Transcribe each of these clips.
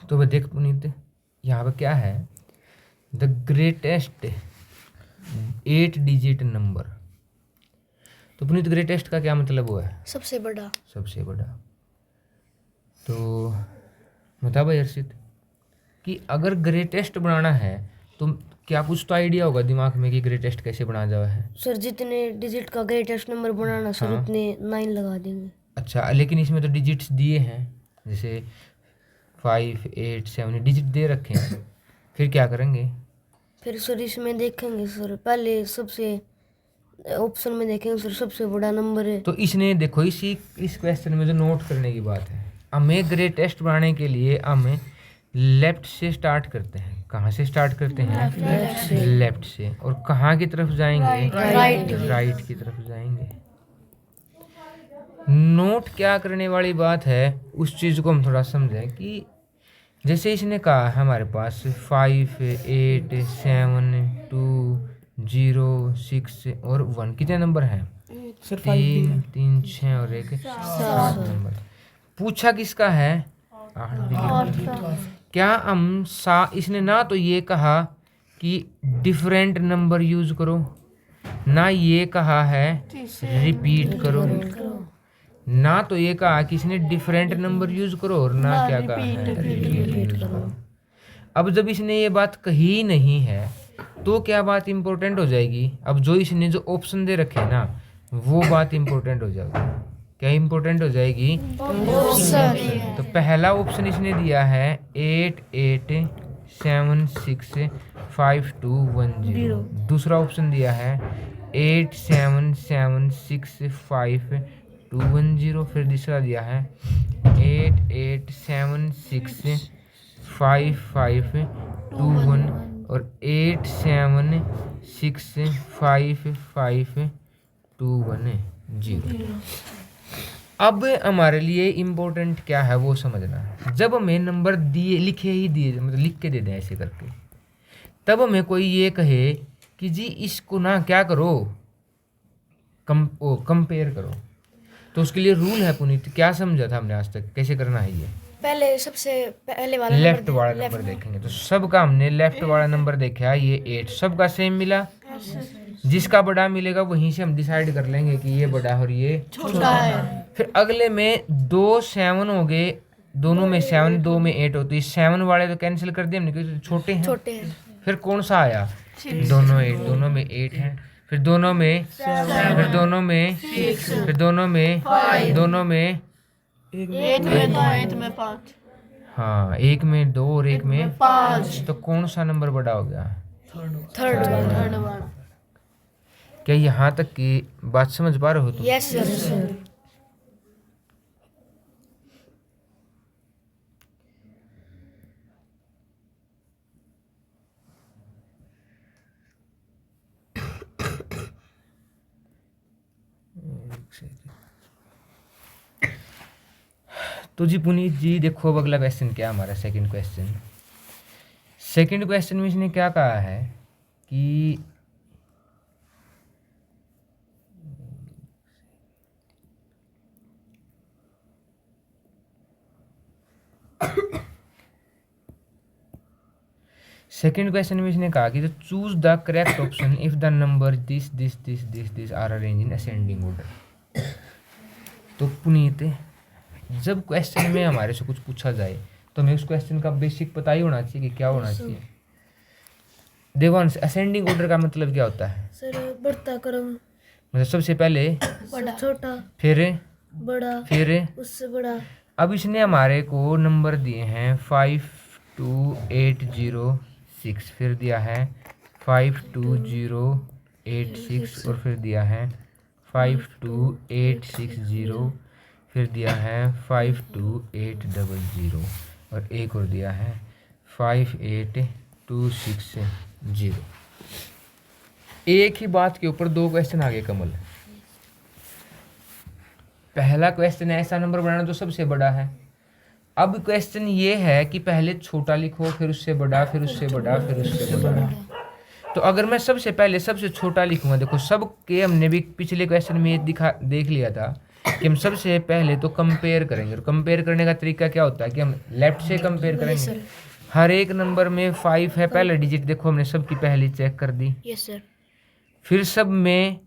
तो वह देख पुनीत, यहाँ पर क्या है, द ग्रेटेस्ट 8 डिजिट नंबर। तो पुनीत ग्रेटेस्ट का क्या मतलब हुआ है? सबसे बड़ा। सबसे बड़ा। तो बता भाई हर्षित कि अगर ग्रेटेस्ट बनाना है तो क्या कुछ तो आइडिया होगा दिमाग में कि ग्रेटेस्ट कैसे बनाया जावा है? सर जितने डिजिट का ग्रेटेस्ट नंबर बनाना सर हाँ। उतने 9 लगा देंगे। अच्छा, लेकिन इसमें तो डिजिट्स दिए हैं, जैसे 5, 8, 7 डिजिट दे रखे हैं, फिर क्या करेंगे? फिर सर इसमें देखेंगे सर, पहले सबसे ऑप्शन में देखेंगे सर सबसे बड़ा नंबर है। तो इसने देखो इस क्वेश्चन में जो नोट करने की बात है, हमें ग्रेटेस्ट बनाने के लिए हमें लेफ्ट से स्टार्ट करते हैं। कहाँ से स्टार्ट करते हैं? लेफ्ट से। और कहाँ की तरफ जाएंगे? राइट की तरफ जाएंगे। नोट क्या करने वाली बात है उस चीज़ को हम थोड़ा समझें कि जैसे इसने कहा हमारे पास 5, 8, 7, 2, 0, 6 और 1 कितने नंबर हैं? 3, 3, 6 और 1 7 नंबर। पूछा किसका है? 8। क्या हम इसने ना तो ये कहा कि डिफरेंट नंबर यूज करो, ना ये कहा है रिपीट करो, ना तो ये कहा कि इसने डिफरेंट नंबर यूज करो और ना क्या कहा है रिपीट यूज करो। अब जब इसने ये बात कही नहीं है तो क्या बात इंपॉर्टेंट हो जाएगी? अब जो इसने जो ऑप्शन दे रखे हैं ना वो बात इंपॉर्टेंट हो जाएगी। क्या इंपॉर्टेंट हो जाएगी? तो पहला ऑप्शन इसने दिया है 8, 8, 7, 6, 5, 2, 1, 0। दूसरा ऑप्शन दिया है 8, 7, 7, 6, 5, 2, 1, 0। फिर तीसरा दिया है 8, 8, 7, 6, 5, 5, 2, 1 और 8, 7, 6, 5, 5, 2, 1, 0। अब हमारे लिए इम्पोर्टेंट क्या है वो समझना है। जब हमें नंबर दिए लिखे ही दिए मतलब लिख के दे दें ऐसे करके, तब हमें कोई ये कहे कि जी इसको ना क्या करो, कंपेयर करो, तो उसके लिए रूल है पुनीत। क्या समझा था हमने आज तक, कैसे करना है ये? पहले सबसे पहले वाला लेफ्ट वाला नंबर देखेंगे। तो सबका हमने लेफ्ट वाला नंबर देखा, ये 8 सबका सेम मिला। जिसका बड़ा मिलेगा वहीं से हम डिसाइड कर लेंगे कि ये बड़ा और ये छोटा है। फिर अगले में 2 7 हो गए, दोनों में 7, 2 में 8 होती है। 7 वाले तो कैंसिल कर दिए हमने क्योंकि छोटे हैं। फिर कौन सा आया? दोनों 8, दोनों में 8 हैं। फिर दोनों में 7, फिर दोनों में 6, फिर दोनों में 5, दोनों में एक में 2, एक में 5। हाँ, एक में 2 और एक में 5। तो कौन सा नंबर बड़ा हो गया? थर्ड वाला। क्या यहाँ तक की बात समझ पा रहे हो तुम? Yes sir. तो जी पुनीत जी देखो अब अगला क्वेश्चन क्या हमारा सेकंड क्वेश्चन। सेकंड क्वेश्चन में इसने क्या कहा है कि सेकंड क्वेश्चन में इसने कहा कि choose the correct option if the number this are arrange in ascending order. तो पुनीत जब क्वेश्चन में हमारे से कुछ पूछा जाए तो हमें उस क्वेश्चन का बेसिक पता ही होना चाहिए कि क्या होना चाहिए। देवांश, असेंडिंग ऑर्डर का मतलब क्या होता है? सर बढ़ता क्रम, मतलब सबसे पहले बड़ा, छोटा, फिर बड़ा, फिर उससे बड़ा। अब इसने हमारे को नंबर दिए हैं 5, 2, 8, 0, 6। फिर दिया है 5, 2, 0, 8, 6 और फिर दिया है 5, 2, 8, 6, 0। फिर दिया है 5, 2, 8, 0 और एक और दिया है 5, 8, 2, 6, 0। एक ही बात के ऊपर 2 क्वेश्चन आगे कमल। पहला क्वेश्चन ऐसा नंबर बनाना जो सबसे बड़ा है। अब क्वेश्चन ये है कि पहले छोटा लिखो, फिर उससे बड़ा, फिर उससे बड़ा, फिर उससे बड़ा। तो अगर मैं सबसे पहले सबसे छोटा लिखूंगा, देखो सब के हमने भी पिछले क्वेश्चन में देख लिया था कि हम सबसे पहले तो कंपेयर करेंगे, और कंपेयर करने का तरीका क्या होता है कि हम लेफ्ट से कंपेयर करेंगे। हर एक नंबर में 5 है पहला डिजिट, देखो हमने सबकी पहली चेक कर दी। Yes sir. फिर सब में,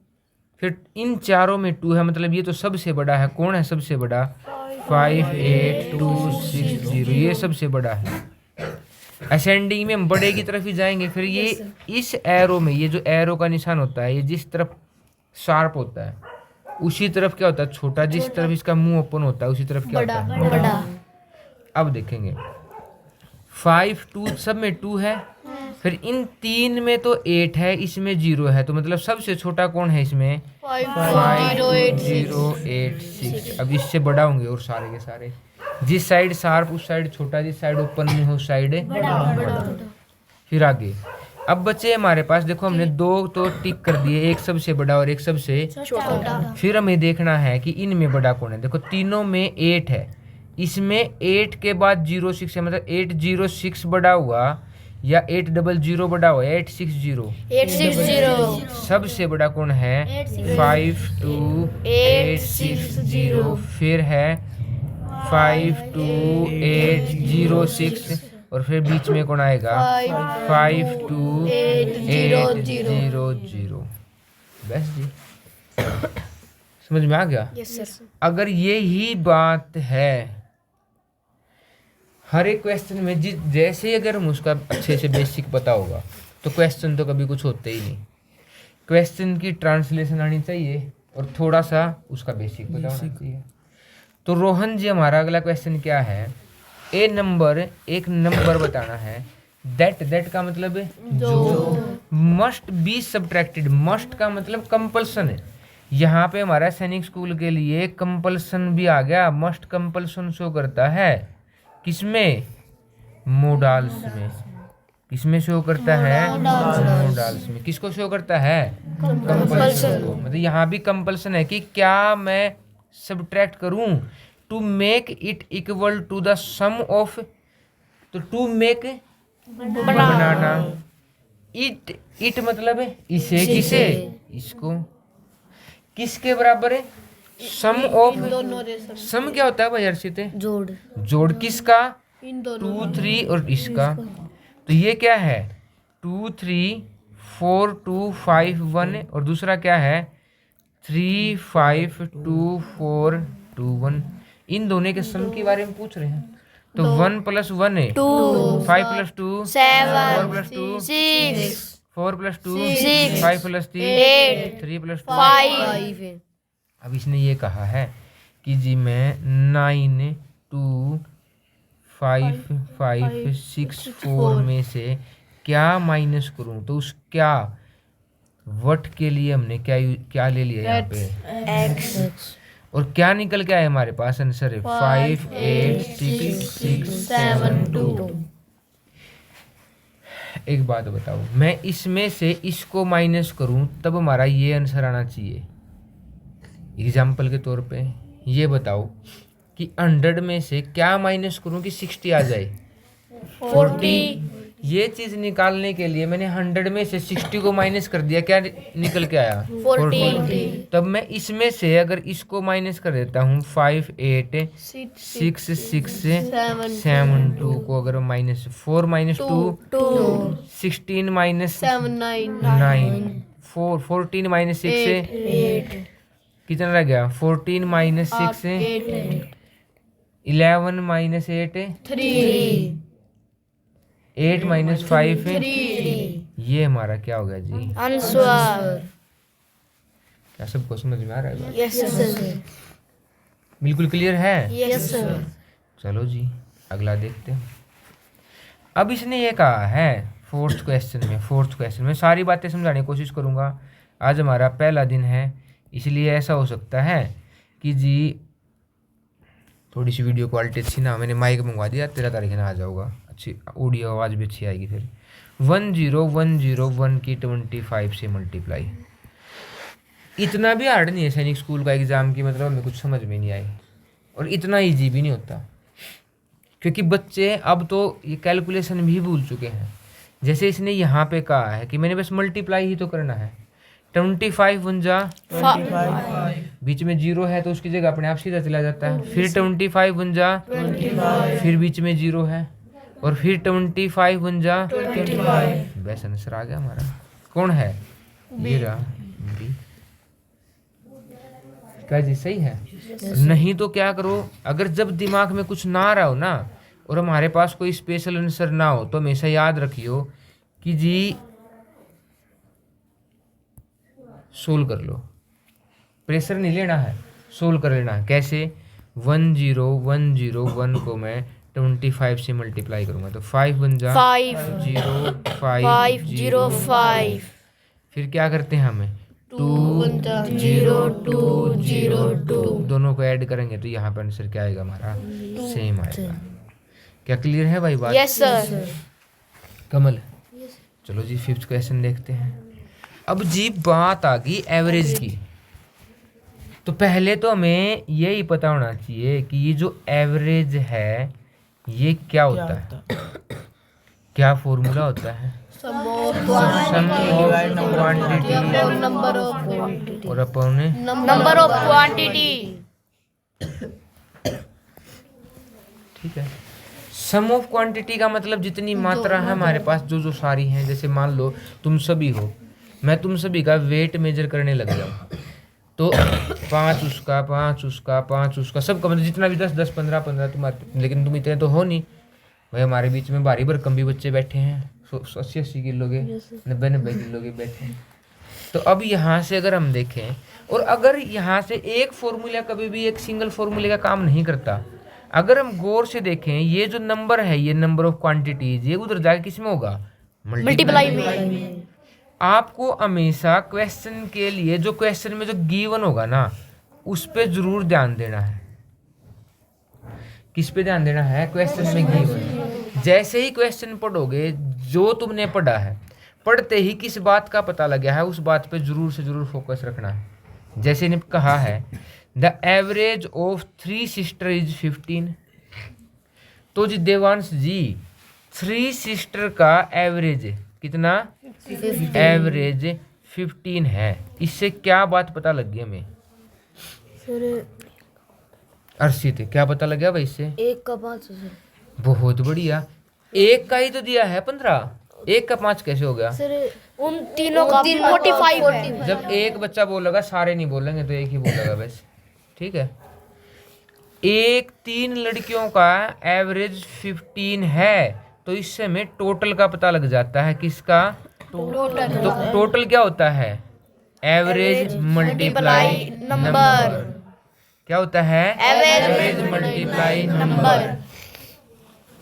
फिर इन चारों में 2 है, मतलब ये तो सबसे बड़ा है। कौन है सबसे बड़ा? 5 8 2 6 0, ये सबसे बड़ा है। असेंडिंग में हम बड़े की तरफ ही जाएंगे। फिर ये इस एरो में, ये जो एरो का निशान होता है, ये जिस तरफ शार्प होता है उसी तरफ क्या होता है? छोटा। जिस तरफ इसका मुंह ओपन होता है उसी तरफ क्या होता है? बड़ा। अब देखेंगे 5 2 सब में 2 है, फिर इन 3 में तो 8 है, इसमें 0 है, तो मतलब सबसे छोटा कौन है इसमें? 5086। अब इससे बड़ा होंगे और सारे के सारे। जिस साइड शार्प उस साइड छोटा, जिस साइड ओपन में हो उस साइड बड़ा। फिर आगे अब बचे हमारे पास, देखो हमने 2 तो टिक कर दिए, एक सबसे बड़ा और एक सबसे छोटा। फिर हमें देखना है कि इनमें बड़ा कौन है। देखो तीनों में 8 है, इसमें 8 के बाद 06 है, मतलब 806 बड़ा हुआ या 800 बड़ा हुआ, 860। 860। सबसे बड़ा कौन है? 52860। फिर है 52806, और फिर बीच में कौन आएगा? 52800। बस जी, समझ में आ गया? Yes sir. अगर ये ही बात है हर एक क्वेश्चन में, जैसे ही अगर हम उसका अच्छे से बेसिक पता होगा तो क्वेश्चन तो कभी कुछ होते ही नहीं। क्वेश्चन की ट्रांसलेशन आनी चाहिए और थोड़ा सा उसका बेसिक पता होना चाहिए। तो रोहन जी, हमारा अगला क्वेश्चन क्या है? एक नंबर बताना है। दैट का मतलब है जो। मस्ट बी सब्ट्रैक्टेड, मस्ट का मतलब कंपल्सन है। यहाँ पे हमारा सैनिक स्कूल के लिए कंपल्सन भी आ गया। मस्ट कंपल्सन शो करता है किसमें? मोडाल्स में। किसमें शो करता है? मोडाल्स में। किसको शो करता है? कंपल्सन को। मतलब यहाँ भी कंपल्सन है कि क्या मैं सब्ट्रैक्ट करूं to make it equal to the sum of, तो टू मेक बनाना, इट मतलब है इसे, किसे? इसको। किसके बराबर है? सम ऑफ। सम क्या होता है भाई हर्षित? जोड़। जोड़ किसका? 2 3 और इसका। तो ये क्या है? 2 3 4 2 5 1, और दूसरा क्या है? 3 5 2 4 2 1। इन दोनों के सम के बारे में पूछ रहे हैं। तो 1 + 1 है 2, 5 + 2 7, 4 + 2 6, 4 + 2 6, 5 + 3 8, 3 + 2 5। अब इसने ये कहा है कि जी मैं 9 2 5 5 6 4 में से क्या माइनस करूं। तो उस क्या वट के लिए हमने क्या ले लिया यहाँ पे? एक्स। और क्या निकल के आया हमारे पास? आंसर है 5 8 6 6 7 2। एक बात बताओ, मैं इसमें से इसको माइनस करूं तब हमारा ये आंसर आना चाहिए। एग्जाम्पल के तौर पे ये बताओ कि 100 में से क्या माइनस करूं कि 60 आ जाए? 40। ये चीज निकालने के लिए मैंने 100 में से 60 को माइनस कर दिया, क्या निकल के आया? 40। तब मैं इसमें से अगर इसको माइनस कर देता हूँ 5 8 6 6 7 2 को, अगर माइनस 4 - 2 16 - 7 9 9 4 14 - 6 से 8 कितना रह गया? 14 - 6 से 11 - 8 3 8 - 5 3। ये हमारा क्या होगा जी? आंसर। क्या सबको समझ में आ रहा है? Yes sir. बिल्कुल क्लियर है? Yes sir. चलो जी अगला देखते हैं। अब इसने ये कहा है फोर्थ क्वेश्चन में सारी बातें समझाने की कोशिश करूंगा। आज हमारा पहला दिन है, इसलिए ऐसा हो सकता है कि जी थोड़ी सी वीडियो क्वालिटी अच्छी ना, मैंने माइक मंगवा दिया, 13 तारीख ना आ जाऊगा, अच्छी ऑडियो आवाज़ भी अच्छी आएगी। फिर 10101 की 25 से मल्टीप्लाई। इतना भी हार्ड नहीं है सैनिक स्कूल का एग्ज़ाम की, मतलब हमें कुछ समझ में नहीं आई, और इतना ईजी भी नहीं होता, क्योंकि बच्चे अब तो ये कैलकुलेशन भी भूल चुके हैं। जैसे इसने यहाँ पे कहा है कि मैंने बस मल्टीप्लाई ही तो करना है, 25 उनजा, बीच में 0 है तो उसकी जगह अपने आप सीधा चला जाता है। फिर 25 उनजा, फिर बीच में 0 है, और फिर 25 उनजा, वैसे आंसर आ गया हमारा। कौन है? ये रहा बी। क्या जी सही है? नहीं तो क्या करो, अगर जब दिमाग में कुछ ना रहा हो ना और हमारे पास कोई स्पेशल आंसर ना हो तो हमेशा याद रखियो कि जी सोल्व कर लो, प्रेशर नहीं लेना है, सोल्व कर लेना है। कैसे? 10101 को मैं 25 से मल्टीप्लाई करूंगा तो 5 बन जा 505, फिर क्या करते हैं हमें 20202 दोनों को ऐड करेंगे तो यहाँ पर आंसर क्या आएगा हमारा? सेम आएगा। क्या क्लियर है भाई बात? Yes sir. कमल चलो जी 5th क्वेश्चन देखते हैं। अब जी बात आ गई एवरेज की, तो पहले तो हमें यही पता होना चाहिए कि ये जो एवरेज है ये क्या होता है, क्या फॉर्मूला होता है? सम ऑफ क्वांटिटी और अपॉन नंबर ऑफ क्वांटिटी। ठीक है। सम ऑफ क्वांटिटी का मतलब जितनी मात्रा है हमारे पास जो सारी हैं, जैसे मान लो तुम सभी हो, मैं तुम सभी का वेट मेजर करने लग जाऊँ तो 5 उसका 5 उसका 5 उसका सबका मतलब जितना भी 10 10 15 15 तुम्हारे, लेकिन तुम इतने तो हो नहीं भाई। हमारे बीच में भारी भरकम भी बच्चे बैठे हैं, 80 किलो के 90 किलो के बैठे हैं। तो अब यहाँ से अगर हम देखें, और अगर यहाँ से एक फॉर्मूला कभी भी एक सिंगल फॉर्मूले का काम नहीं करता, अगर हम गौर से देखें ये जो नंबर है, ये नंबर ऑफ क्वांटिटीज, ये उधर जाके किस में होगा? मल्टीप्लाई में। आपको हमेशा क्वेश्चन के लिए जो क्वेश्चन में जो गिवन होगा ना उस पे जरूर ध्यान देना है। किस पे ध्यान देना है? क्वेश्चन में गिवन। जैसे ही क्वेश्चन पढ़ोगे, जो तुमने पढ़ा है, पढ़ते ही किस बात का पता लगा है उस बात पे जरूर से जरूर फोकस रखना है। जैसे ने कहा है the average of 3 sister is 15, तो जी देवांश जी 3 सिस्टर का एवरेज कितना? एवरेज 15 है। इससे क्या बात पता लग गई हमें? अर्षित क्या पता लग गया भाई इससे? 1 का 5 सर। बहुत बढ़िया। 1 का ही तो दिया है 15, 1 का 5 कैसे हो गया? सर उन तीनों का 45 है। जब एक बच्चा बोलेगा, सारे नहीं बोलेंगे तो एक ही बोलेगा बस। ठीक है। 3 लड़कियों का एवरेज 15 है तो इससे हमें टोटल का पता लग जाता है। किसका? तो टोटल क्या होता है? Average multiply number. क्या होता है? Average multiply number.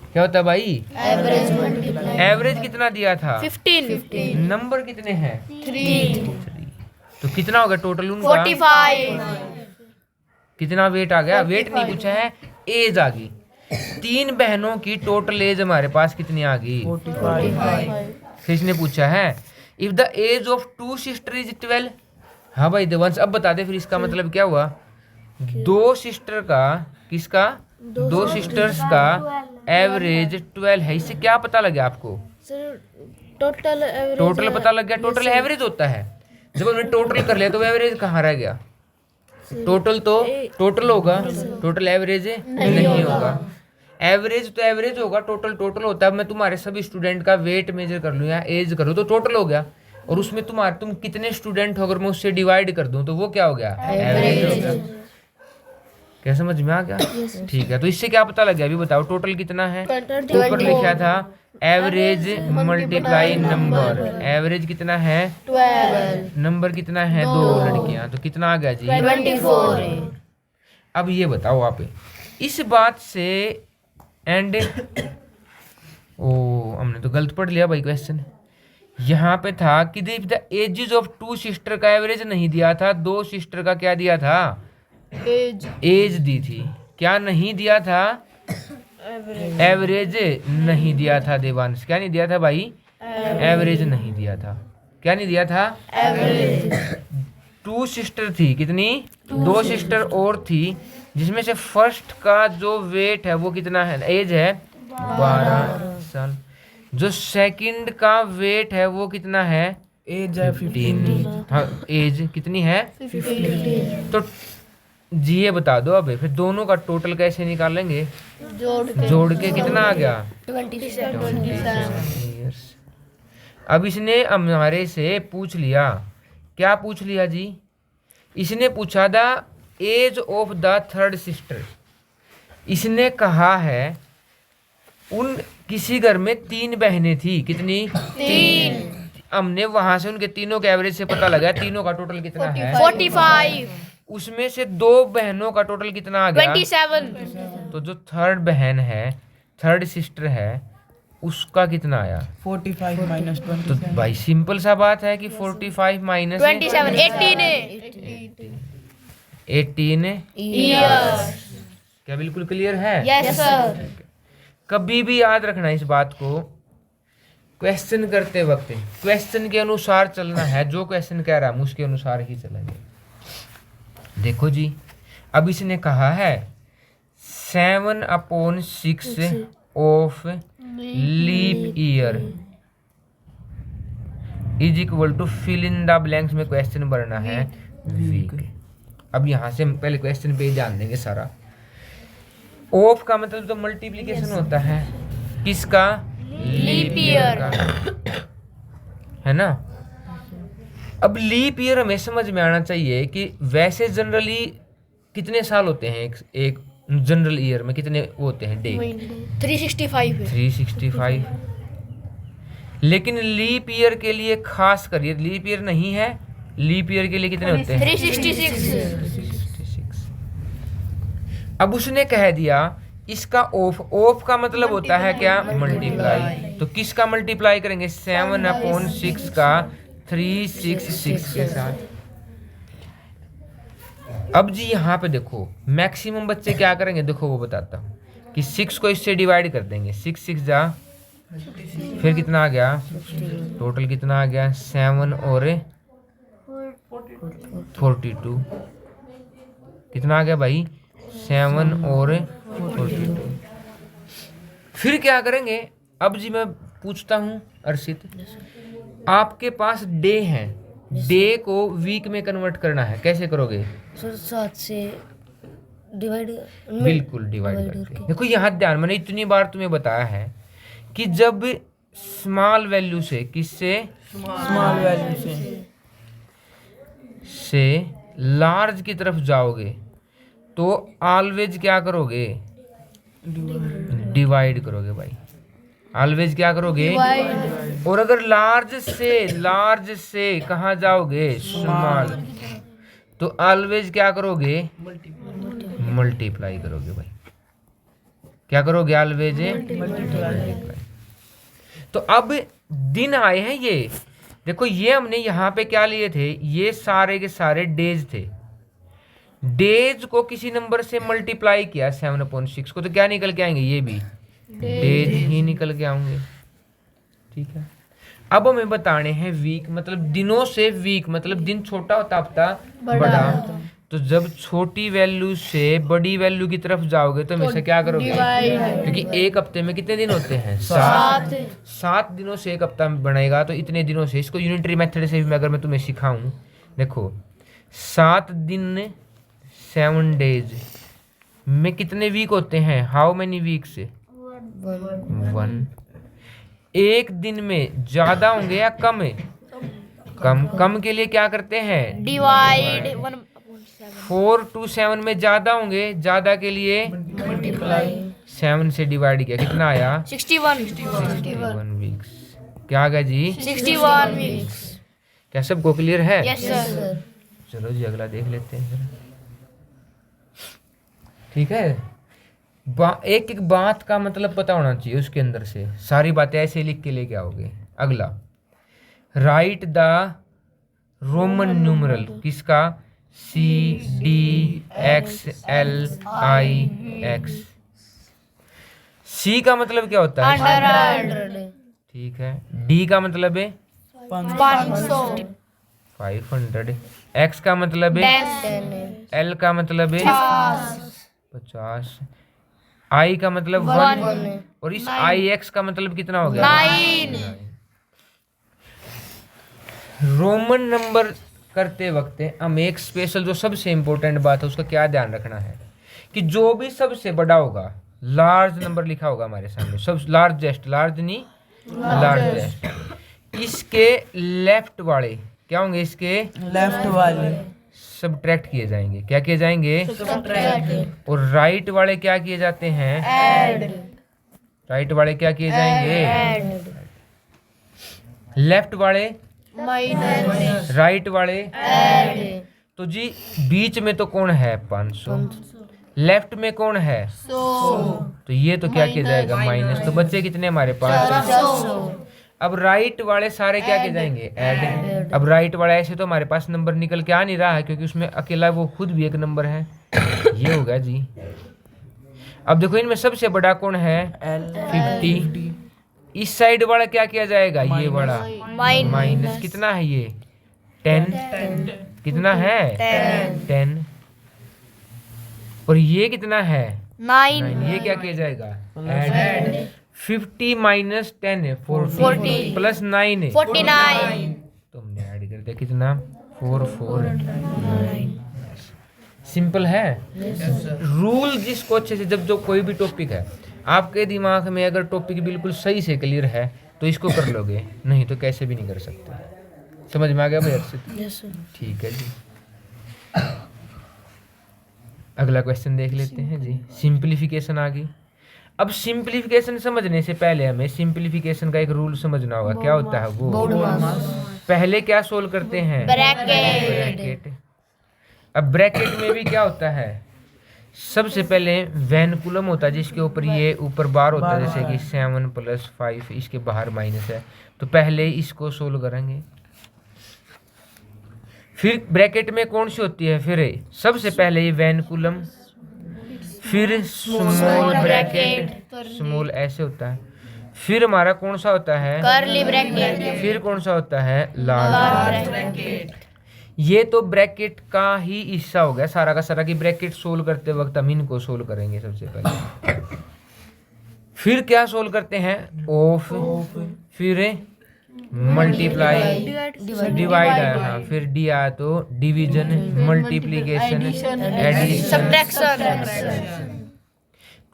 क्या होता है भाई? Average multiply. एवरेज कितना दिया था? 15। नंबर कितने हैं? 3। तो कितना होगा टोटल उनका? 45। कितना वेट आ गया? वेट नहीं पूछा है, एज आ गई। 3 बहनों की टोटल एज हमारे पास कितनी आ गई? 45। फिर इसने पूछा है if the age of 2 sister is 12। हाँ भाई देवांश अब बता दे फिर इसका मतलब क्या हुआ? 2 सिस्टर का, किसका? 2 सिस्टर्स का एवरेज 12 है। इससे क्या पता लगा आपको? Sir total average. टोटल पता लग गया। टोटल एवरेज होता है। जब हमने टोटल कर लिया तो एवरेज कहाँ रह गया? टोटल तो टोटल होगा, टोटल एवरेज नहीं होगा। एवरेज तो एवरेज होगा, टोटल टोटल होता है। मैं तुम्हारे सभी स्टूडेंट का वेट मेजर कर लूँ या एज करूँ तो टोटल हो गया, और उसमें तुम कितने स्टूडेंट हो अगर मैं उससे डिवाइड कर दूं तो वो क्या हो गया? एवरेज हो गया। क्या समझ में आ गया? ठीक है। तो इससे क्या पता लग गया अभी बताओ? टोटल कितना है? ऊपर लिखा था एवरेज मल्टीप्लाई नंबर। एवरेज कितना है? 12। नंबर कितना है? 2 लड़कियां। तो कितना आ गया जी? 24। अब ये बताओ आप इस बात से एंड हमने तो गलत पढ़ लिया भाई क्वेश्चन। यहाँ पे था कि द एजेस ऑफ 2 सिस्टर का एवरेज नहीं दिया था, 2 सिस्टर का क्या दिया था? एज दी थी। क्या नहीं दिया था? एवरेज नहीं दिया था देवांश। क्या नहीं दिया था भाई? एवरेज नहीं दिया था। क्या नहीं दिया था? एवरेज। 2 सिस्टर थी। कितनी? 2 सिस्टर और थी, जिसमें से फर्स्ट का जो वेट है वो कितना है? एज है 12 साल। जो सेकंड का वेट है वो कितना है? एज है 15। हाँ एज कितनी है? 15 तो जी ये बता दो अब फिर दोनों का टोटल कैसे निकालेंगे? जोड़ के कितना आ गया? 27 years। अब इसने हमारे से पूछ लिया, क्या पूछ लिया जी? इसने पूछा the age of the third sister. इसने कहा है उन किसी घर में 3 बहनें थी, कितनी? 3। हमने वहां से उनके तीनों के एवरेज से पता लगा तीनों का टोटल कितना है? 45 उसमें से 2 बहनों का टोटल कितना आ गया? 27 तो जो थर्ड बहन है, थर्ड सिस्टर है, उसका कितना आया? 45 माइनस तो 27। भाई सिंपल सा बात है कि 45 माइनस 27 18 यस क्या बिल्कुल क्लियर है? यस सर कभी भी याद रखना इस बात को, क्वेश्चन करते वक्त क्वेश्चन के अनुसार चलना है। जो क्वेश्चन कह रहा है हम उसके अनुसार ही चलेंगे। देखो जी, अब इसने कहा है 7/6 of leap year is equal to fill in the blanks में क्वेश्चन भरना है वीक। अब यहां से हम पहले क्वेश्चन पे ध्यान देंगे सारा। ऑफ का मतलब तो मल्टीप्लिकेशन होता है किसका? लीप ईयर का, है ना। अब लीप ईयर हमें समझ में आना चाहिए कि वैसे जनरली कितने साल होते हैं एक जनरल ईयर में? कितने होते हैं डे? 365। लेकिन लीप ईयर के लिए खास करिए, लीप ईयर नहीं है, लीप ईयर के लिए कितने होते हैं? 366। अब उसने कह दिया इसका ऑफ का मतलब होता है क्या? मल्टीप्लाई। तो किसका मल्टीप्लाई करेंगे? 7/6 का 366 के साथ। अब जी यहाँ पे देखो मैक्सिमम बच्चे क्या करेंगे, देखो वो बताता हूँ कि 6 को इससे डिवाइड कर देंगे। 6 6 जा, फिर कितना आ गया? टोटल कितना आ गया? 7 और 42। कितना आ गया भाई? 7 और 42। फिर क्या करेंगे? अब जी मैं पूछता हूँ अर्षित, आपके पास डे है, डे को वीक में कन्वर्ट करना है, कैसे करोगे? सर 7 से डिवाइड बिल्कुल डिवाइड करके। देखो यहाँ ध्यान, मैंने इतनी बार तुम्हें बताया है कि जब स्मॉल वैल्यू से, किससे? स्मॉल वैल्यू से लार्ज की तरफ जाओगे तो ऑलवेज क्या करोगे? डिवाइड करोगे भाई। ऑलवेज क्या करोगे? और अगर लार्ज से कहाँ जाओगे? स्मॉल, तो ऑलवेज क्या करोगे? मल्टीप्लाई करोगे भाई। क्या करोगे? Always multiply. तो अब दिन आए हैं ये, देखो ये हमने यहाँ पे क्या लिए थे? ये सारे के सारे डेज थे। डेज को किसी नंबर से मल्टीप्लाई किया 7/6 को, तो क्या निकल के आएंगे? ये भी डेज ही निकल के आएंगे। ठीक है। अब हमें बताने हैं वीक, मतलब दिनों से वीक मतलब दिन छोटा होता हफ्ता बड़ा। तो जब छोटी वैल्यू से बड़ी वैल्यू की तरफ जाओगे तो हमेशा क्या करोगे? क्योंकि एक हफ्ते में कितने दिन होते हैं? 7 दिनों से एक हफ्ता बनेगा, तो इतने दिनों से। इसको यूनिटरी मेथड से भी अगर मैं तुम्हें सिखाऊं, देखो 7 दिन 7 डेज में कितने वीक होते हैं? How many weeks? 1। एक दिन में ज्यादा होंगे या कम है? कम के लिए क्या करते हैं? डिवाइड 4 to 7 में ज्यादा होंगे, ज्यादा के लिए 7 से डिवाइड किया, कितना आया? 61 वीक्स। क्या आ गया जी? 61 वीक्स। क्या सबको क्लियर है? Yes sir. चलो जी अगला देख लेते हैं जरा। ठीक है। एक एक बात का मतलब पता होना चाहिए, उसके अंदर से सारी बातें ऐसे लिख के लेके आओगे। अगला, राइट द रोमन न्यूमरल, किसका? CDXLIX। C का मतलब क्या होता है? 100 ठीक है। D का मतलब है 500 500। X का मतलब है 10 L का मतलब है 50। I का मतलब 1 और इस IX का मतलब कितना हो गया? 9। रोमन नंबर करते वक्त हम एक स्पेशल जो सबसे इम्पोर्टेंट बात है उसका क्या ध्यान रखना है कि जो भी सबसे बड़ा होगा, लार्ज नंबर लिखा होगा हमारे सामने, सब लार्जेस्ट, लार्ज नहीं लार्जेस्ट, इसके लेफ्ट वाले क्या होंगे, इसके लेफ्ट वाले सब्ट्रैक्ट किए जाएंगे। क्या किए जाएंगे? और राइट वाले क्या किए जाते हैं? राइट वाले क्या किए जाएंगे? लेफ्ट वाले माइनस, राइट वाले। ऐड, तो जी बीच में तो कौन है? 500। लेफ्ट में कौन है? 100, तो ये तो क्या किया जाएगा? माइनस। तो बच्चे कितने हमारे पास? 400, अब राइट वाले सारे क्या किए जाएंगे? ऐड। अब राइट वाला ऐसे तो हमारे पास नंबर निकल के आ नहीं रहा है क्योंकि उसमें अकेला वो खुद भी एक नंबर है। ये होगा जी। अब देखो इनमें सबसे बड़ा कौन है? 50। इस साइड वाला क्या किया जाएगा? ये वाला माइनस। कितना है ये? 10। कितना है? 10। और ये कितना है? 9। ये क्या किया जाएगा? ऐड। 50 माइनस 10 है 40 प्लस 9 है 49, तो हमने ऐड कर दिया कितना? 449। सिंपल है। रूल जिसको अच्छे से, जब जो कोई भी टॉपिक है आपके दिमाग में अगर टॉपिक बिल्कुल सही से क्लियर है तो इसको कर लोगे, नहीं तो कैसे भी नहीं कर सकते। समझ में आ गया भाई अर्षित? ठीक है जी। अगला क्वेश्चन देख लेते हैं जी। सिंप्लीफिकेशन आ गई। अब सिंप्लीफिकेशन समझने से पहले हमें सिंप्लीफिकेशन का एक रूल समझना होगा। क्या होता है वो? पहले क्या सोल्व करते हैं? ब्रैकेट। अब ब्रैकेट में भी क्या होता है? सबसे पहले वैनकुलम होता है जिसके ऊपर ये ऊपर बार होता है, जैसे कि 7 + 5, इसके बाहर माइनस है, तो पहले इसको सोल्व करेंगे। फिर ब्रैकेट में कौन सी होती है? फिर सबसे पहले ये वैनकुलम, फिर स्मॉल ब्रैकेट, स्मॉल ऐसे होता है, फिर हमारा कौन सा होता है? कर्ली ब्रैकेट, फिर कौन सा होता है? Large bracket. ये तो ब्रैकेट का ही हिस्सा हो गया सारा का सारा, कि ब्रैकेट सोल्व करते वक्त हम इनको सोल्व करेंगे सबसे पहले। फिर क्या सोल्व करते हैं? ऑफ, फिर मल्टीप्लाई, डिवाइड है, हाँ, फिर डी आया तो डिवीजन, मल्टीप्लीकेशन, एडिशन, सब्ट्रैक्शन।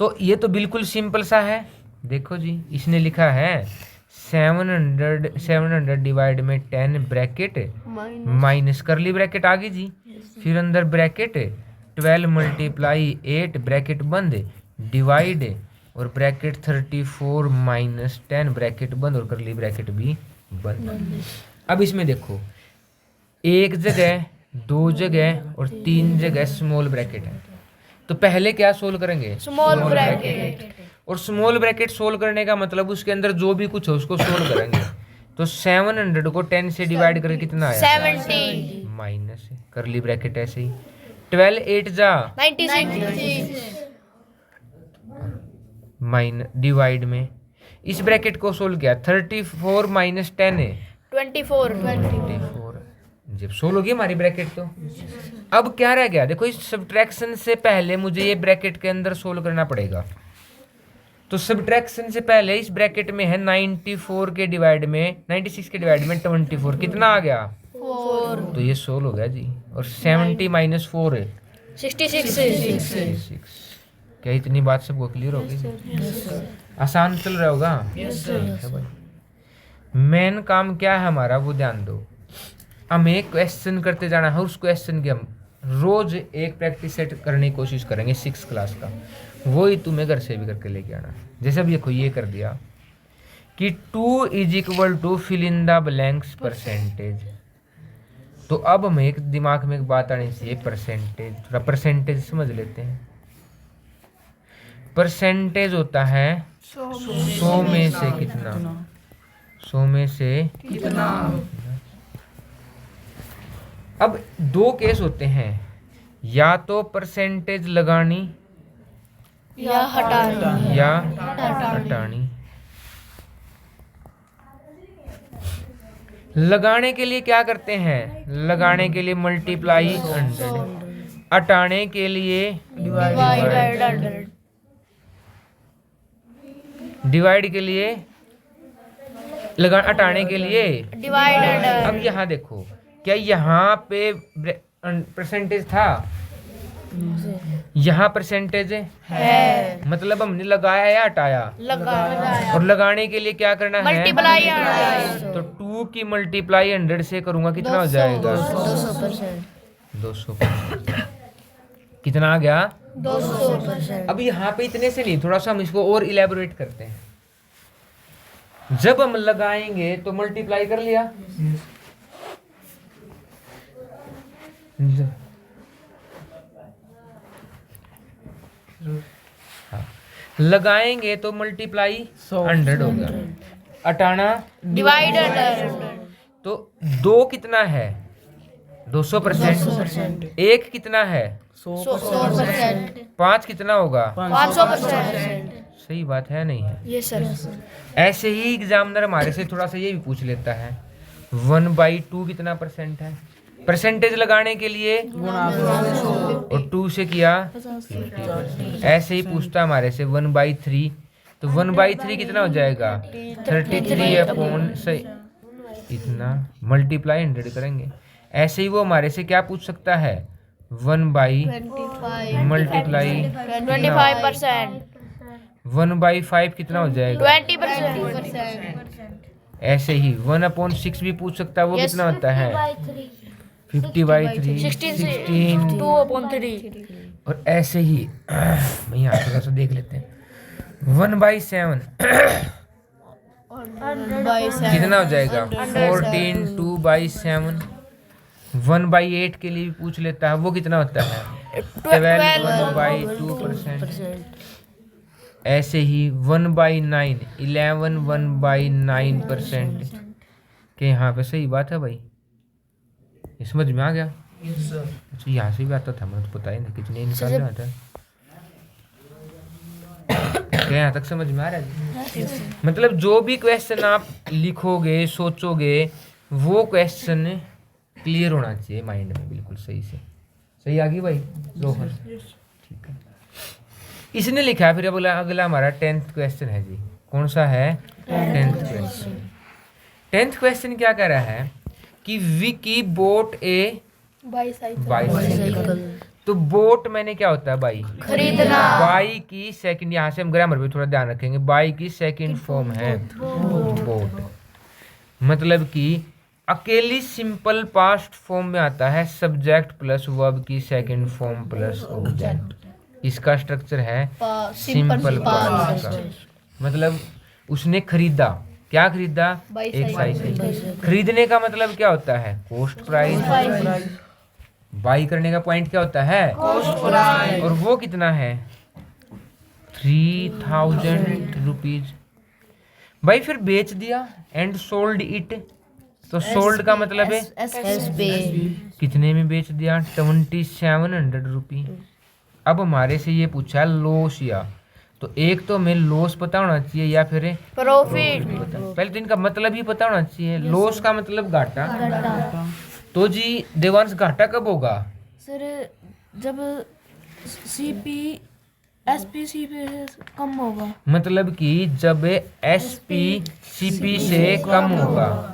तो ये तो बिल्कुल सिंपल सा है। देखो जी इसने लिखा है 700 डिवाइड में 10 ब्रैकेट माइनस करली ब्रैकेट आ गई जी, फिर अंदर ब्रैकेट 12 × 8 ब्रैकेट बंद, डिवाइड और ब्रैकेट 34 माइनस 10 ब्रैकेट बंद और करली ब्रैकेट भी बंद। अब इसमें देखो एक जगह, 2 जगह और 3 जगह स्मॉल ब्रैकेट है, तो पहले क्या सोल्व करेंगे? Small bracket. और स्मॉल ब्रैकेट सोल्व करने का मतलब उसके अंदर जो भी कुछ हो उसको सोल्व करेंगे। तो 700 को 10 से डिवाइड करके कितना आया? 70, माइनस करली ब्रैकेट ऐसे ही 12 8 जा 96, माइनस डिवाइड में इस ब्रैकेट को सोल्व किया 34 माइनस 10 है 24, 24। जब सोल्व होगी हमारी ब्रैकेट तो अब क्या रह गया? देखो इस सब्ट्रैक्शन से पहले मुझे ये ब्रैकेट के अंदर सोल्व करना पड़ेगा। तो सब्ट्रैक्शन से पहले इस ब्रैकेट में है 96 के डिवाइड में 24 कितना आ गया? 4, तो ये सोल्व हो गया जी। और 70 माइनस 4 है 66। क्या इतनी बात सबको क्लियर हो गई? आसान चल रहा होगा? है भाई। मेन काम क्या है हमारा वो ध्यान दो। हमें एक क्वेश्चन करते जाना है, उस क्वेश्चन की हम रोज एक प्रैक्टिस सेट करने की कोशिश करेंगे 6 क्लास का, वो ही तुम्हें घर से भी करके लेके आना। जैसे अब देखो ये कर दिया कि 2 = fill in the blanks percentage. तो अब हमें एक दिमाग में एक बात आनी चाहिए, परसेंटेज। थोड़ा परसेंटेज समझ लेते हैं। परसेंटेज होता है 100 में से कितना, 100 में से कितना। अब 2 केस होते हैं, या तो परसेंटेज लगानी या हटानी, या हटानी। लगाने के लिए क्या करते हैं? लगाने के लिए मल्टीप्लाई 100, हटाने के लिए डिवाइड 100, डिवाइड के लिए लगा हटाने के लिए डिवाइड अब यहाँ देखो, क्या यहाँ पे परसेंटेज था, यहाँ परसेंटेज है, मतलब हमने लगाया या हटाया, लगाया, और लगाने के लिए क्या करना है, मल्टीप्लाई तो 2 की मल्टीप्लाई 100 से करूंगा, कितना हो जाएगा 200%, 200%। कितना आ गया 200%। अब यहाँ पे इतने से नहीं, थोड़ा सा हम इसको और इलेबोरेट करते हैं। जब हम लगाएंगे तो मल्टीप्लाई कर लिया, हाँ। लगाएंगे तो मल्टीप्लाई 100 होगा, हटाना डिवाइडेड तो 2 कितना है 200%, 1 कितना है 100%, 5 कितना होगा 500%। सही बात है नहीं है। ये सर ऐसे ही एग्जामिनर हमारे से थोड़ा सा ये भी पूछ लेता है 1/2 कितना परसेंट है, परसेंटेज लगाने के लिए और 2 से किया 50%। ऐसे ही पूछता हमारे से 1/3, तो 1/3 कितना हो जाएगा 33 अपॉन सही इतना, मल्टीप्लाई 100 करेंगे। ऐसे ही वो हमारे से क्या पूछ सकता है 1/25 मल्टीप्लाई 25%, 1/5 कितना हो जाएगा 20%। ऐसे ही 1/6 भी पूछ सकता है, वो कितना होता है 50/3 16। 2/3। और ऐसे ही यहाँ थोड़ा सा देख लेते हैं 1/7 कितना हो जाएगा 14 2/7। 1/8 के लिए भी पूछ लेता है, वो कितना होता है 12 1/2%। ऐसे ही 1/9 11 1/9% के यहाँ पे सही बात है भाई, ये समझ में आ गया। अच्छा यहाँ से भी आता था, मुझे तो पता ही नहीं कितने निकालने आता है। क्या यहाँ तक समझ में आ रहा है? मतलब जो भी क्वेश्चन आप लिखोगे सोचोगे वो क्वेश्चन क्लियर होना चाहिए माइंड में बिल्कुल सही से। सही आ गई भाई रोहन? ठीक है, इसने लिखा है। फिर बोला अगला हमारा 10th क्वेश्चन है जी। कौन सा है? 10th question. 10th क्वेश्चन क्या कह रहा है कि विकी बोट ए बाईसाइकिल। तो बोट मैंने क्या होता है बाई, खरीदना। बाई की सेकंड, यहाँ से हम ग्रामर पे थोड़ा ध्यान रखेंगे, बाई की सेकंड फॉर्म है बोट। मतलब कि अकेली सिंपल पास्ट फॉर्म में आता है सब्जेक्ट प्लस वर्ब की सेकंड फॉर्म प्लस ऑब्जेक्ट। इसका स्ट्रक्चर है सिंपल पास्ट का। मतलब उसने खरीदा, क्या खरीदा? एक साइकिल। खरीदने का मतलब क्या होता है? Cost price. बाई करने का पॉइंट क्या होता है? Cost price. और वो कितना है? 3000 रुपीज। भाई फिर बेच दिया, एंड सोल्ड इट। तो सोल्ड का मतलब है कितने में बेच दिया? 2700 रुपी। अब हमारे से ये पूछा है लॉस या, तो एक तो हमें लॉस पता होना चाहिए या फिर प्रॉफिट। पहले तो इनका मतलब ही पता होना चाहिए। लॉस का मतलब घाटा। तो जी देवांश घाटा कब होगा? सर जब सीपी एसपी सीपी से कम होगा। मतलब कि जब एसपी सीपी से कम होगा।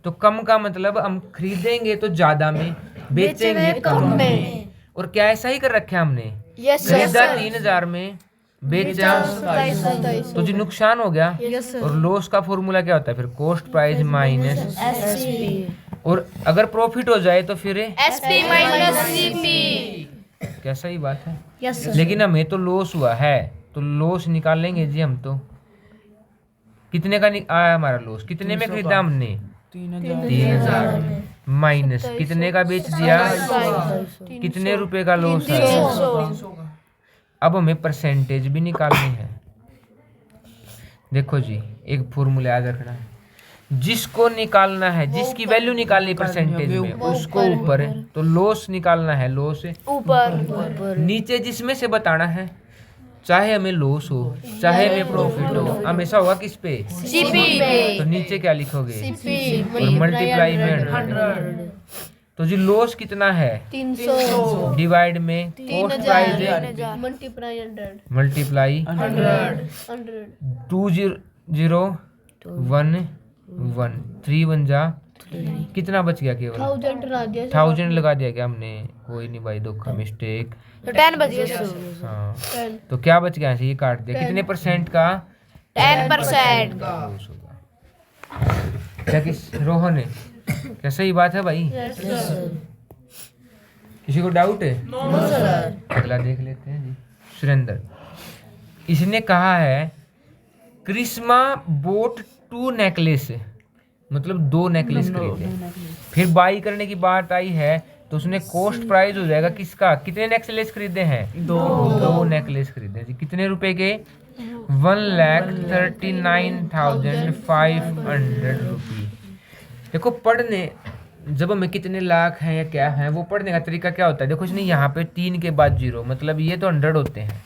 तो कम का मतलब हम खरीदेंगे तो ज्यादा में, बेचेंगे कम में। और क्या ऐसा ही कर रखा है हमने? खरीदा 3000 में, बेचा तो जी नुकसान हो गया। और लॉस का फॉर्मूला क्या होता है फिर? Cost price minus. और अगर प्रॉफिट हो जाए तो फिर एसपी माइनस सीपी। क्या सही बात है? लेकिन हमें तो लॉस हुआ है, तो लॉस निकाल लेंगे जी हम। तो कितने का आया हमारा लॉस? कितने में खरीदा हमने? 3000 माइनस कितने का बेच दिया? कितने रुपए का लॉस है? अब हमें परसेंटेज भी निकालनी है। देखो जी एक फॉर्मूला याद रखना है, जिसको निकालना है, जिसकी वैल्यू निकालनी परसेंटेज में, उसको ऊपर, तो लॉस निकालना है, लॉस ऊपर। नीचे जिसमें से बताना है, चाहे हमें लॉस हो चाहे हमें प्रॉफिट हो, हमेशा होगा किस पे? सीपी पे। तो नीचे क्या लिखोगे? सीपी और मल्टीप्लाई में 100। तो जी लॉस कितना है? 300 डिवाइड में कॉस्ट प्राइस है, मल्टीप्लाई 100 मल्टीप्लाई 100 2001 1 3 1 जा कितना बच गया? केवल 1000 लगा दिया 1000 लगा दिया क्या हमने? कोई नहीं भाई, धोखा, मिस्टेक। तो 10 बच गया सर। हाँ 10 तो क्या बच गया? ऐसे ये काट दिया। कितने परसेंट का? 10%। लॉस होगा। क्या किस रोहन है? क्या सही बात है भाई? किसी को डाउट है? अगला देख लेते हैं जी। सुरेंद्र, इसने कहा है क्रिस्मा बोट 2 नेकलेस, मतलब 2 नेकलेस खरीदे। फिर बाई करने की बात आई है तो उसने कॉस्ट प्राइस हो जाएगा किसका? कितने नेकलेस खरीदे हैं? 2 नेकलेस खरीदे जी। कितने रुपए के? 1,39,500 रुपये। देखो पढ़ने, जब हमें कितने लाख हैं या क्या है, वो पढ़ने का तरीका क्या होता है? देखो इसने यहाँ पे 3 के बाद 0, मतलब ये तो 100 होते हैं।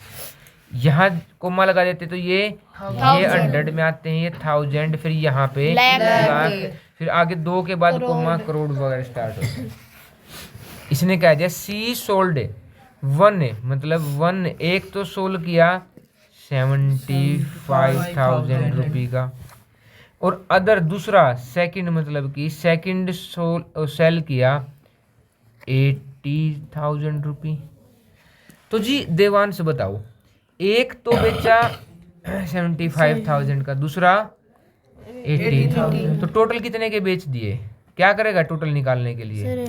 यहाँ कोमा लगा देते तो ये 100 में आते हैं, ये 1000, फिर यहाँ पे लाख, फिर आगे 2 के बाद कोमा करोड़ वगैरह स्टार्ट होते हैं। इसने कह दिया सी सोल्ड 1, मतलब 1 एक तो सोल्ड किया 75,000 रुपये का, और अदर दूसरा सेकंड, मतलब कि सेकंड सेल किया 80,000 रुपये। तो जी देवांश बताओ, एक तो बेचा 75,000 का, दूसरा 80,000, तो टोटल कितने के बेच दिए? क्या करेगा टोटल निकालने के लिए?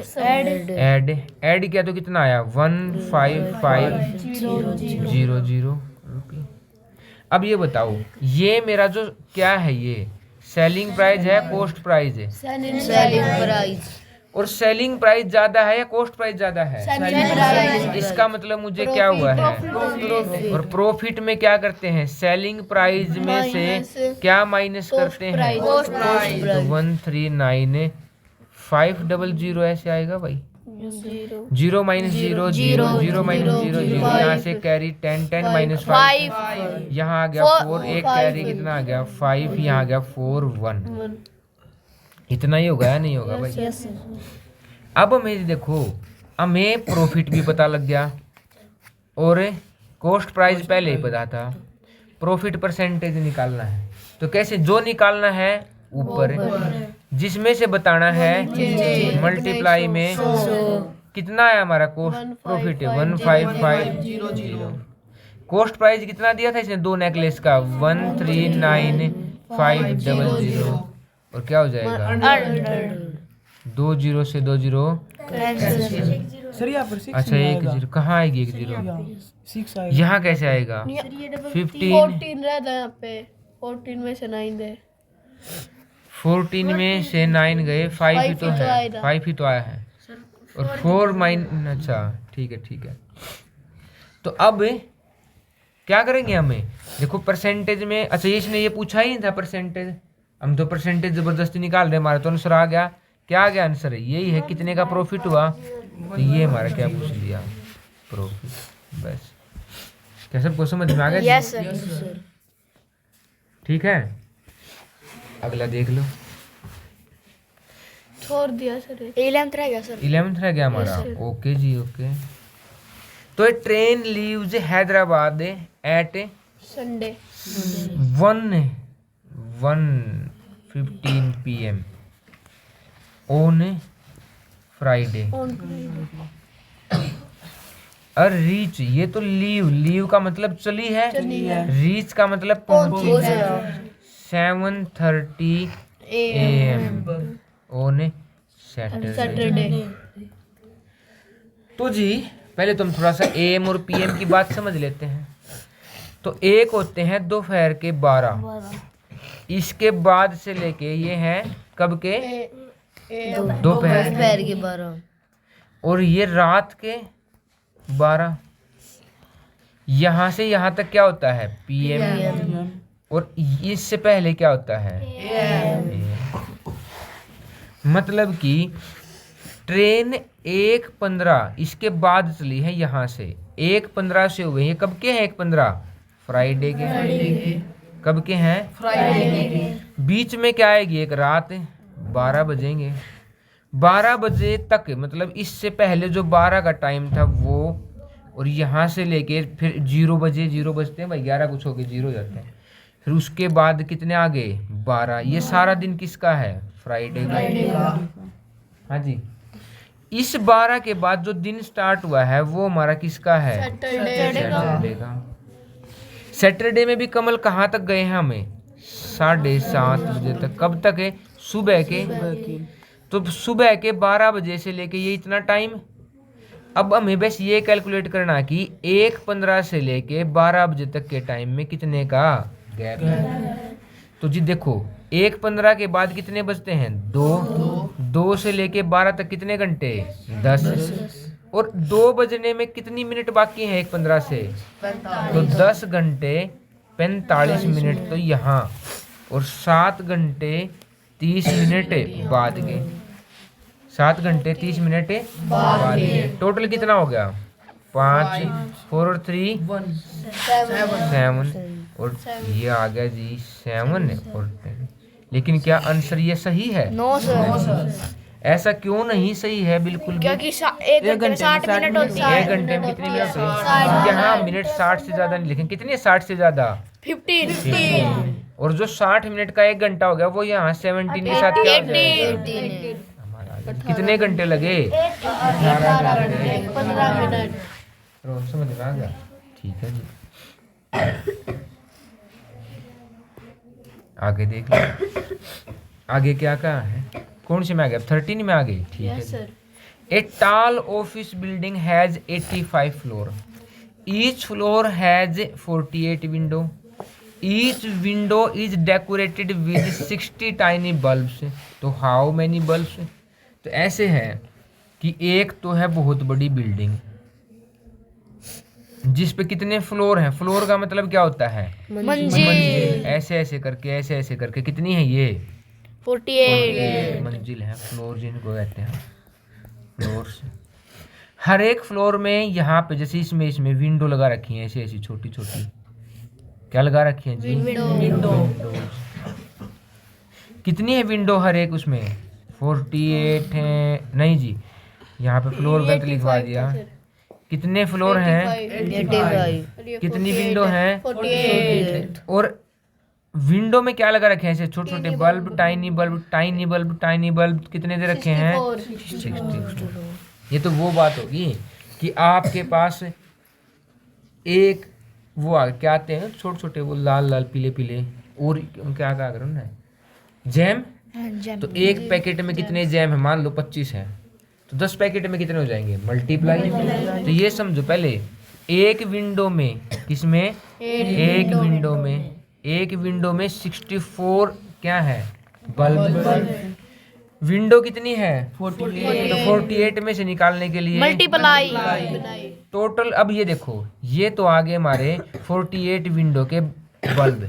ऐड किया तो कितना आया? 155,000 रुपये। अब ये बताओ, ये मेरा जो क्या है, ये सेलिंग प्राइस है, कॉस्ट प्राइस है? Selling price. और सेलिंग प्राइस ज्यादा है या कॉस्ट प्राइस ज्यादा है? इसका मतलब मुझे क्या हुआ है? और प्रॉफिट में क्या करते हैं? सेलिंग प्राइस में से क्या माइनस करते हैं? Cost price. तो 139,500 ऐसे आएगा भाई। 0 माइनस 0 0 0 माइनस 0 0, यहाँ से कैरी 10 10 माइनस 5, यहाँ आ गया 4, एक कैरी कितना आ गया? 5, यहाँ आ गया 4 1। इतना ही होगा या नहीं होगा भाई? अब हमें देखो, हमें प्रॉफिट भी पता लग गया और कॉस्ट प्राइस पहले ही पता था। प्रॉफिट परसेंटेज निकालना है, तो कैसे? जो निकालना है ऊपर, जिसमें से बताना है मल्टीप्लाई में कितना है हमारा कॉस्ट प्रॉफिट है 155,000। कॉस्ट प्राइस कितना दिया था इसने 2 नेकलेस का? 139,500, और क्या हो जाएगा? 2 0 से 2 0। सर यहाँ पर 6 अच्छा 1 0 कहाँ आएगी? 1 0 6 आएगा। यहाँ कैसे आएगा? 15 14 रहता है यहाँ पे, 14 में से 9 गए। 14 में से 9 गए, 5 ही तो है, 5 ही तो आया है, और 4 माइन, अच्छा ठीक है। तो अब क्या करेंगे हमें? देखो परसेंटेज में, अच्छा ये इसने ये पूछा ही नहीं था परसेंटेज, हम तो परसेंटेज जबरदस्ती निकाल रहे, हमारा तो आंसर आ गया। क्या आ गया आंसर? यही है, कितने का प्रॉफिट हुआ, तो ये हमारा क्या पूछ लिया? प्रॉफिट। बस क्या सबको समझ में आ गया? Yes sir. ठीक है, अगला देख लो। छोड़ दिया सर। 11th रह गया सर। 11th रह गया हमारा। ओके जी ओके। तो a train leaves Hyderabad at Sunday 1:15 PM on Friday. और रीच, ये तो लीव का मतलब चली है, रीच का मतलब पहुंची है 7:30 AM ऑन सैटरडे। तो जी पहले तुम थोड़ा सा AM और PM की बात समझ लेते हैं। तो एक होते हैं दोपहर के 12, इसके बाद से लेके ये हैं कब के? दोपहर के 12, और ये रात के 12। यहाँ से यहाँ तक क्या होता है? PM। और इससे पहले क्या होता है? मतलब कि ट्रेन 1:15 इसके बाद चली है, यहाँ से 1:15 से हुए, ये कब के हैं? 1:15 फ्राइडे के। कब के हैं? फ्राइडे के। बीच में क्या आएगी? एक रात 12 बजेंगे। 12 बजे तक, मतलब इससे पहले जो 12 का टाइम था वो, और यहाँ से लेके फिर 0 बजे, 0 बजते हैं भाई, 11 कुछ हो गए 0 जाते हैं, फिर उसके बाद कितने आ गए? 12, ये सारा दिन किसका है? फ्राइडे का। हाँ जी। इस 12 के बाद जो दिन स्टार्ट हुआ है वो हमारा किसका है? सैटरडे का। सैटरडे में भी कमल कहाँ तक गए हैं? हमें 7:30 बजे तक। कब तक है? सुबह के। तो सुबह के 12 बजे से लेके ये इतना टाइम। अब हमें बस ये कैलकुलेट करना कि 1:15 से लेके 12 बजे तक के टाइम में कितने का गैप है। तो जी देखो 1:15 के बाद कितने बजते हैं? 2 से लेके 12 तक कितने घंटे? 10। और 2 बजने में कितनी मिनट बाकी हैं 1:15 से? तो 10 घंटे 45 मिनट तो यहाँ, और 7 घंटे 30 मिनट बाद के। 7 घंटे 30 मिनट बाद के। टोटल कितना हो गया? 5, 4 और 3 7, और ये आ गया जी 7 और 10। लेकिन क्या आंसर ये सही है? No sir. ऐसा क्यों नहीं सही है? बिल्कुल भी। क्योंकि 1 घंटे में 60 मिनट होती है। 1 घंटे में कितनी मिनट होती है? यहाँ मिनट 60 से ज्यादा नहीं लिखें। कितनी है 60 से ज्यादा? 15। और जो 60 मिनट का 1 घंटा हो गया वो यहाँ 17 के साथ क्या हो जाएगा? कितने घंटे लगे? 18 घंटे 15 मिनट। समझ में आ गया? ठीक है जी। आगे देख लो। आगे क्या कहा है? कौन से में आ गया? 13 में आ गई। ठीक है sir. A tall office building has 85 floor. Each floor has 48 window. Each window is decorated with 60 tiny bulbs. तो हाउ मैनी बल्ब्स? तो ऐसे है कि एक तो है बहुत बड़ी बिल्डिंग जिस पे कितने फ्लोर हैं? फ्लोर का मतलब क्या होता है? मंजिल। ऐसे ऐसे करके कितनी है ये? 48 मंजिल है। फ्लोर जिनको कहते हैं फ्लोर्स। हर एक फ्लोर में यहाँ पे जैसे इसमें विंडो लगा रखी है, ऐसी ऐसी छोटी छोटी। क्या लगा रखी है जी? विंडो। कितनी है विंडो हर एक उसमें? 48 है। नहीं जी, यहाँ पे फ्लोर गलत लिखवा दिया। कितने फ्लोर हैं? 85। कितनी विंडो हैं? 48। और विंडो में क्या लगा रखे हैं? ऐसे छोटे छोटे bulb, tiny bulb, tiny bulb, tiny bulb. कितने दे रखे हैं? 64। ये तो वो बात होगी कि आपके पास एक वो क्या आते हैं छोटे छोटे, वो लाल लाल पीले पीले, और क्या करो ना, जैम। तो एक पैकेट में कितने जैम है? मान लो 25 है, तो 10 पैकेट में कितने हो जाएंगे? मल्टीप्लाई। तो ये समझो पहले एक विंडो में, किसमें? एक विंडो में 64 क्या है? बल्ब। विंडो कितनी है? 48। तो 48 में से निकालने के लिए मल्टीप्लाई। टोटल। अब ये देखो, ये तो आगे हमारे 48 विंडो के बल्ब।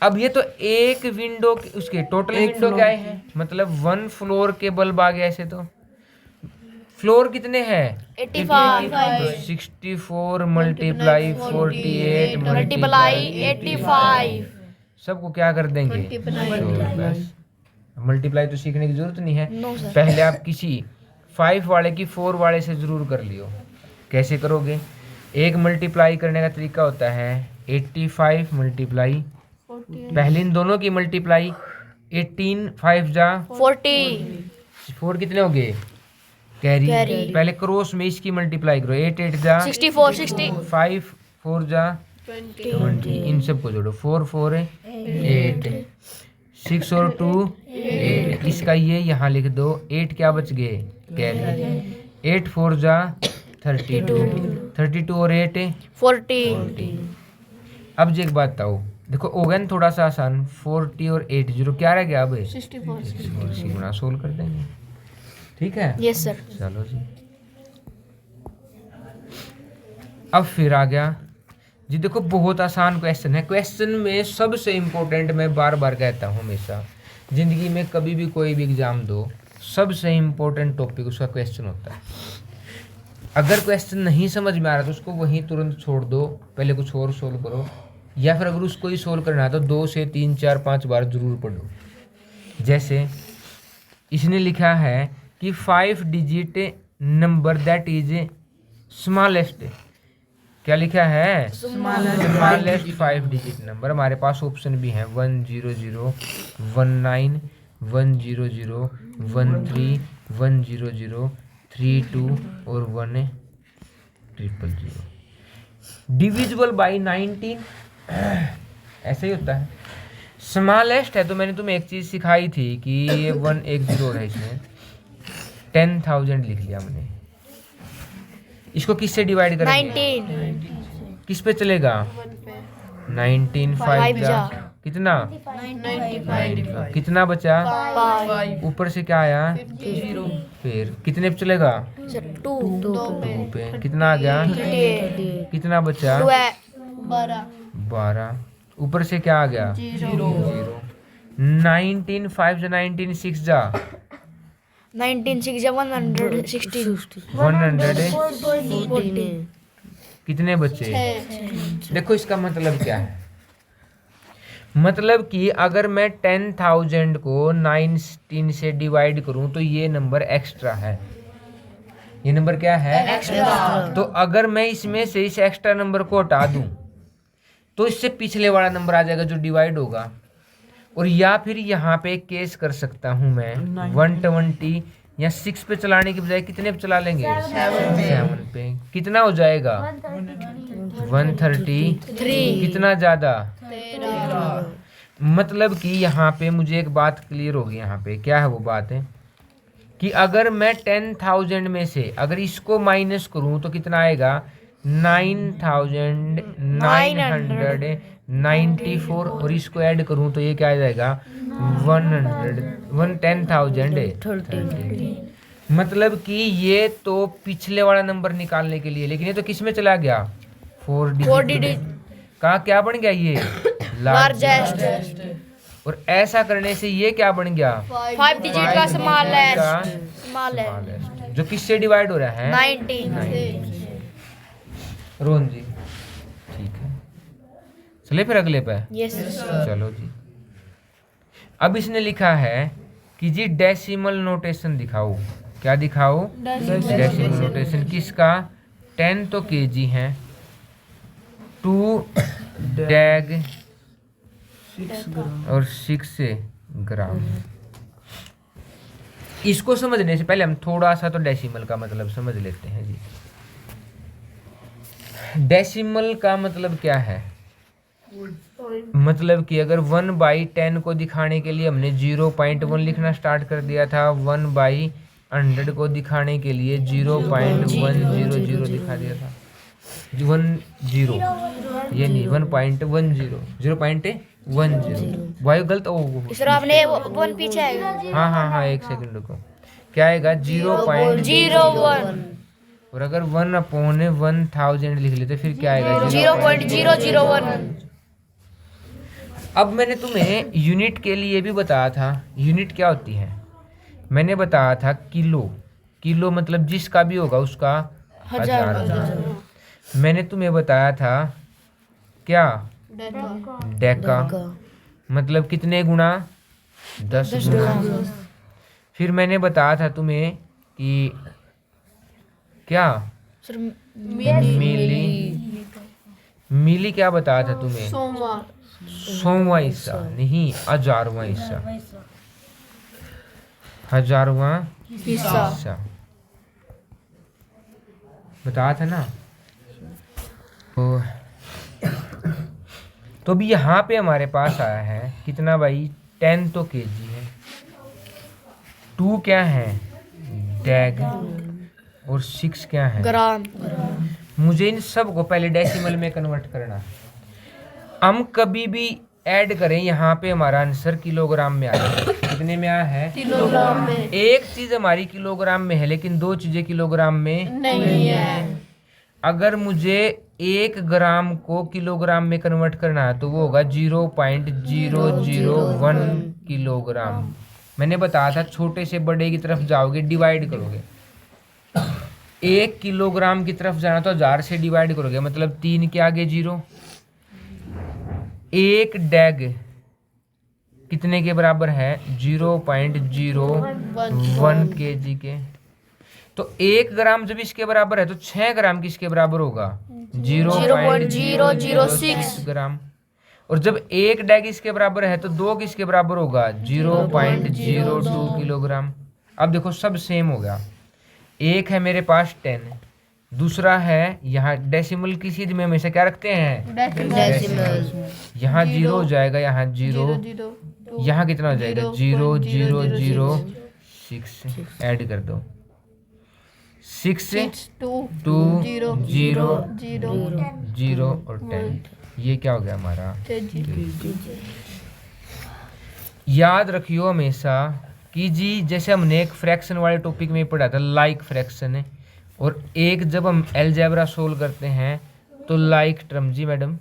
अब ये तो एक विंडो उसके टोटल विंडो क्या है? मतलब 1 फ्लोर के बल्ब आ गए। ऐसे तो फ्लोर कितने हैं? 85। 64 मल्टीप्लाई 48 मल्टीप्लाई 85। सबको क्या कर देंगे? मल्टीप्लाई तो सीखने की जरूरत नहीं है। पहले आप किसी 5 वाले की 4 वाले से जरूर कर लियो। कैसे करोगे? एक मल्टीप्लाई करने का तरीका होता है 85 मल्टीप्लाई, पहले इन दोनों की मल्टीप्लाई 18 5 जा 40। 4 कितने हो गए? कैरी। पहले क्रॉस में इसकी मल्टीप्लाई करो 8 8 जा 64 60 5 4 जा 20। इन सबको जोड़ो 4 4 8 6 और 2 8। इसका ये यहाँ लिख दो। 8 क्या बच गए? कैरी। 8 4 जा 32 और 8 40। अब जी एक बात बताओ, देखो हो गया ना थोड़ा सा आसान। 40 और 8 जीरो क्या रह गया? अब 64। गुना सोल्व कर देंगे। ठीक है? Yes sir. चलो जी। अब फिर आ गया जी, देखो बहुत आसान क्वेश्चन है। क्वेश्चन में सबसे इम्पोर्टेंट, मैं बार बार कहता हूँ हमेशा, जिंदगी में कभी भी कोई भी एग्जाम दो, सबसे इम्पोर्टेंट टॉपिक उसका क्वेश्चन होता है। अगर क्वेश्चन नहीं समझ में आ रहा तो उसको वहीं तुरंत छोड़ दो, पहले कुछ और सोल्व करो, या फिर अगर उसको ही सोल्व करना है तो 2 से 3 4 5 बार जरूर पढ़ो। जैसे इसने लिखा है कि 5 digit number that is smallest क्या लिखा है? Smallest 5 digit number. हमारे पास ऑप्शन भी है 100, 19, 100, 13, 100, 32 और 100। डिविजिबल बाई 19 ऐसे ही होता है। स्मॉलेस्ट है तो मैंने तुम्हें एक चीज सिखाई थी कि ये 110 है, इसमें 10,000 लिख लिया मैंने। इसको किससे डिवाइड करेंगे? 19 किस पे चलेगा? 19 5 जा कितना? 95 कितना बचा? 5 ऊपर से क्या आया? फिर कितने पे चलेगा? 2 2 पे। कितना आ गया? 38 कितना बचा? 12। ऊपर से क्या आ गया? 0। 19 5 जा 19 6 जा 19 6 116 140। कितने बचे? देखो इसका मतलब क्या है? मतलब कि अगर मैं 10,000 को 19 से डिवाइड करूं तो ये नंबर एक्स्ट्रा है। ये नंबर क्या है? एक्स्ट्रा। तो अगर मैं इसमें से इस एक्स्ट्रा नंबर को हटा दूं तो इससे पिछले वाला नंबर आ जाएगा जो डिवाइड होगा। और या फिर यहाँ पे एक केस कर सकता हूँ मैं 120 या 6 पे चलाने की बजाय कितने पे चला लेंगे? 7 पे। कितना हो जाएगा? 133। कितना ज्यादा? मतलब कि यहाँ पे मुझे एक बात क्लियर होगी। यहाँ पे क्या है वो बात है कि अगर मैं 10,000 में से अगर इसको माइनस करूं तो कितना आएगा? 9,994। और इसको ऐड करूं तो ये क्या आ जाएगा? 10,030। मतलब कि ये तो पिछले वाला नंबर निकालने के लिए, लेकिन ये तो किस में चला गया? 4 डिजिट का क्या बन गया? ये लार्जेस्ट। और ऐसा करने से ये क्या बन गया? 5 डिजिट का स्मॉलेस्ट स्मॉलेस्ट, जो किससे डिवाइड हो रहा है? 19 रोहन जी ठीक है। चले फिर अगले पे। यस चलो जी। अब इसने लिखा है कि जी डेसिमल नोटेशन दिखाओ। क्या दिखाओ? डेसिमल नोटेशन किसका? 10 तो केजी है, 2 डैग 6 ग्राम और 6 ग्राम। इसको समझने से पहले हम थोड़ा सा तो डेसिमल का मतलब समझ लेते हैं जी। डेसिमल का मतलब क्या है? मतलब कि अगर 1/10 को दिखाने के लिए हमने 0.1 लिखना स्टार्ट कर दिया था, 1/100 को दिखाने के लिए 0.100 दिखा दिया था। 10 ये नहीं 1.10 0.10 भाई गलत सर आपने 1 पीछे आएगा हाँ 1 सेकंड रुको। क्या आएगा? 0.01। और अगर 1/1000 लिख लेते फिर क्या आएगा? 0.001 अब मैंने तुम्हें यूनिट के लिए भी बताया था। यूनिट क्या होती है? मैंने बताया था किलो। किलो मतलब जिसका भी होगा उसका हजार। मैंने तुम्हें बताया था क्या? डेका मतलब कितने गुना? 10 गुना। फिर मैंने बताया था तुम्हें कि क्या? सर मिली। मिली क्या बताया था तुम्हें? 100वां हिस्सा नहीं, 1000वां हिस्सा। 1000वां हिस्सा बताया था ना। तो अभी यहाँ पे हमारे पास आया है कितना भाई? 10 तो केजी है, 2 क्या है? डैग, और 6 क्या है? ग्राम। मुझे इन सब को पहले डेसिमल में कन्वर्ट करना है। हम कभी भी ऐड करें यहाँ पे हमारा आंसर किलोग्राम में आया है। कितने में आया है? किलोग्राम में। एक चीज हमारी किलोग्राम में है लेकिन 2 चीजें किलोग्राम में नहीं है। अगर मुझे 1 ग्राम को किलोग्राम में कन्वर्ट करना है तो वो होगा 0.001 किलोग्राम। मैंने बताया था छोटे से बड़े की तरफ जाओगे डिवाइड करोगे। 1 किलोग्राम की तरफ जाना तो 1000 से डिवाइड करोगे, मतलब 3 के आगे 0। 1 डैग कितने के बराबर है? 0.01 केजी के। तो 1 ग्राम जब इसके बराबर है तो 6 ग्राम किसके बराबर होगा? 0.006 ग्राम। और जब एक डैग इसके बराबर है तो दो किसके बराबर होगा? 0.02 किलोग्राम। अब देखो सब सेम हो गया। एक है मेरे पास 10, दूसरा है यहाँ डेसिमल की चीज में हमेशा क्या रखते हैं? डेसिमल। यहाँ 0 हो जाएगा, यहाँ 0, यहाँ कितना हो जाएगा? 0.006 ऐड कर दो। 6 2 0 0 और 10, ये क्या हो गया हमारा? याद रखियो हमेशा कि जी जैसे हमने एक फ्रैक्शन वाले टॉपिक में पढ़ा था, लाइक फ्रैक्शन, और एक जब हम अलजेब्रा सोल्व करते हैं तो लाइक टर्म। जी मैडम,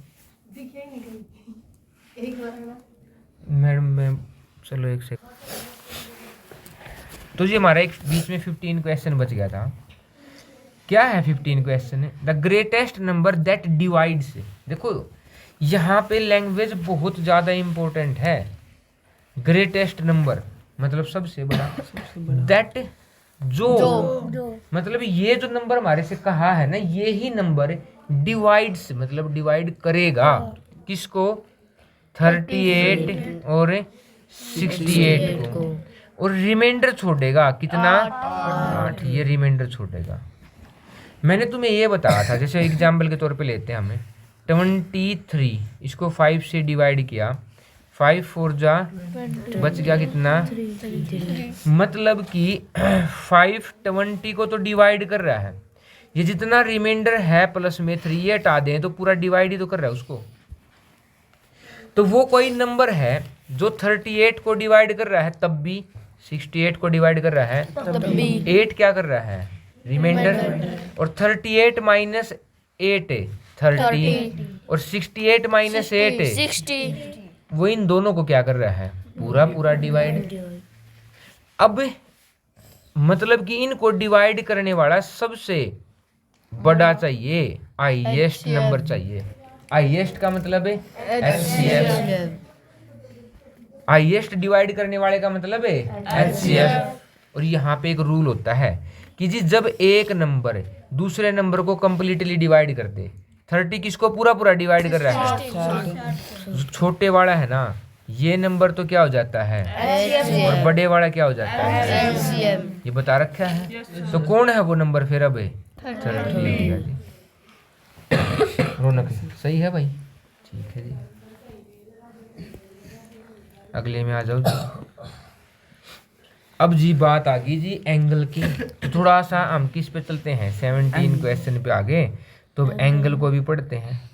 मैं चलो एक सेकंड। तो जी हमारा एक बीच में 15 क्वेश्चन बच गया था। क्या है 15 question? The greatest number that divides. देखो यहाँ पे लैंग्वेज बहुत ज़्यादा इम्पोर्टेंट है। ग्रेटेस्ट नंबर मतलब सबसे बड़ा, दैट जो मतलब ये जो नंबर हमारे से कहा है ना, ये ही नंबर डिवाइड्स मतलब डिवाइड करेगा किसको? 38 और 68 को, और रिमाइंडर छोड़ेगा कितना? 8। ये रिमाइंडर छोड़ेगा। मैंने तुम्हें ये बताया था, जैसे एग्जाम्पल के तौर पे लेते हैं हमें 23, इसको 5 से डिवाइड किया, 5 4 जा बच गया कितना? 3। मतलब कि 5 20 को तो डिवाइड कर रहा है। ये जितना रिमाइंडर है प्लस में 3 ये हटा दें तो पूरा डिवाइड ही तो कर रहा है उसको। तो वो कोई नंबर है जो 38 को डिवाइड कर रहा है तब भी, 68 को डिवाइड कर रहा है तब भी, 8 क्या कर रहा है? रिमाइंडर। और 38 माइनस 8 30, और 68 माइनस 8 60। वो इन दोनों को क्या कर रहा है? पूरा पूरा डिवाइड। अब मतलब कि इनको डिवाइड करने वाला सबसे बड़ा चाहिए, हाईएस्ट नंबर चाहिए। हाईएस्ट का मतलब है HCF। हाईएस्ट डिवाइड करने वाले का मतलब है HCF। और यहाँ पे एक रूल होता है कि जी जब एक नंबर दूसरे नंबर को कंप्लीटली डिवाइड कर दे, 30 किसको पूरा पूरा डिवाइड कर रहा है? छोटे वाला है ना, ये नंबर तो क्या हो जाता है? और बड़े वाला क्या हो जाता है? ये बता रखा है। तो कौन है वो नंबर फिर? अब 30। रौनक सही है भाई, ठीक है जी। अगले में आ जाओ जी। अब जी बात आ गई जी एंगल की। तो थोड़ा सा हम किस पे चलते हैं? 17 क्वेश्चन पे आगे, तो एंगल को भी पढ़ते हैं।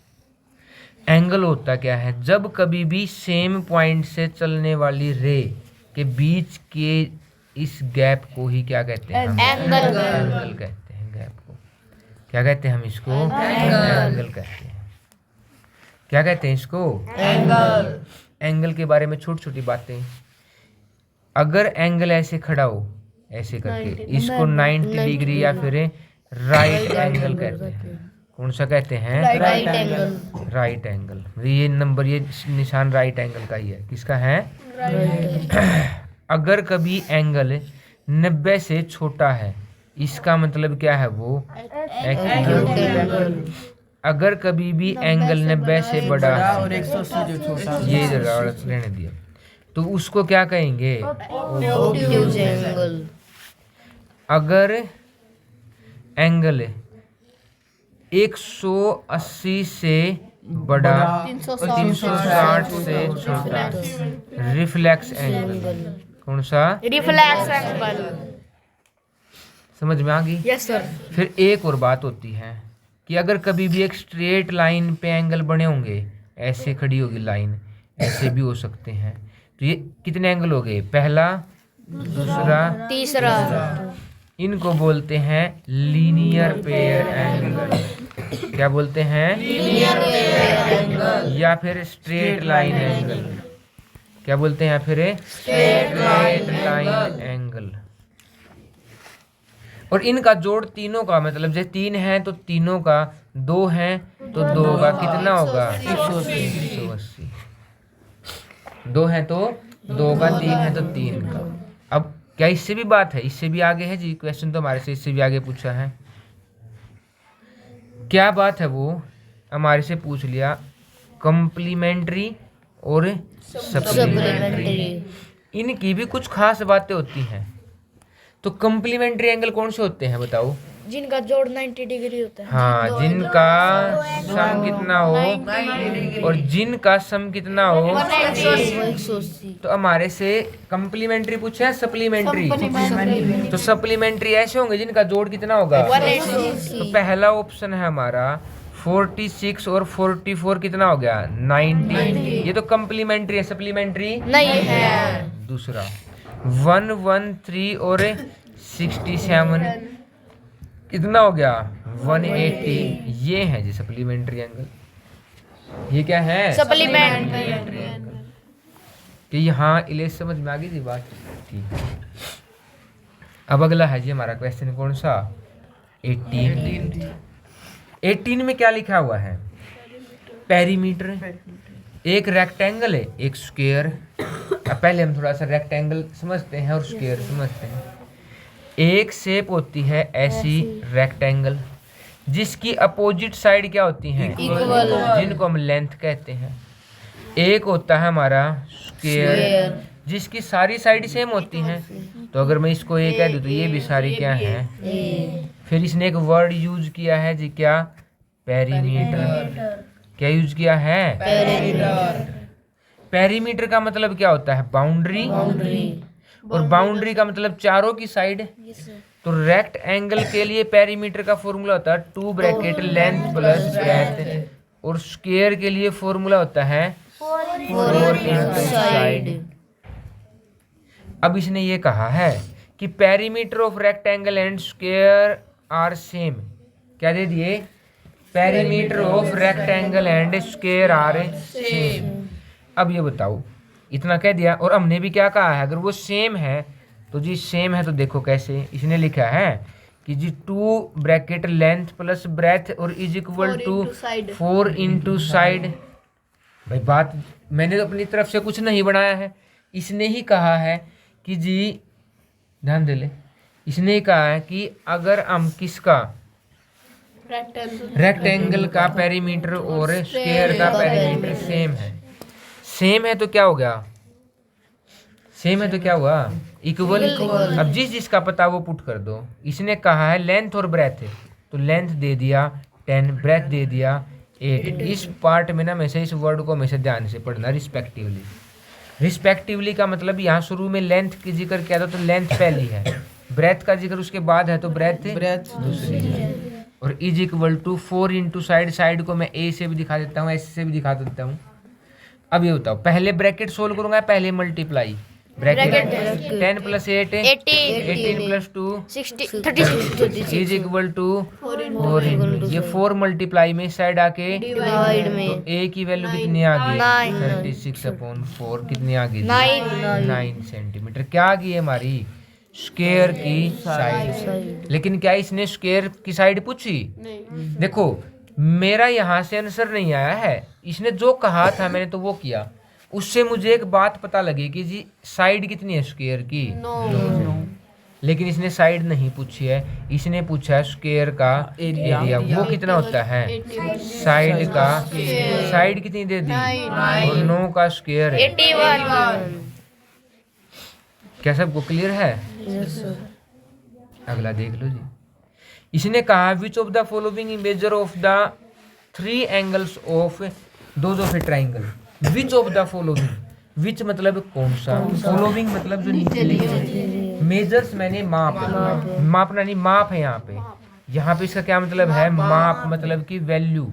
एंगल होता क्या है? जब कभी भी सेम पॉइंट से चलने वाली रे के बीच के इस गैप को ही क्या कहते हैं? एंगल कहते हैं। गैप को क्या कहते हैं हम? इसको एंगल कहते हैं। क्या कहते हैं इसको? एंगल। एंगल के बारे में छोटी छोटी बातें। अगर एंगल ऐसे खड़ा हो, ऐसे करके, इसको 90 डिग्री या फिर राइट एंगल कहते हैं। कौन सा कहते हैं? Right angle. Right angle. ये नंबर, ये निशान राइट एंगल का ही है। किसका है? अगर कभी एंगल 90 से छोटा है, इसका मतलब क्या है? वो एक्यूट। अगर कभी भी एंगल 90 से बड़ा है, और 180 जो छोटा, ये रहने दिया, तो उसको क्या कहेंगे? Obtuse angle. अगर एंगल 180 से बड़ा, 360 से छोटा, रिफ्लेक्स एंगल। कौन सा? Reflex angle. समझ में आ गई? Yes sir. फिर एक और बात होती है कि अगर कभी भी एक स्ट्रेट लाइन पे एंगल बने होंगे, ऐसे खड़ी होगी लाइन, ऐसे भी हो सकते हैं, तो ये कितने एंगल हो गए? पहला, दूसरा, तीसरा। इनको बोलते हैं लीनियर पेयर एंगल। क्या बोलते हैं? Linear pair angle. या फिर स्ट्रेट लाइन एंगल। क्या बोलते हैं? या फिर स्ट्रेट लाइन एंगल। और इनका जोड़ तीनों का मतलब जैसे 3 है तो तीनों का, 2 है तो 2 का कितना होगा? 180। 2 है तो 2 का, 3 है तो 3 का। अब क्या इससे भी बात है? इससे भी आगे है जी क्वेश्चन, तो हमारे से इससे भी आगे पूछा है। क्या बात है वो हमारे से पूछ लिया, कम्प्लीमेंट्री और सप्लीमेंट्री। इनकी भी कुछ खास बातें होती हैं। तो कम्प्लीमेंट्री एंगल कौन से होते हैं बताओ? जिनका जोड़ 90 डिग्री होता है। हाँ, जिनका सम कितना हो और जिनका सम कितना हो। 180। तो हमारे से कम्प्लीमेंट्री पूछा है सप्लीमेंट्री? तो सप्लीमेंट्री ऐसे होंगे जिनका जोड़ कितना होगा। तो पहला ऑप्शन है हमारा 46 और 44 कितना हो गया 90। ये तो कम्प्लीमेंट्री है, सप्लीमेंट्री नहीं है। दूसरा 113 और 67 कितना हो गया 180। ये है जी सप्लीमेंट्री एंगल। ये क्या है सप्लीमेंट्री एंगल। कि यहाँ इले समझ में आ गई थी बात? ठीक है। अब अगला है जी हमारा क्वेश्चन कौन सा 18। 18 में क्या लिखा हुआ है? पेरीमीटर। एक रेक्टेंगल है एक स्क्वायर। अब पहले हम थोड़ा सा रेक्टेंगल समझते हैं और स्क्वायर समझते हैं। एक शेप होती है ऐसी रेक्टेंगल जिसकी अपोजिट साइड क्या होती हैं इक्वल, जिनको हम लेंथ कहते हैं। एक होता है हमारा स्क्वायर जिसकी सारी साइड सेम होती हैं। तो अगर मैं इसको ए कह दूं तो ये भी सारी क्या है। फिर इसने एक वर्ड यूज किया है जी, क्या? पेरीमीटर। क्या यूज किया है? पेरीमीटर का मतलब क्या होता है? बाउंड्री। और बाउंड्री का मतलब चारों की साइड। तो रेक्ट एंगल के लिए पेरीमीटर का फॉर्मूला होता है 2 ब्रैकेट लेंथ प्लस ब्रेथ। और स्क्वायर के लिए फॉर्मूला होता है 4 इंटू साइड। अब इसने ये कहा है कि perimeter of rectangle and square are same. क्या दे दिए? Perimeter of rectangle and square are same. अब ये बताओ, इतना कह दिया और हमने भी क्या कहा है? अगर वो सेम है तो जी सेम है तो देखो कैसे इसने लिखा है कि जी 2 ब्रैकेट लेंथ प्लस ब्रेथ और is equal to 4 into side. भाई बात मैंने तो अपनी तरफ से कुछ नहीं बनाया है, इसने ही कहा है कि जी ध्यान दे ले। इसने ही कहा है कि अगर हम किसका रेक्टेंगल का पेरीमीटर और स्क्वायर का पेरीमीटर सेम है तो क्या हो गया? सेम है तो क्या हुआ? इक्वल। अब जिसका पता वो पुट कर दो। इसने कहा है लेंथ और ब्रेथ, तो लेंथ दे दिया 10, ब्रेथ दे दिया 8। इस पार्ट में ना हमेशा इस वर्ड को हमेशा ध्यान से पढ़ना, रिस्पेक्टिवली। रिस्पेक्टिवली का मतलब यहाँ शुरू में लेंथ की जिक्र किया था तो लेंथ पहली है, ब्रेथ का जिक्र उसके बाद है तो ब्रेथ दूसरी है। और is equal to 4 into side को मैं ए से भी दिखा देता हूँ, ऐसे से भी दिखा देता हूँ। अब ये बताओ, पहले ब्रैकेट सोल्व करूंगा, पहले multiply. Bracket 10 plus 8 18 plus 2 36 is equal to 4। ये 4 मल्टीप्लाई में साइड आके डिवाइड में तो ए की वैल्यू कितनी आ गई? 36/4 कितनी आ गई? 9 सेंटीमीटर। क्या आ गई है हमारी? स्क्वायर की साइड। लेकिन क्या इसने स्क्वायर की साइड पूछी? देखो मेरा यहाँ से आंसर नहीं आया है, इसने जो कहा था मैंने तो वो किया। उससे मुझे एक बात पता लगी कि जी साइड कितनी है स्क्वायर की? लेकिन इसने साइड नहीं पूछी है, इसने पूछा है स्क्वायर का एरिया। वो कितना होता है? साइड का साइड कितनी दे दी? और 9 का स्क्वायर है 81। क्या सबको क्लियर है? अगला देख लो जी। इसने कहा which of the following measure of the 3 angles of those of a triangle. Which of the following, which मतलब कौन सा, फॉलोइंग मतलब जो नीचे लिखे। मेजर्स मैंने माप, मापना नहीं, माप है यहाँ पे। यहाँ पे इसका क्या मतलब है? माप मतलब की वैल्यू,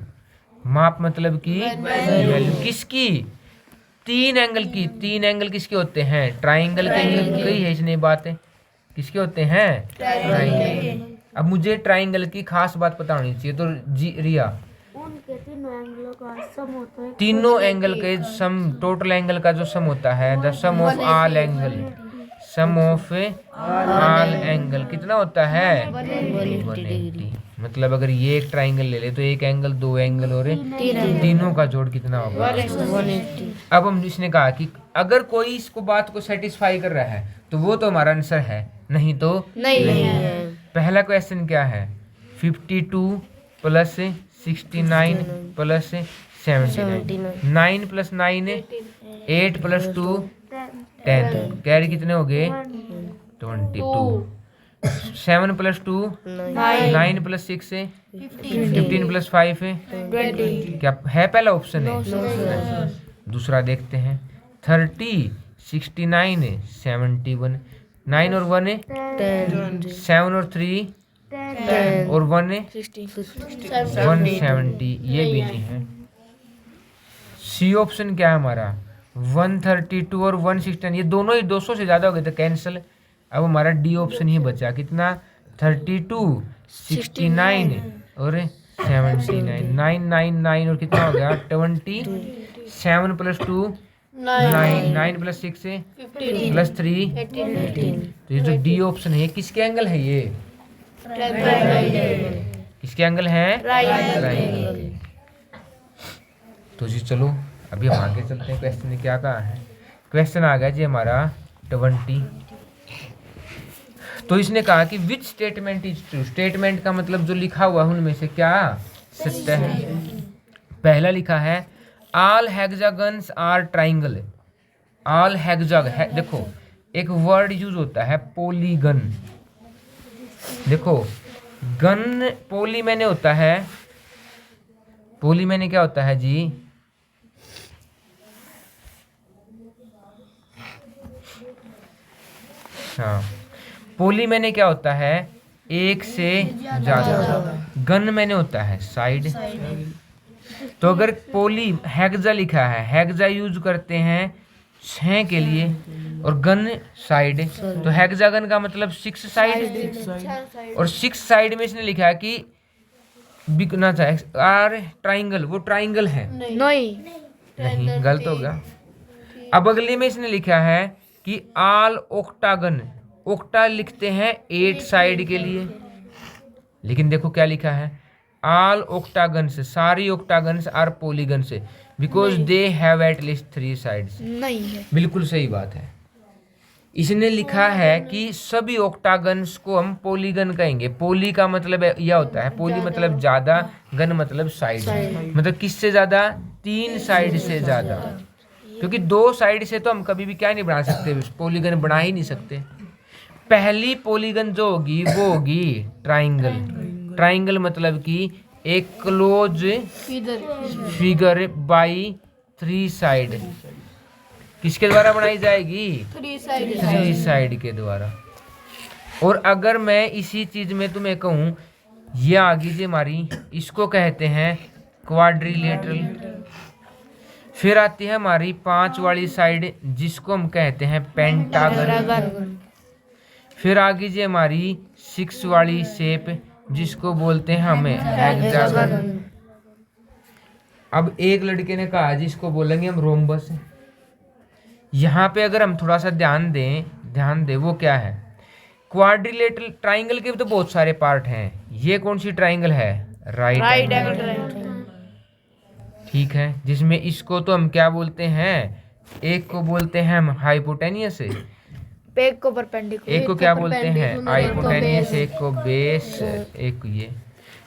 माप मतलब की वैल्यू किसकी? 3 एंगल की। 3 एंगल किसके होते हैं? ट्राइंगल के। कही है इसने बातें, किसके होते हैं? ट्राइंगल। अब मुझे ट्राइंगल की खास बात पता होनी चाहिए, तो जी रिया उनके तीनों एंगलों का सम होता है। तीनों एंगल के सम, टोटल एंगल का जो सम होता है, the sum of all angle, sum of all angle कितना होता है? 180। मतलब अगर ये एक ट्राइंगल ले ले तो एक एंगल, 2 एंगल और तीनों का जोड़ कितना होगा? 180। अब हम इसने कहा कि अगर कोई इसको बात को सेटिस्फाई कर रहा है तो वो तो हमारा आंसर है, नहीं तो नहीं है। पहला क्वेश्चन क्या है? 52 plus 69 plus 79, 9 plus 9 8 plus 2 10, carry कितने हो गए 22, 7 प्लस 2 9 प्लस 6 15 प्लस 5 क्या है, पहला ऑप्शन है। दूसरा देखते हैं 30 69 71, 9 और 1 7 और 3 और 1 170, ये भी नहीं है। सी ऑप्शन क्या है हमारा 132 और 169, ये दोनों ही 200 से ज्यादा हो गए तो कैंसिल। अब हमारा डी ऑप्शन ही बचा, कितना 32 69 और 79, 999 और कितना हो गया 20, 7 प्लस 2 9, 9 प्लस 6 प्लस 3 तो ये जो डी ऑप्शन है किसके एंगल है, ये किसके एंगल है, ट्रायंगल। तो जी चलो अभी हम आगे चलते हैं। क्वेश्चन ने क्या कहा है, क्वेश्चन आ गया जी हमारा 20। तो इसने कहा कि which statement is true, statement का मतलब जो लिखा हुआ है उनमें से क्या सत्य है। पहला लिखा है all hexagons are triangle, all hexagon है, देखो एक वर्ड यूज होता है पॉलीगन, देखो गन पोली मैंने होता है, पोली मैंने क्या होता है जी हाँ, पोली मैंने क्या होता है एक से ज्यादा, गन मैंने होता है साइड। तो अगर पोली हेक्सा लिखा है, हेक्सा यूज करते हैं 6 के लिए और गन साइड, तो हेक्सागन का मतलब 6 साइड, और 6 साइड में इसने लिखा है कि बिकना चाहे आर ट्राइंगल, वो ट्राइंगल है नहीं, गलत हो गया। अब अगले में इसने लिखा है कि आल ओक्टागन, ओक्टा लिखते हैं 8 साइड के लिए, लेकिन देखो क्या लिखा है आल ओक्टागन से, सारी ओक्टागन्स आर पॉलीगन से because they have at least 3 sides, नहीं है। बिल्कुल सही बात है। इसने लिखा है कि सभी ऑक्टागन्स को हम पॉलीगन कहेंगे। पोली का मतलब यह होता है, पोली मतलब ज्यादा, गन मतलब साइड, मतलब किससे ज्यादा 3 साइड से ज्यादा, क्योंकि 2 साइड से तो हम कभी भी क्या नहीं बना सकते, पॉलीगन बना ही नहीं सकते। पहली पॉलीगन जो होगी वो होगी ट्राइंगल, ट्राइंगल मतलब कि एक क्लोज फिगर बाई 3 साइड, किसके द्वारा बनाई जाएगी 3 साइड के द्वारा। और अगर मैं इसी चीज में तुम्हें कहूं ये आ गई जी हमारी, इसको कहते हैं क्वाड्रिलेटरल। फिर आती है हमारी 5 वाली साइड जिसको हम कहते हैं पेंटागन। फिर आ गई जी हमारी 6 वाली शेप जिसको बोलते हैं हमें हेक्सागन। अब एक लड़के ने कहा जिसको बोलेंगे हम रोम्बस। यहाँ पे अगर हम थोड़ा सा ध्यान दें वो क्या है, क्वाड्रिलेटरल ट्राइंगल के तो बहुत सारे पार्ट हैं, ये कौन सी ट्राइंगल है राइट एंगल, ठीक है, जिसमें इसको तो हम क्या बोलते हैं, एक को बोलते हैं हम हाइपोटेनियस, एक को परपेंडिकुलर, एक को क्या बोलते हैं हाइपोटेनियस, एक को बेस, एक को ये।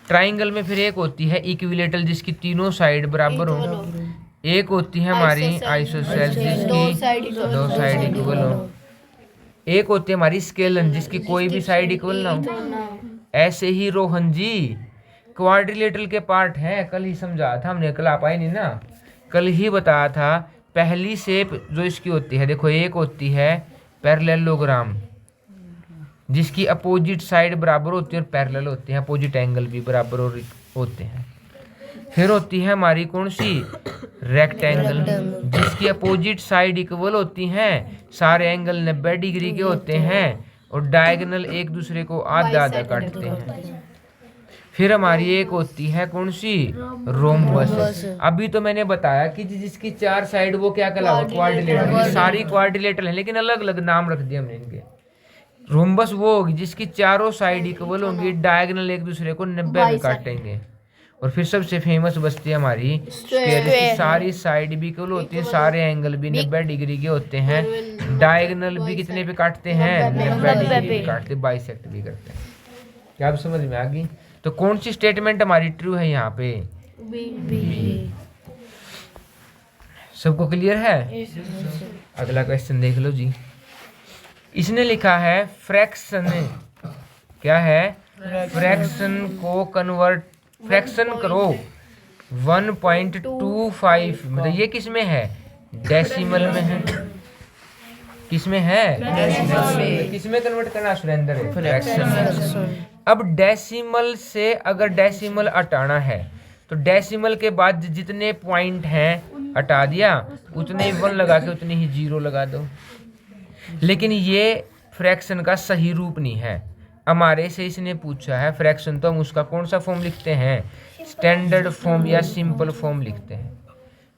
ट्राइंगल में फिर एक होती है इक्विलेटरल जिसकी तीनों साइड बराबर हो, एक होती है हमारी आइसोसेल्स जिसकी 2 साइड इक्वल हो, एक होती है हमारी स्केलन जिसकी कोई भी साइड इक्वल ना हो। ऐसे ही रोहन जी क्वाड्रिलेटरल के पार्ट है, कल ही समझाया था हमने, कल आप आए नहीं ना, कल ही बताया था। पहली शेप जो इसकी होती है, देखो एक होती है पैरेललोग्राम जिसकी अपोजिट साइड बराबर होती है और पैरेलल होते हैं, अपोजिट एंगल भी बराबर होते हैं। फिर होती है हमारी कौन सी रेक्टेंगल जिसकी अपोजिट साइड इक्वल होती हैं, सारे एंगल 90 डिग्री के होते हैं और डायगोनल एक दूसरे को आधा आधा काटते हैं। फिर हमारी एक होती है कौन सी रोम्बस। अभी तो मैंने बताया कि जिसकी 4 साइड वो क्या कहलावा क्वाड्रिलेटरल, सारी क्वाड्रिलेटरल है लेकिन अलग अलग नाम रख दिए हमने इनके। रोम्बस वो होगी जिसकी चारों साइड इक्वल होंगी, डायगोनल एक दूसरे को 90 में काटेंगे। और फिर सबसे फेमस बचती है हमारी स्क्वायर जिसकी सारी साइड भी इक्वल होती है, सारे एंगल भी 90 डिग्री के होते हैं, डायगोनल भी कितने पे काटते हैं 90 डिग्री पे काटते, बाइसेक्ट भी करते हैं। क्या आप समझ में आ गई। तो तो कौन सी स्टेटमेंट हमारी ट्रू है यहाँ पे? बी। सबको क्लियर है? अगला क्वेश्चन देख लो जी। इसने लिखा है फ्रैक्शन, क्या है? फ्रैक्शन को कन्वर्ट, फ्रैक्शन करो 1.25, मतलब ये किस में है? डेसिमल में है। किस में है? किस में कन्वर्ट करना सुरेंद्र? फ्रैक्शन में। अब डेसिमल से अगर डेसिमल हटाना है तो डेसिमल के बाद जितने पॉइंट हैं हटा दिया, उतने ही 1 लगा के उतने ही 0 लगा दो। लेकिन ये फ्रैक्शन का सही रूप नहीं है। हमारे से इसने पूछा है फ्रैक्शन, तो हम उसका कौन सा फॉर्म लिखते हैं? स्टैंडर्ड फॉर्म या सिंपल फॉर्म लिखते हैं।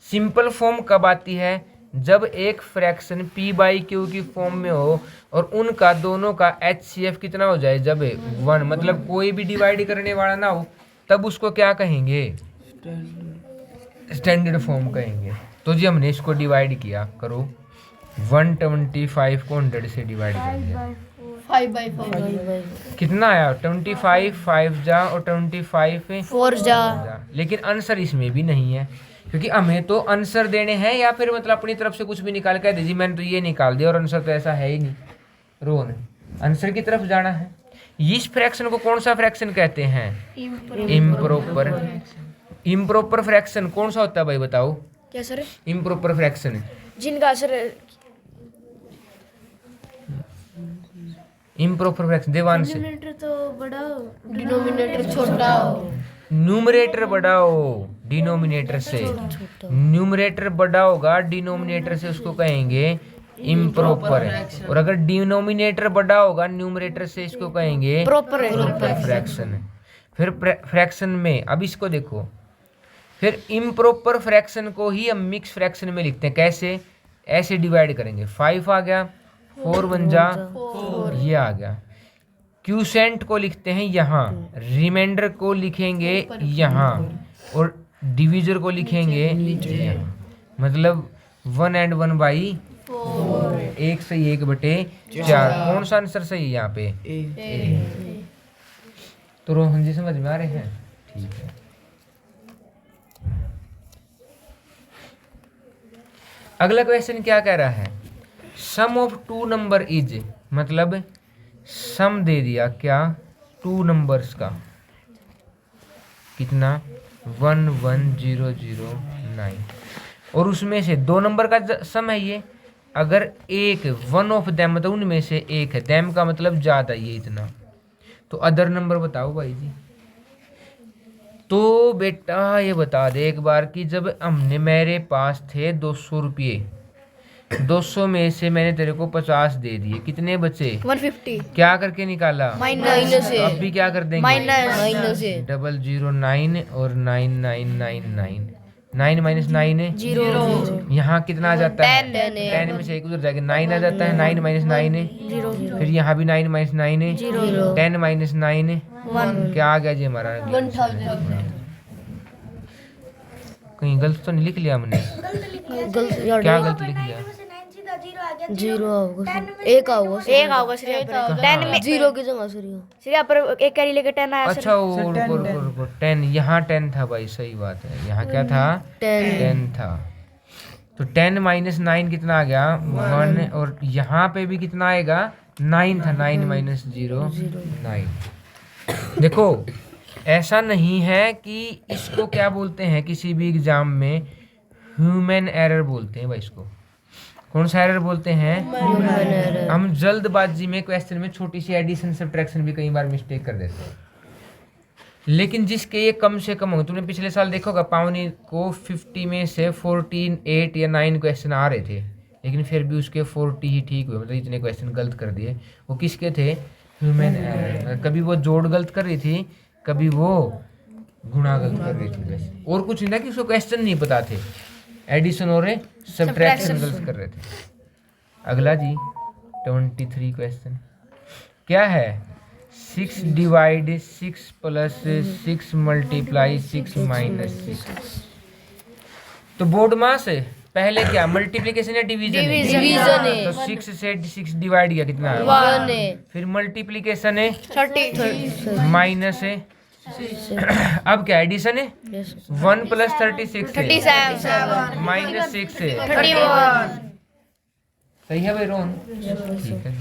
सिंपल फॉर्म कब आती है? जब एक फ्रैक्शन p/q की फॉर्म में हो और उनका दोनों का HCF कितना हो जाए? जब 1, मतलब कोई भी डिवाइड करने वाला ना हो, तब उसको क्या कहेंगे? स्टैंडर्ड फॉर्म कहेंगे। तो जी हमने इसको डिवाइड किया, करो 125 को 100 से डिवाइड कर दिया, 5/4 कितना आया? 25, 5 जा और 25 4 जा। लेकिन आंसर इसमें भी नहीं है, क्योंकि हमें तो आंसर देने हैं या फिर मतलब अपनी तरफ से कुछ भी निकाल कर दीजिए, मैंने तो ये निकाल दिया और आंसर तो ऐसा है ही नहीं। रोहन, आंसर की तरफ जाना है। इस फ्रैक्शन को कौन सा फ्रैक्शन कहते हैं? इम्प्रॉपर। इम्प्रॉपर फ्रैक्शन कौन सा होता है भाई बताओ? क्या सर? इम्प्रॉपर फ्रैक्शन जिनका सर इम्प्रॉपर फ्रैक्शन देवांश, तो बड़ा डिनोमिनेटर छोटा हो। न्यूमरेटर बड़ा हो डिनोमिनेटर से। न्यूमरेटर बड़ा होगा डिनोमिनेटर से, उसको कहेंगे इम्प्रॉपर। और अगर डिनोमिनेटर बड़ा होगा न्यूमरेटर से, इसको कहेंगे प्रॉपर फ्रैक्शन। फिर फ्रैक्शन में अब इसको देखो, फिर इम्प्रॉपर फ्रैक्शन को ही हम मिक्स फ्रैक्शन में लिखते हैं। कैसे? ऐसे डिवाइड करेंगे, 5 आ गया, 4 1 जा, ये आ गया। क्यूसेंट को लिखते हैं यहाँ, रिमाइंडर को लिखेंगे यहाँ, और डिवीजर को लिखेंगे यहाँ। मतलब 1 and 1/4, 1 से 1/4। कौन सा आंसर सही है यहाँ पे? ए। तो रोहन जी समझ में आ रहे हैं? ठीक है। अगला क्वेश्चन क्या कह रहा है? सम ऑफ 2 नंबर इज, मतलब सम दे दिया क्या 2 नंबर्स का, कितना? 1 1 0 0 9, और उसमें से 2 नंबर का सम है ये। अगर एक वन ऑफ देम, मतलब उनमें से एक है, देम का मतलब ज़्यादा, ये इतना, तो अदर नंबर बताओ भाई जी। तो बेटा ये बता दे एक बार कि जब हमने, मेरे पास थे 200 रुपये, 200 में से मैंने तेरे को 50 दे दिए, कितने बचे? 150 क्या करके निकाला? माइनस से। अब भी क्या कर देंगे? माइनस से 009 और 9999, 9 - 9 है 0। यहाँ कितना आ जाता है? 10 10 में से एक उधर जाके 9 आ जाता है, 9 - 9 है 0। फिर यहाँ भी 9 - 9 है 0। 10 - 9 है 1। क्या आ गया जी हमारा? 1000। कहीं गलत तो नहीं लिख लिया हमने? गलत यार, क्या गलत लिख लिया? 0 होगा, 1 होगा, 1 होगा सर। 10 में 0 की जगह सर सर पर एक कैरी लेके 10 आया अच्छा वो 10, यहाँ 10 था भाई, सही बात है। यहाँ क्या था? 10 था। तो 10 - 9 कितना आ गया? 1। और यहाँ पे भी कितना आएगा? 9 था, 9 - 0 9। देखो ऐसा नहीं है कि इसको क्या बोलते हैं किसी भी एग्जाम में, ह्यूमन एरर बोलते हैं भाई इसको। कौन सा एरर बोलते हैं? हम जल्दबाजी में क्वेश्चन में छोटी सी एडिशन सब्ट्रैक्शन भी कई बार मिस्टेक कर देते हैं, लेकिन जिसके ये कम से कम हो। तुमने पिछले साल देखा होगा पावनी को 50 में से 14, 8 या 9 क्वेश्चन आ रहे थे, लेकिन फिर भी उसके 40 ही ठीक हुए, मतलब इतने क्वेश्चन गलत कर दिए। वो किसके थे? Human error. कभी वो जोड़ गलत कर रही थी, कभी वो गुणा गलत कर रही थी, वैसे और कुछ नहीं था कि उसको क्वेश्चन नहीं पता थे, एडिशन और सब्ट्रैक्शन गलत कर रहे थे। अगला जी 23 क्वेश्चन क्या है? 6 डिवाइड 6 प्लस 6 मल्टीप्लाई 6 माइनस 6। तो बोर्ड मास पहले क्या मल्टीप्लिकेशन या डिवीजन डिवीजन तो 6 से 6 डिवाइड किया कितना है? 1 है। फिर मल्टीप्लिकेशन है 30 माइनस है अब क्या एडिशन है? यस 1 प्लस 36 है 37 माइनस 6 है। 31 सही है भाई रोहन? ठीक है जी।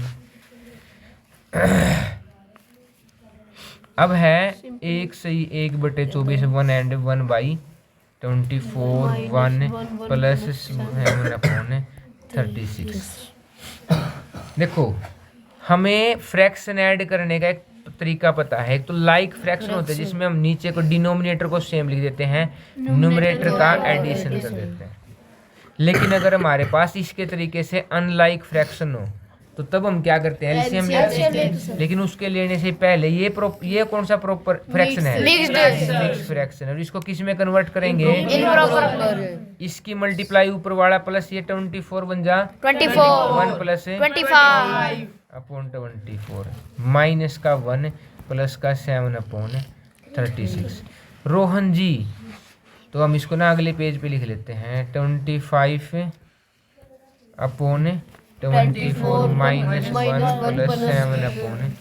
अब है 1 सही 1/24 1 एंड 1/24 1 प्लस 7/36। देखो हमें फ्रैक्शन ऐड करने का एक तरीका पता है। एक तो लाइक फ्रैक्शन होता है जिसमें हम नीचे को डिनोमिनेटर को सेम लिख देते हैं, न्यूमरेटर का एडिशन कर देते हैं। लेकिन अगर हमारे पास इसके तरीके से अनलाइक फ्रैक्शन हो तो तब हम क्या करते हैं? एलसीएम लेते हैं। लेकिन उसके लेने से पहले ये कौन सा प्रॉपर फ्रैक्शन है? Mix fraction. और इसको किस में कन्वर्ट करेंगे? इसकी मल्टीप्लाई ऊपर वाला प्लस ये 24 बन जा 24 1 प्लस 25 अपॉन 24 माइनस का 1 प्लस का 7/36। रोहन जी तो हम इसको ना अगले पेज पे लिख लेते हैं 25 अपॉन 24 माइनस 1 प्लस 7/30।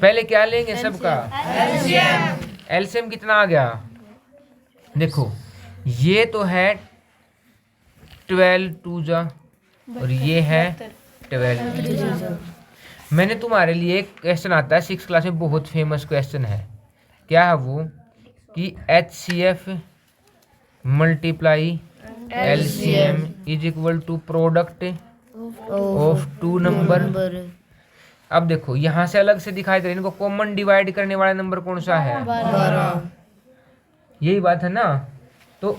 पहले क्या लेंगे सबका? एलसीएम कितना आ गया? देखो ये तो है 12 2 जा और ये है 12। मैंने तुम्हारे लिए एक क्वेश्चन आता है 6 क्लास में, बहुत फेमस क्वेश्चन है। क्या है वो? कि HCF multiply LCM is equal to product of 2 number. अब देखो यहाँ से अलग से दिखाई दे रहा है, इनको कॉमन डिवाइड करने वाला नंबर कौन सा है? 12 यही बात है ना। तो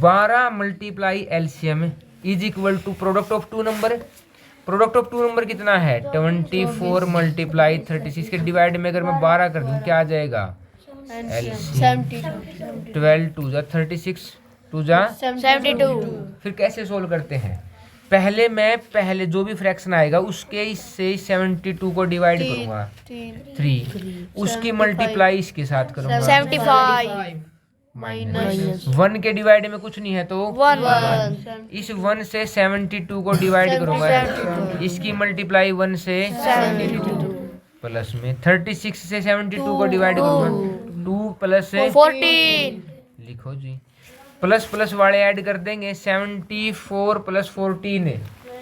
12 multiply LCM is equal to product of 2 number. Product of 2 number कितना है? 24 मल्टीप्लाई 36 के डिवाइड में अगर मैं 12 कर दूं क्या आ जाएगा? LCM 12 2 जा 36 2 जा 72 फिर कैसे सोल्व करते हैं? पहले जो भी फ्रैक्शन आएगा उसके इससे 72 को डिवाइड करूंगा 3, उसकी मल्टीप्लाई इसके साथ करूंगा 75 माइनस 1 के डिवाइड में कुछ नहीं है तो 1 इस 1 से 72 को डिवाइड करूंगा, इसकी मल्टीप्लाई 1 से 72 प्लस में 36 से 72 को डिवाइड करूंगा 2 प्लस 14 लिखो जी, प्लस प्लस वाले ऐड कर देंगे 74 प्लस 14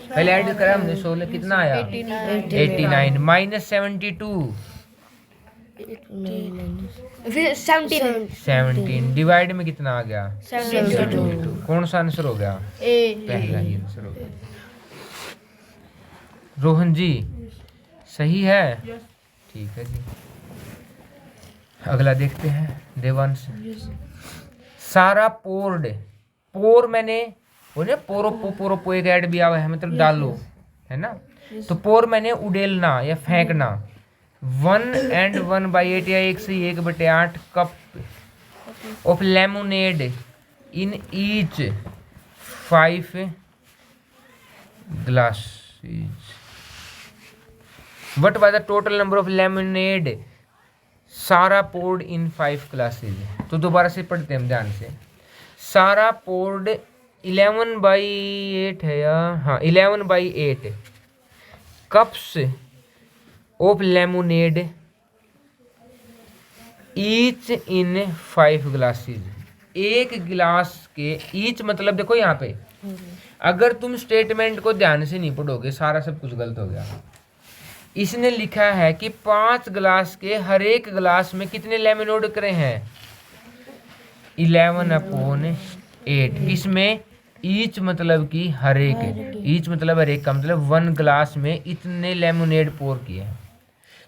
पहले ऐड करा हमने 16 कितना आया 89 माइनस 72 फिर 17 डिवाइड में कितना आ गया 72 कौन सा आंसर हो गया? ए पहला ही आंसर हो गया। रोहन जी सही है? ठीक है जी। अगला देखते हैं देवांश। सारा पोर मैंने वो ना पोरो एक ऐड भी आया है मतलब डालो है ना। तो पोर मैंने उड़ेलना या फेंकना 1 एंड 1/8 या 1 से 1/8 cup of lemonade in each 5 glasses. What was the total number of lemonade सारा पोर्ड इन 5 ग्लासेस। तो दोबारा से पढ़ते हैं हम ध्यान से। सारा पोर्ड 11/8 है या हाँ 11/8 cups of lemonade each in 5 glasses. एक गिलास के ईच मतलब देखो यहाँ पे अगर तुम स्टेटमेंट को ध्यान से नहीं पढ़ोगे सारा सब कुछ गलत हो गया। इसने लिखा है कि 5 गिलास के हर एक गिलास में कितने लेमोनेड करे हैं 11/8। किसमें? ईच मतलब कि हर एक, ईच मतलब हर एक का मतलब 1 गिलास में इतने लेमोनेड पोर किए हैं।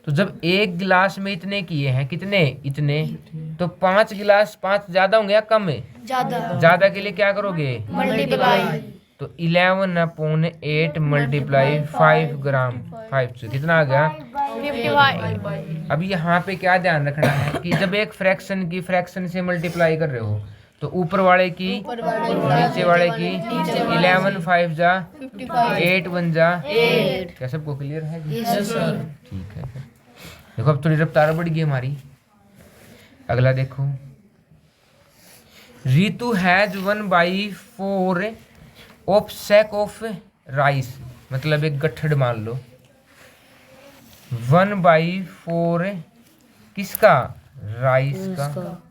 तो जब एक गिलास में इतने किए हैं कितने इतने तो 5 गिलास 5 ज्यादा होंगे या कम है? ज्यादा के लिए क्या करोगे? मल्टीप्लाई तो 11/8 मल्टीप्लाई 5 ग्राम 5 से कितना आ गया 55 अब यहाँ पे क्या ध्यान रखना है कि जब एक फ्रैक्शन की फ्रैक्शन से मल्टीप्लाई कर रहे हो तो ऊपर वाले की नीचे वाले की 11 5 जा 8 1 जा 8। क्या सबको क्लियर है? ठीक है। देखो अब थोड़ी रफ्तार बढ़ गई हमारी। अगला देखो। Ritu has 1/4 of sack of rice मतलब एक गट्ठड़ मान लो 1/4 किसका? राइस का।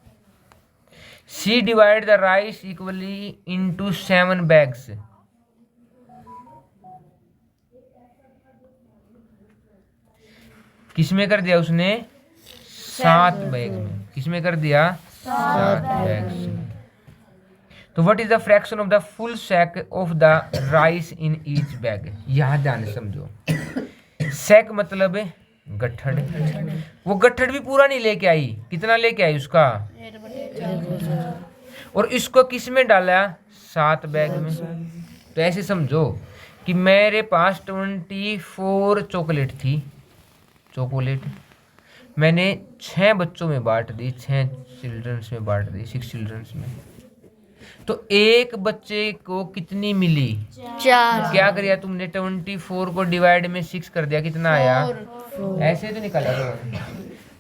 She divide the rice equally into 7 bags. किसमें कर दिया उसने? 7 बैग में। किसमें कर दिया? 7 बैग्स में। तो what is the fraction of the full sack of the rice in each bag? यहां ध्यान से समझो। सैक मतलब गट्ठड़। वो गट्ठड़ भी पूरा नहीं लेके आई। कितना लेके आई उसका? और इसको किस में डाला? 7 बैग में। तो ऐसे समझो कि मेरे पास 24 चॉकलेट थी। चॉकलेट मैंने 6 बच्चों में बांट दी, 6 चिल्ड्रंस में बांट दी, 6 चिल्ड्रंस में। तो एक बच्चे को कितनी मिली? 4। क्या करिया तुमने? 24 को डिवाइड में 6 कर दिया। कितना आया? ऐसे तो निकाला तो।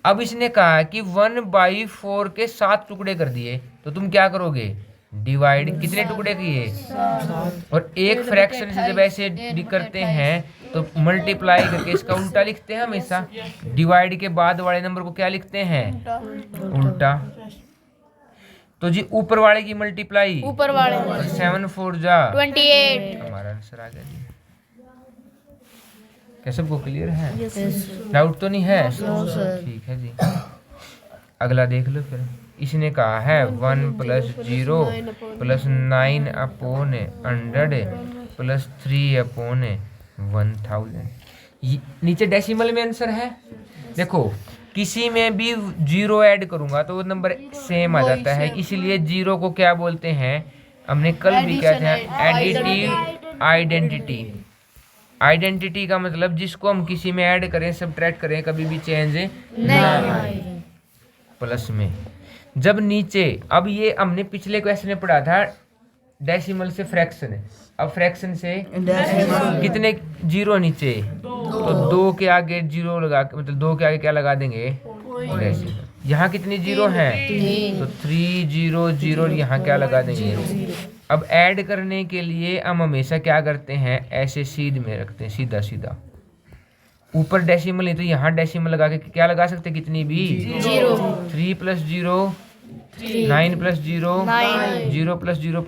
अब इसने कहा कि 1/4 के 7 टुकड़े कर दिए, तो तुम क्या करोगे? डिवाइड कितने टुकड़े किए? और एक फ्रैक्शन से जब ऐसे करते हैं तो मल्टीप्लाई करके इसका उल्टा लिखते हैं हमेशा। डिवाइड के बाद वाले नंबर को क्या लिखते हैं? उल्टा। तो जी ऊपर वाले की मल्टीप्लाई ऊपर वाले 7 4 जा 28। हमारा आंसर आ गया जी। क्या सबको क्लियर है? डाउट तो नहीं है? ठीक है जी। अगला देख लो फिर। इसने कहा है 1 + 0 + 9/100 + 3/1000। नीचे डेसिमल में आंसर है। देखो किसी में भी 0 ऐड करूंगा तो वो नंबर सेम आ जाता है, इसलिए 0 को क्या बोलते हैं? हमने कल भी क्या था? Additive identity. आइडेंटिटी का मतलब जिसको हम किसी में ऐड करें, सब्ट्रैक्ट करें, कभी भी चेंज नहीं। प्लस में जब नीचे, अब ये हमने पिछले क्वेश्चन में पढ़ा था डेसिमल से फ्रैक्शन, अब फ्रैक्शन से कितने 0 नीचे, तो 2 के आगे 0 लगा, मतलब 2 के आगे क्या लगा देंगे? डेसिमल। यहाँ कितनी 0 हैं? तो 3 0 0, यहाँ क्या लगा देंगे? अब ऐड करने के लिए हम हमेशा क्या करते हैं? ऐसे सीध में रखते हैं, सीधा सीधा। ऊपर डेसिमल है तो यहाँ डेसिमल लगा के क्या लगा सकते? कितनी भी 0। 3 + 0 9 + 0 0 + 0 +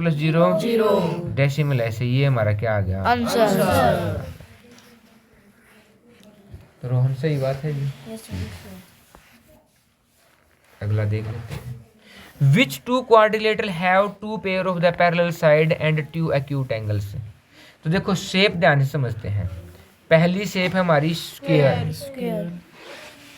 0 डेसिमल। ऐसे ये हमारा क्या आ गया? आंसर। तो रोहन सही बात है जी। अगला देख लेते हैं। Which 2 quadrilateral have 2 pair of the parallel side and 2 acute angles? तो देखो शेप ध्यान से समझते हैं। पहली शेप है हमारी स्क्वायर।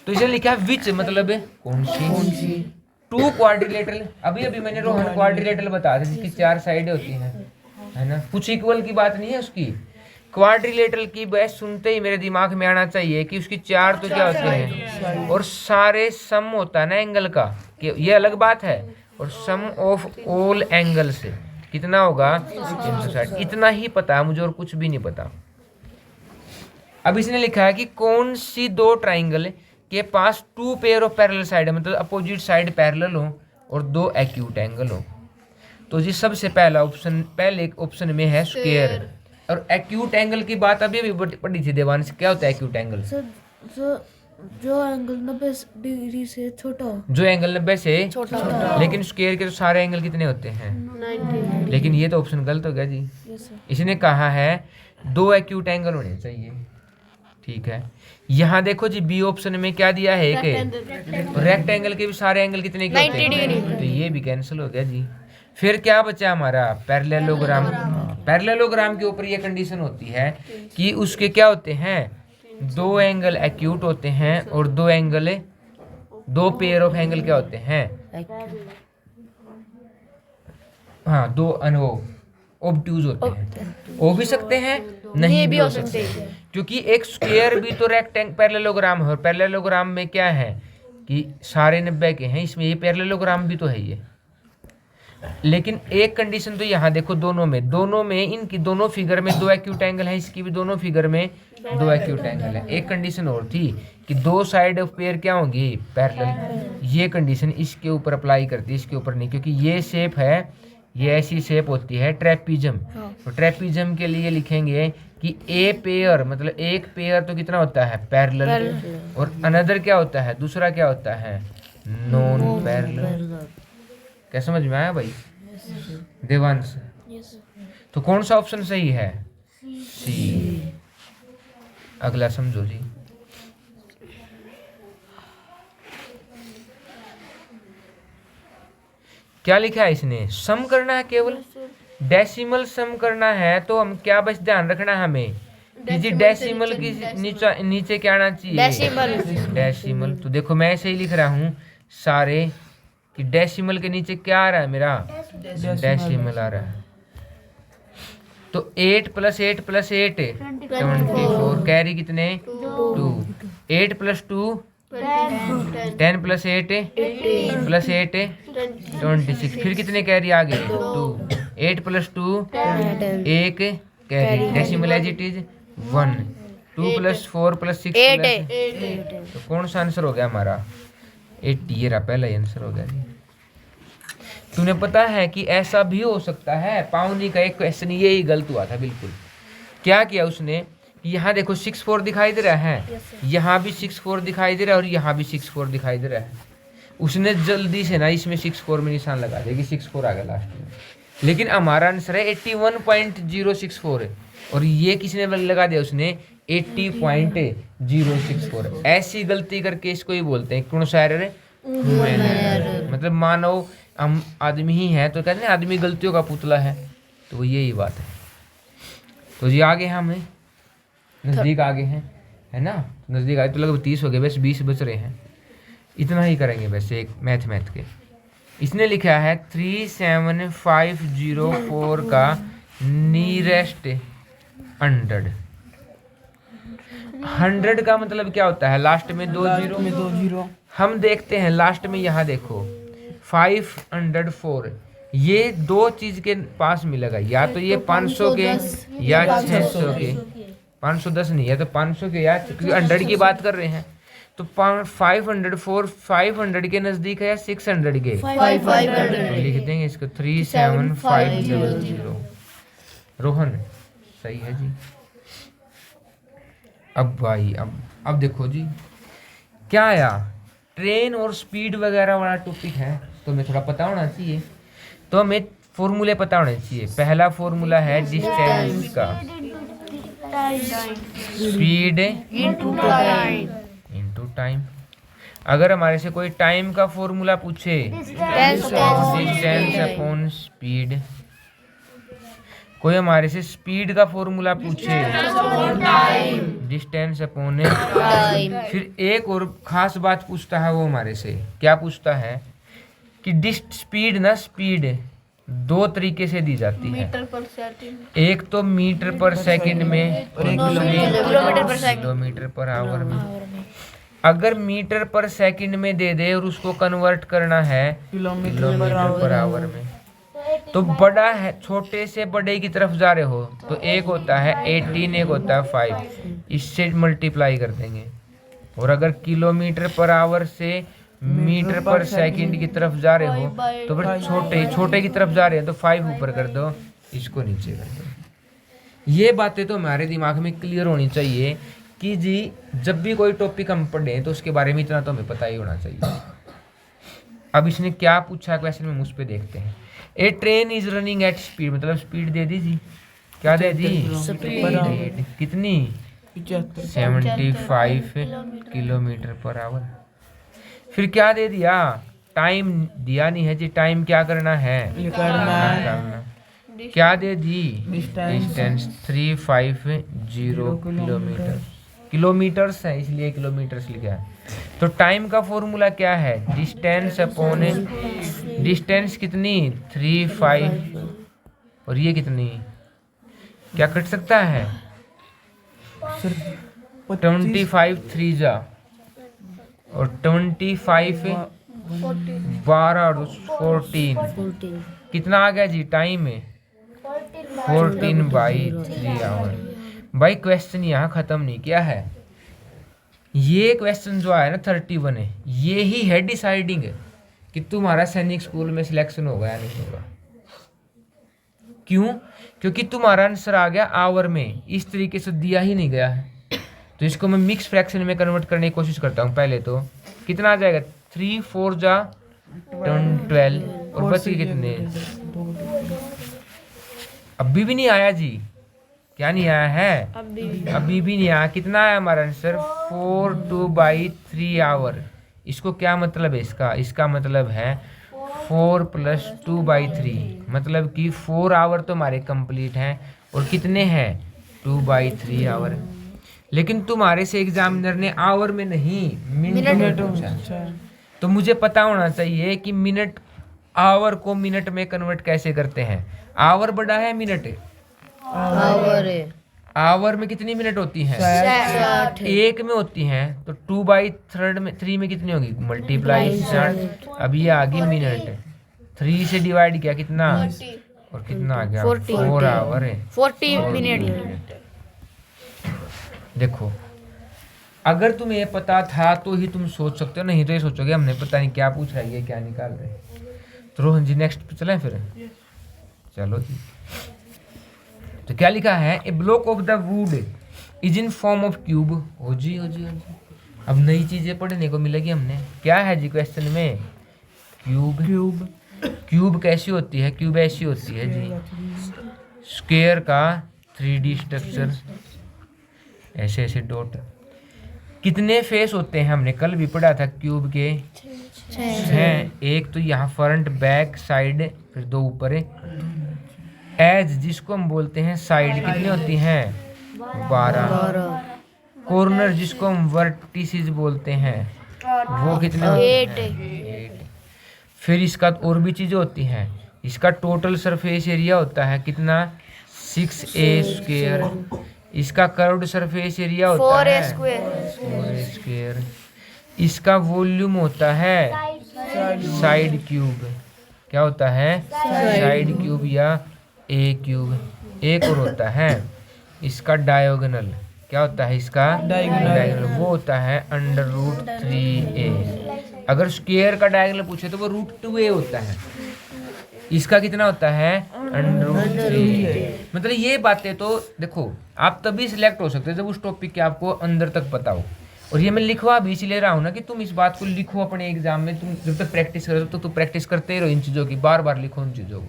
तो इसे लिखा है विच, मतलब कौन सी? 2 क्वाड्रिलेटरल। अभी अभी मैंने रोहन क्वाड्रिलेटरल बता दी जिसकी 4 साइडें होती हैं, है ना? कुछ इक्वल की बात नहीं है उसकी। क्वाड्रिलेटरल की बहस सुनते ही मेरे दिमाग में आना चाहिए कि उसकी 4 तो क्या होते हैं, और सारे सम होता है ना एंगल का, कि ये अलग बात है। और सम ऑफ ऑल एंगल से कितना होगा? 360। इतना ही पता है मुझे और कुछ भी नहीं पता। अब इसने लिखा है कि कौन सी 2 ट्राइंगल के पास 2 पेयर ऑफ पैरेलल साइड है, मतलब अपोजिट साइड पैरेलल हो और 2 एक्यूट एंगल हो। तो जी सबसे पहला ऑप्शन, पहले ऑप्शन में है स्क्वायर। और एक्यूट एंगल की बात अभी अभी पढ़ी थी देवांश। क्या होता है एक्यूट एंगल? जो एंगल 90 डिग्री से छोटा हो। जो एंगल 90 से छोटा। लेकिन स्क्वायर के तो सारे एंगल कितने होते हैं? 90। लेकिन ये तो ऑप्शन गलत हो गया जी। इसने कहा है 2 एक्यूट एंगल होने चाहिए। ठीक है, यहाँ देखो जी बी ऑप्शन में क्या दिया है? एक रेक्टेंगल के भी सारे एंगल कितने के होते हैं? तो ये भी कैंसिल हो गया जी। फिर क्या बचा हमारा? पैरेललोग्राम। पैरेललोग्राम के ऊपर ये कंडीशन होती है कि उसके क्या होते हैं? 2 एंगल एक्यूट होते हैं और 2 एंगल, 2 पेयर ऑफ एंगल क्या होते हैं? हाँ, 2 ऑब्ट्यूज होते हैं। हो भी सकते हैं, नहीं भी हो सकते हैं, क्योंकि एक स्क्वायर भी तो पैरेललोग्राम है। और पैरेललोग्राम में क्या है कि सारे 90 के हैं, इसमें ये पैरेललोग्राम भी तो है ये। लेकिन एक कंडीशन तो यहाँ देखो, दोनों में इनकी दोनों फिगर में 2 एक्यूट एंगल है, इसकी भी दोनों फिगर में 2 एक्यूट एंगल है। एक कंडीशन और थी कि 2 साइड ऑफ पेयर क्या होंगी? पैरेलल। ये कंडीशन इसके ऊपर अप्लाई करती है, इसके ऊपर नहीं, क्योंकि ये शेप है, ये ऐसी शेप होती है ट्रेपीजम। तो ट्रेपीजम के लिए लिखेंगे कि ए पेयर, मतलब एक पेयर तो कितना होता है? पैरेलल। और अनदर क्या होता है? दूसरा क्या होता है? Non parallel. क्या समझ में आया भाई देवांश? तो कौन सा ऑप्शन सही है? सी। अगला समझो जी। क्या लिखा है इसने? सम करना है, केवल डेसिमल सम करना है। तो हम क्या बस ध्यान रखना है हमें कि जी डेसिमल की नीचे क्या आना चाहिए? डेसिमल। डेसिमल। तो देखो मैं ऐसे ही लिख रहा हूँ सारे कि डेसिमल के नीचे क्या आ रहा है मेरा? डेसिमल आ रहा है। तो 8 + 8 + 8 24। कैरी कितने? 2। 8 + 2 10 + 8 + 8 26। फिर कितने कैरी आ गए? 2। 8 + 2 1 carry. Decimal as it is 1। 2 + 4 + 6 तो कौन सा आंसर हो गया हमारा? 80। ये रहा पहला आंसर हो गया जी। तुम्हें पता है कि ऐसा भी हो सकता है? पाउनी का एक क्वेश्चन यही गलत हुआ था बिल्कुल। क्या किया उसने? यहाँ देखो 6 4 दिखाई दे रहा है, यहाँ भी 6 4 दिखाई दे रहा है और यहाँ भी 6 4 दिखाई दे रहा है। उसने जल्दी से ना इसमें 6 4 में निशान लगा दिया कि 6 4 आ गया लास्ट में। लेकिन हमारा आंसर है 81.064 है और ये किसने लगा दिया? उसने 80.064। ऐसी गलती करके इसको ही बोलते हैं कौन सा एरर? मतलब मानव हम आदमी ही है तो कहते हैं आदमी गलतियों का पुतला है, तो वो यही बात है। तो जी आगे हम नज़दीक आगे हैं, है ना? नज़दीक आगे तो लगभग 30 हो गए, बस 20 बच रहे हैं। इतना ही करेंगे वैसे एक मैथ के। इसने लिखा है 37504 का नियरेस्ट 100 का मतलब क्या होता है? लास्ट में 2 जीरो। हम देखते हैं लास्ट में, यहाँ देखो 504। ये दो चीज के पास मिलेगा, या तो ये 500 के या 600 के। 510 नहीं है तो 500 के, या क्योंकि 100 की बात कर रहे हैं तो 504 500 के नजदीक है या 600 के? 500। तो लिख देंगे इसको 37500। रोहन सही है जी। अब भाई अब देखो जी क्या आया? ट्रेन और स्पीड वगैरह वाला टॉपिक है तो हमें थोड़ा पता होना चाहिए। तो हमें फॉर्मूले पता होने चाहिए। पहला फॉर्मूला है डिस्टेंस का, स्पीड इनटू टाइम। अगर हमारे से कोई टाइम का फॉर्मूला पूछे, डिस्टेंस अपॉन स्पीड। कोई हमारे से स्पीड का फॉर्मूला पूछे, डिस्टेंस अपॉन टाइम। फिर एक और खास बात पूछता है वो हमारे से, क्या पूछता है कि स्पीड ना, स्पीड दो तरीके से दी जाती है। एक तो मीटर पर सेकंड में और एक किलोमीटर पर आवर में। अगर मीटर पर सेकंड में दे दे और उसको कन्वर्ट करना है किलोमीटर पर आवर में, तो बड़ा है, छोटे से बड़े की तरफ जा रहे हो तो एक होता है 18, एक होता है 5, इससे मल्टीप्लाई कर देंगे। और अगर किलोमीटर पर आवर से मीटर पर सेकंड की तरफ जा रहे हो तो फिर छोटे की तरफ जा रहे हैं तो 5 ऊपर कर दो, इसको नीचे कर दो। ये बातें तो हमारे दिमाग में क्लियर होनी चाहिए कि जी जब भी कोई टॉपिक हम पढ़ें तो उसके बारे में इतना तो हमें पता ही होना चाहिए। अब इसने क्या पूछा क्वेश्चन में, उस पर देखते हैं। A train is running at speed, मतलब स्पीड दे दी जी, क्या दे दी? स्पीड कितनी? 75 किलोमीटर पर आवर। फिर क्या दे दिया? टाइम दिया नहीं है जी, टाइम क्या करना है? निकालना। क्या दे दी? Distance 350 kilometre. किलोमीटर्स है इसलिए किलोमीटर्स लिखा है। तो टाइम का फॉर्मूला क्या है? डिस्टेंस अपॉन, डिस्टेंस कितनी? 35 और ये कितनी? क्या कट सकता है? 25 3 जा और 25 12 और 14 कितना आ गया जी टाइम में? 14/3 आवर। भाई क्वेश्चन यहाँ खत्म नहीं किया है। ये क्वेश्चन जो आया ना 31 है, ये ही है डिसाइडिंग कि तुम्हारा सैनिक स्कूल में सिलेक्शन होगा या नहीं होगा। क्यों? क्योंकि तुम्हारा आंसर आ गया आवर में, इस तरीके से दिया ही नहीं गया है। तो इसको मैं मिक्स फ्रैक्शन में कन्वर्ट करने की कोशिश करता हूँ। पहले तो कितना आ जाएगा? 3 4 जा 12 और बच गए कितने? अभी भी नहीं आया जी, क्या नहीं आया है? अभी भी नहीं आया। कितना है हमारा आंसर? 4/2/3 आवर। इसको क्या मतलब है इसका? इसका मतलब है 4 + 2/3, मतलब कि 4 आवर तो हमारे कंप्लीट हैं और कितने हैं? 2/3 आवर। लेकिन तुम्हारे से एग्जामिनर ने आवर में नहीं मिनट में पूछा, तो मुझे पता होना चाहिए कि मिनट आवर को मिनट में कन्वर्ट कैसे करते हैं। आवर बड़ा है मिनट? आवर में कितनी मिनट होती हैं? 1 में होती हैं। तो 2/3 में कितनी होगी? मल्टीप्लाई 60। अब ये आ गई मिनट, 3 से डिवाइड किया कितना? और कितना आ गया? 4 आवर है, 40 मिनट। देखो अगर तुम्हें ये पता था तो ही तुम सोच सकते हो, नहीं तो ये सोचोगे हमने पता नहीं क्या पूछ रहा है, ये क्या निकाल रहे हैं। तो रोहन जी नेक्स्ट पे चलें फिर? चलो जी। तो क्या लिखा है? A block of the wood is in form of cube. हो जी। अब नई चीजें पढ़ने को मिलेगी हमने। क्या है जी क्वेश्चन में? क्यूब कैसी होती है? क्यूब ऐसी होती है जी, स्क्वायर का 3D स्ट्रक्चर, ऐसे ऐसे डॉट। कितने फेस होते हैं? हमने कल भी पढ़ा था क्यूब के 6। एक तो यहाँ फ्रंट बैक साइड, फिर 2 ऊपर। एज जिसको हम बोलते हैं साइड, कितनी होती हैं? 12। कॉर्नर जिसको हम वर्टिसेस बोलते हैं, वो कितने होते हैं? 8। फिर इसका और भी चीजें होती हैं। इसका टोटल सरफेस एरिया होता है कितना? 6a²। इसका कर्व्ड सरफेस एरिया होता है 4a²। इसका वॉल्यूम होता है साइड क्यूब। क्या होता है? साइड क्यूब या ए क्यूब। एक और होता है इसका डायगोनल। क्या होता है इसका? डायगोनल। वो होता है √3a। अगर स्क्वायर का डायगोनल पूछे तो वो √2a होता है। इसका कितना होता है? √3a। मतलब ये बातें तो देखो आप तभी सिलेक्ट हो सकते हो जब उस टॉपिक के आपको अंदर तक पता हो। और ये मैं लिखवा भी इसलिए रहा हूँ ना कि तुम इस बात को लिखो अपने एग्जाम में। तुम जब तक प्रैक्टिस करो तो प्रैक्टिस करते ही रहो इन चीज़ों की, बार बार लिखो उन चीज़ों को,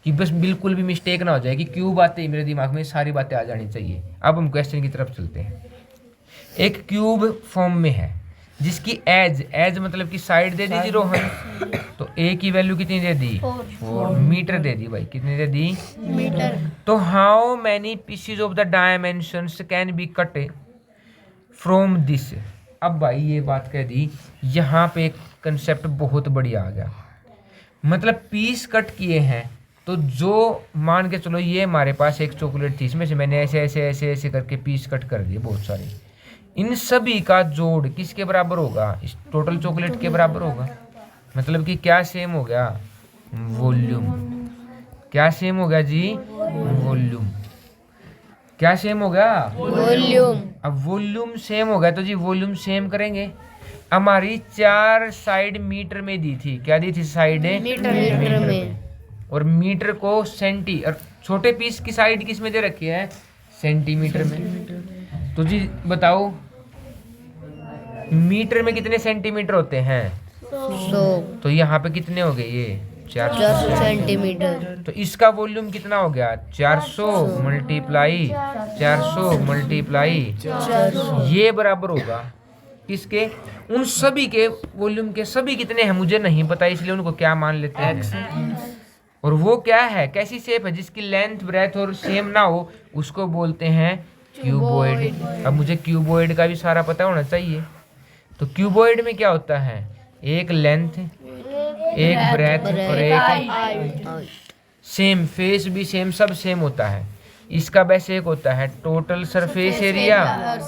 कि बस बिल्कुल भी मिस्टेक ना हो जाए कि क्यूब आते ही मेरे दिमाग में सारी बातें आ जानी चाहिए। अब हम क्वेश्चन की तरफ चलते हैं। एक क्यूब फॉर्म में है जिसकी एज मतलब कि साइड दे दी 0 है, तो ए की वैल्यू कितनी दे दी? 4 मीटर दे दी भाई। कितनी दे दी? मीटर। तो how many pieces of the dimensions can be cut from this. अब भाई ये बात कह दी, यहाँ पे एक कंसेप्ट बहुत बढ़िया आ गया। मतलब पीस कट किए हैं तो जो मान के चलो ये हमारे पास एक चॉकलेट थी, इसमें से मैंने ऐसे ऐसे ऐसे ऐसे करके पीस कट कर दिए बहुत सारे। इन सभी का जोड़ किसके बराबर होगा? इस टोटल चॉकलेट के बराबर होगा। मतलब कि क्या सेम हो गया? वॉल्यूम। क्या सेम हो गया जी? वॉल्यूम। क्या सेम हो गया? वॉल्यूम। अब वॉल्यूम सेम हो गया तो जी वॉल्यूम सेम करेंगे। हमारी 4 साइड मीटर में दी थी। क्या दी थी? साइड मीटर में। और मीटर को सेंटी, और छोटे पीस की साइड किस में दे रखी है? सेंटीमीटर में। तो जी बताओ मीटर में कितने सेंटीमीटर होते हैं? 100 तो यहाँ पे कितने हो गए? ये 400 सेंटीमीटर। तो इसका वॉल्यूम कितना हो गया? 400 मल्टीप्लाई 400 मल्टीप्लाई 400। ये बराबर होगा किसके? उन सभी के वॉल्यूम के। सभी कितने हैं मुझे नहीं पता, इसलिए उनको क्या मान लेते हैं? और वो क्या है? कैसी शेप है? जिसकी लेंथ ब्रेथ और सेम ना हो उसको बोलते हैं क्यूबॉइड। अब मुझे क्यूबॉइड का भी सारा पता होना चाहिए। तो क्यूबॉइड में क्या होता है? एक लेंथ, एक ब्रेथ और एक सेम, फेस भी सेम, सब सेम होता है। इसका बेस एक होता है टोटल सरफेस एरिया,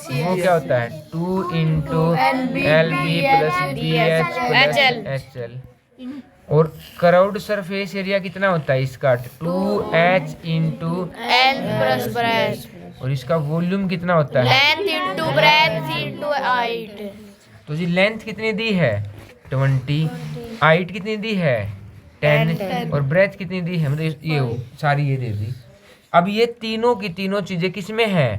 वो क्या होता है? 2 × LB + BH + HL। और कर्व्ड सरफेस एरिया कितना होता है इसका? 2H × L + breath. और इसका वॉल्यूम कितना होता है? Length × breadth × height. तो जी लेंथ कितनी दी है? 20। हाइट कितनी दी है? 10। और ब्रेथ कितनी दी है? मतलब ये सारी ये दे दी। अब ये तीनों की तीनों चीजें किस में है?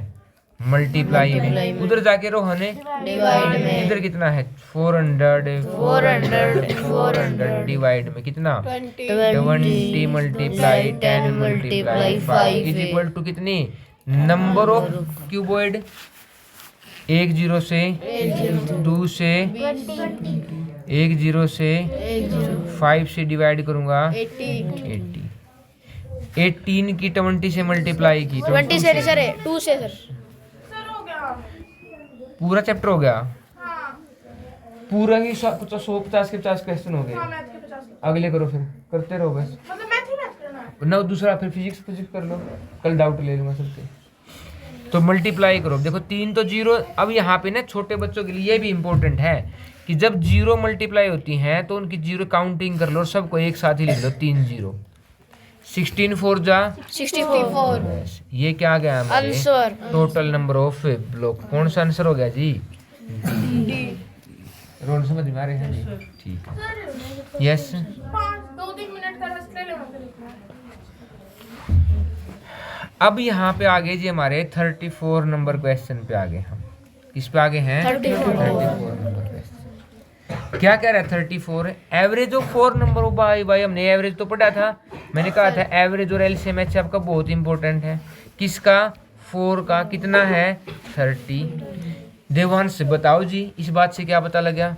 मल्टीप्लाई में, उधर जाके रोहन डिवाइड में, इधर कितना है 400 400 डिवाइड में कितना 20 multiply 10 multiply 5 is equal to कितनी नंबर ऑफ क्यूबॉइड 1 0 से 2 से 1 0 से 5 से डिवाइड करूंगा 80 18 की 20 से मल्टीप्लाई की 20 से सर 2 से सर पूरा चैप्टर हो गया पूरा ही 150 के 50 क्वेश्चन हो गए अगले करो फिर करते रहो बस ना दूसरा फिर फिजिक्स कर लो कल डाउट ले लूंगा सबसे तो मल्टीप्लाई करो देखो 3 तो 0 अब यहाँ पे ना छोटे बच्चों के लिए ये भी इम्पोर्टेंट है कि जब 0 मल्टीप्लाई होती हैं तो उनकी 0 काउंटिंग कर लो और सबको एक साथ ही लिख लो 3 0 16 4 जा 64 ये क्या आ गया हमारे answer total number of block कौन सा आंसर हो गया जी डी रोड समझ में आ रहे हैं जी ठीक है यस 2-3 मिनट का रेस्ट ले लेना अब यहाँ पे आगे जी हमारे 34 नंबर क्वेश्चन पे आगे हम किस पे आगे हैं 34 नंबर क्वेश्चन क्या कह रहा है 34 एवरेज ऑफ 4 नंबर भाई हमने एवरेज तो पढ़ा था मैंने कहा था एवरेज और एलसीएम एच आपका बहुत इंपॉर्टेंट है किसका 4 का कितना है 30 देवांश बताओ जी इस बात से क्या पता लगा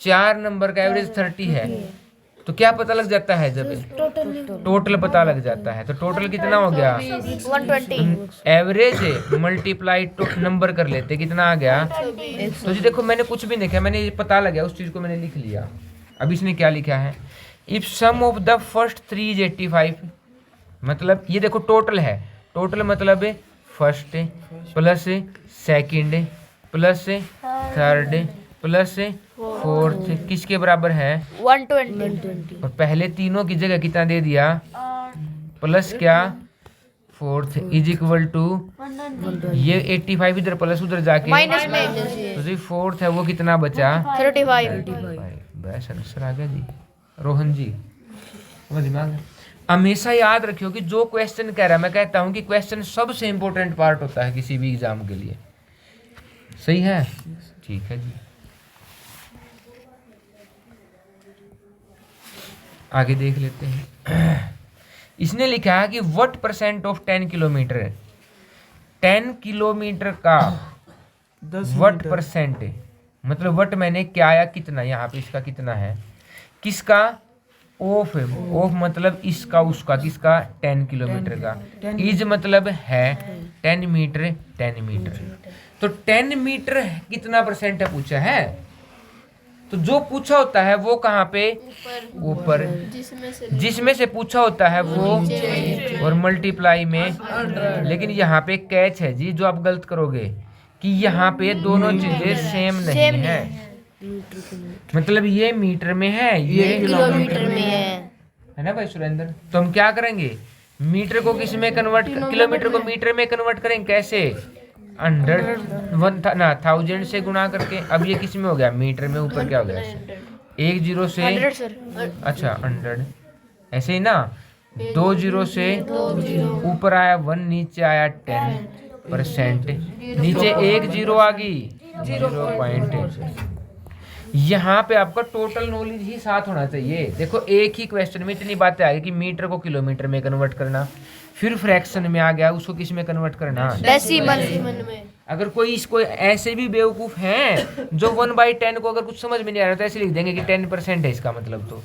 4 नंबर का एवरेज 30 है तो क्या पता लग जाता है जब टोटल पता लग जाता है तो टोटल कितना हो गया 120 एवरेज मल्टीप्लाई नंबर कर लेते कितना आ गया तो जी देखो मैंने कुछ भी नहीं लिखा मैंने ये पता लगा उस चीज को मैंने लिख लिया अब इसने क्या लिखा है if sum of the first 3 is 85 मतलब ये देखो टोटल है टोटल मतलब first plus second plus third plus fourth किसके बराबर है 120 और पहले तीनों की जगह कितना दे दिया प्लस क्या फोर्थ इज इक्वल टू ये 85 इधर प्लस उधर जाके माइनस में तो जी फोर्थ है वो कितना बचा 35 बस आंसर आ गया जी रोहन जी समझ में आ गया हमेशा याद रखियो कि जो क्वेश्चन कह रहा है मैं कहता हूँ कि क्वेश्चन सबसे इंपॉर्टेंट पार्ट होता है किसी भी एग्जाम के लिए सही है ठीक है जी आगे देख लेते हैं इसने लिखा है कि what percent of 10 kilometre 10 kilometre का व्हाट परसेंट मतलब व्हाट मैंने क्या आया कितना यहाँ पे इसका कितना है किसका ऑफ ऑफ मतलब इसका उसका किसका 10 किलोमीटर का इज मतलब है 10 मीटर 10 मीटर तो 10 मीटर कितना परसेंट है पूछा है तो जो पूछा होता है वो कहाँ पे ऊपर जिसमें से पूछा होता है वो और मल्टीप्लाई में लेकिन यहाँ पे कैच है जी जो आप गलत करोगे कि यहाँ पे दोनों चीजें सेम नहीं है मतलब ये मीटर में है ये किलोमीटर में है ना भाई सुरेंद्र तो हम क्या करेंगे मीटर को किस में कन्वर्ट किलोमीटर को मीटर में कन्वर्ट करेंगे कैसे 1000 से गुणा करके अब ये किस में हो गया मीटर में ऊपर क्या हो गया 1 0 से 100 सर अच्छा 100 ऐसे ही ना 2 0 से ऊपर आया 1 नीचे आया 10% नीचे 1 0 आ गई 0.8 यहाँ पे आपका टोटल नॉलेज ही साथ होना चाहिए देखो एक ही क्वेश्चन में इतनी बातें आ गई कि मीटर को किलोमीटर में कन्वर्ट करना फिर फ्रैक्शन में आ गया उसको किस में कन्वर्ट करना डेसिमल में अगर कोई इसको ऐसे भी बेवकूफ हैं जो 1/10 को अगर कुछ समझ में नहीं आ रहा तो ऐसे लिख देंगे कि 10% है इसका मतलब तो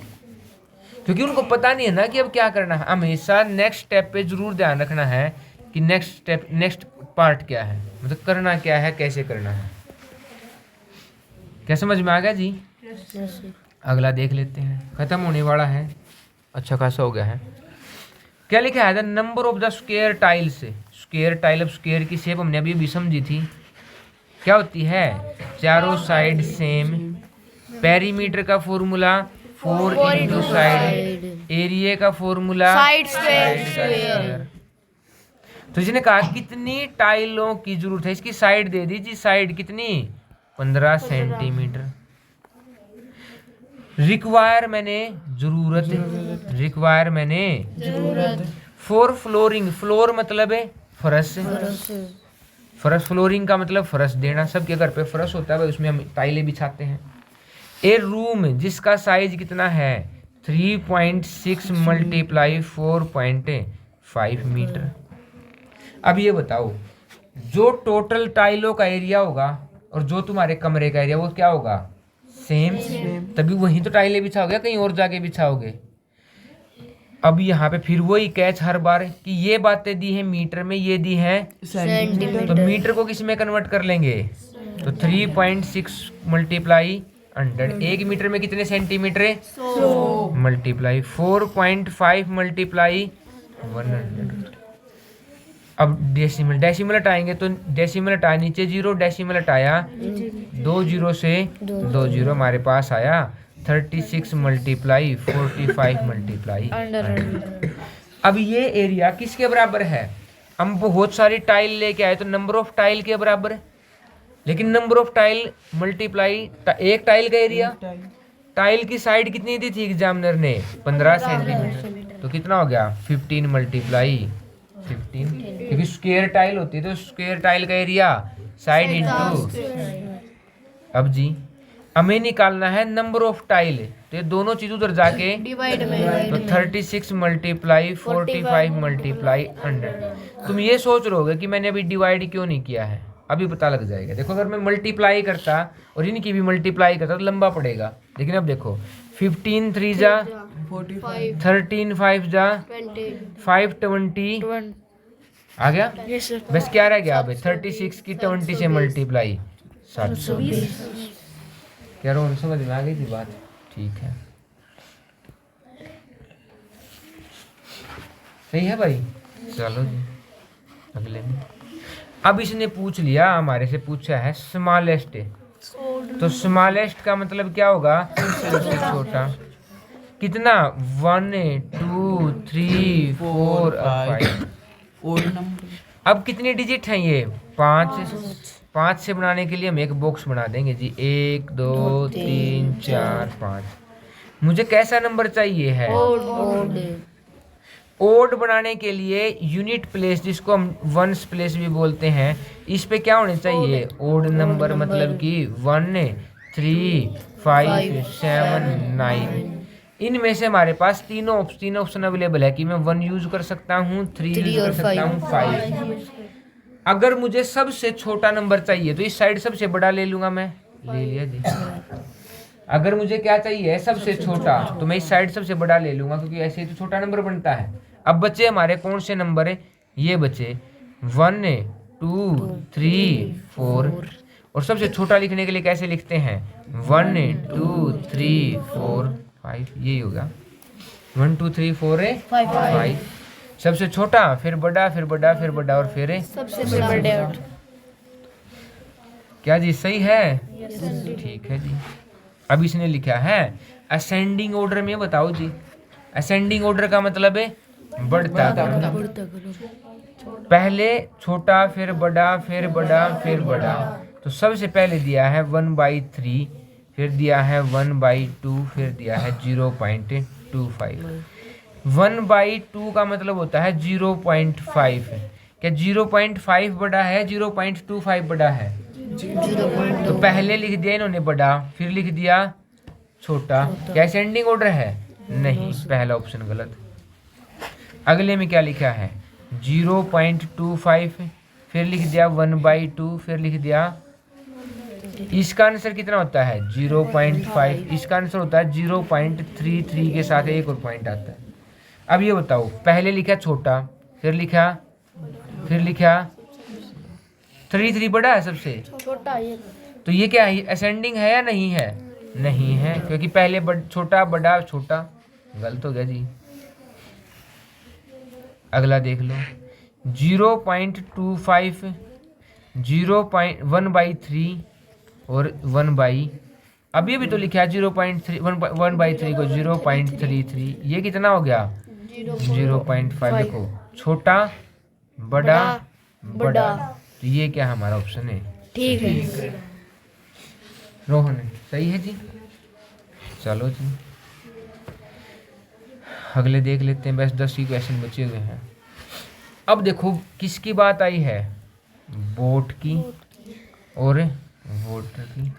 क्योंकि उनको पता नहीं है ना कि अब क्या करना है हमेशा नेक्स्ट स्टेप पे जरूर ध्यान रखना है कि नेक्स्ट पार्ट क्या है मतलब करना क्या है कैसे करना है क्या समझ में आ गया जी अगला देख लेते हैं खत्म होने वाला है अच्छा खासा हो गया है क्या लिखा है the number of the square tiles square tile of square की शेप हमने अभी समझी थी क्या होती है चारों साइड सेम पेरीमीटर का फॉर्मूला 4 इंटू साइड एरिया का फॉर्मूला साइड स्क्वायर तो इसने कहा कितनी टाइलों की जरूरत है इसकी साइड दे दीजिए साइड कितनी 15 सेंटीमीटर रिक्वायर मैंने जरूरत फॉर फ्लोरिंग फ्लोर मतलब है फर्श फर्श फ्लोरिंग का मतलब फर्श देना, सबके घर पे फर्श होता है भाई, उसमें हम टाइलें बिछाते हैं। ए रूम जिसका साइज कितना है 3.6 मल्टीप्लाई 4.5 मीटर। अब ये बताओ जो टोटल टाइलों का एरिया होगा और जो तुम्हारे कमरे का एरिया वो क्या होगा, सेम। तभी वहीं तो टाइलें बिछाओगे, कहीं और जाके बिछाओगे। अब यहाँ पे फिर वही कैच हर बार कि ये बातें दी है मीटर में, ये दी है तो मीटर को किस में कन्वर्ट कर लेंगे, तो 3.6 मल्टीप्लाई 100, 1 मीटर में कितने सेंटीमीटर है, 100 मल्टीप्लाई 4.5 मल्टीप्लाई 100। अब डेसिमल हटाएंगे तो डेसिमल हटाया नीचे 0, डेसिमल हटाया 2 0 से 2 0, हमारे पास आया 36 मल्टीप्लाई 45 मल्टीप्लाई 100। अब ये एरिया किसके बराबर है, हम बहुत सारी टाइल लेके आए तो नंबर ऑफ टाइल के बराबर है, लेकिन नंबर ऑफ टाइल मल्टीप्लाई एक टाइल का एरिया, टाइल की साइड कितनी दी थी एग्जामिनर ने 15 सेंटीमीटर, तो कितना हो गया 15 मल्टीप्लाई 15, क्योंकि स्क्वायर टाइल होती है तो स्क्वायर टाइल का एरिया साइड इंटू। अब जी हमें निकालना है नंबर ऑफ टाइल, तो ये दोनों चीज उधर जाके डिवाइड में तो 36 मल्टीप्लाई 45 मल्टीप्लाई 100। तुम ये सोच रहोगे कि मैंने अभी डिवाइड क्यों नहीं किया है, अभी पता लग जाएगा। देखो अगर मैं मल्टीप्लाई करता और इनकी भी मल्टीप्लाई करता तो लंबा पड़ेगा, लेकिन अब देखो 15 3 जा 13 5 जा 5 20 आ गया, बस क्या रह गया अब 36 की 20 से मल्टीप्लाई 720। क्या रोहन समझ में आ गई थी बात, ठीक है सही है भाई। चलो जी अगले में, अब इसने पूछ लिया, हमारे से पूछा है स्मॉलेस्ट, तो स्मॉलेस्ट का मतलब क्या होगा, सबसे छोटा। कितना 1 2 3 4 और 5। अब कितने डिजिट हैं ये 5 से बनाने के लिए हम एक बॉक्स बना देंगे जी, 1 2 3 4 5। मुझे कैसा नंबर चाहिए है, ओड बनाने के लिए यूनिट प्लेस जिसको हम वंस प्लेस भी बोलते हैं, इस पे क्या होने चाहिए ओड नंबर, मतलब कि 1 3 5 7 9। इनमें से हमारे पास तीनों ऑप्शन अवेलेबल है कि मैं 1 यूज कर सकता हूँ, 3 यूज कर सकता हूँ, 5। अगर मुझे सबसे छोटा नंबर चाहिए तो इस साइड सबसे बड़ा ले लूंगा, मैं ले लिया जी। अगर मुझे क्या चाहिए सबसे छोटा तो मैं इस साइड सबसे बड़ा ले लूंगा, क्योंकि ऐसे ही तो छोटा नंबर बनता है। अब बचे हमारे कौन से नंबर है, ये बचे 1 2 3 4, और सबसे छोटा लिखने के लिए कैसे लिखते हैं 1 2 3 4 5, यही होगा 1 2 3 4 5। सबसे छोटा फिर बड़ा फिर बड़ा फिर बड़ा और फिर सबसे बड़े। क्या जी सही है, ठीक है जी। अब इसने लिखा है असेंडिंग ऑर्डर में, बताओ जी असेंडिंग ऑर्डर का मतलब है बढ़ता क्रम, पहले छोटा फिर बड़ा फिर बड़ा फिर बड़ा। तो सबसे पहले दिया है 1/3, फिर दिया है 1/2, फिर दिया है 0.25। 1/2 का मतलब होता है 0.5। क्या 0.5 बड़ा है 0.25 बड़ा है, तो पहले लिख दिया इन्होंने बड़ा, फिर लिख दिया छोटा। क्या असेंडिंग ऑर्डर है, नहीं, पहला ऑप्शन गलत। अगले में क्या लिखा है 0.25, फिर लिख दिया 1/2, फिर लिख दिया। इसका आंसर कितना होता है 0.5, इसका आंसर होता है 0.33 के साथ एक और पॉइंट आता है। अब ये बताओ पहले लिखा छोटा, फिर लिखा 3 बड़ा है सबसे छोटा ये तो ये क्या है असेंडिंग है या नहीं है, नहीं है, क्योंकि पहले छोटा बड़ा छोटा, गलत हो गया जी। अगला देख लो 0.25, 1/3 और 1/, अभी भी तो लिखा है 0.3 1/3 को 0.33, ये कितना हो गया 0.5। देखो छोटा बड़ा बड़ा, तो ये क्या हमारा ऑप्शन है, ठीक है। रोहन सही है जी। चलो जी अगले देख लेते हैं, बस 10 ही क्वेश्चन बचे हुए हैं। अब देखो किसकी बात आई है, बोट की और वोटर की।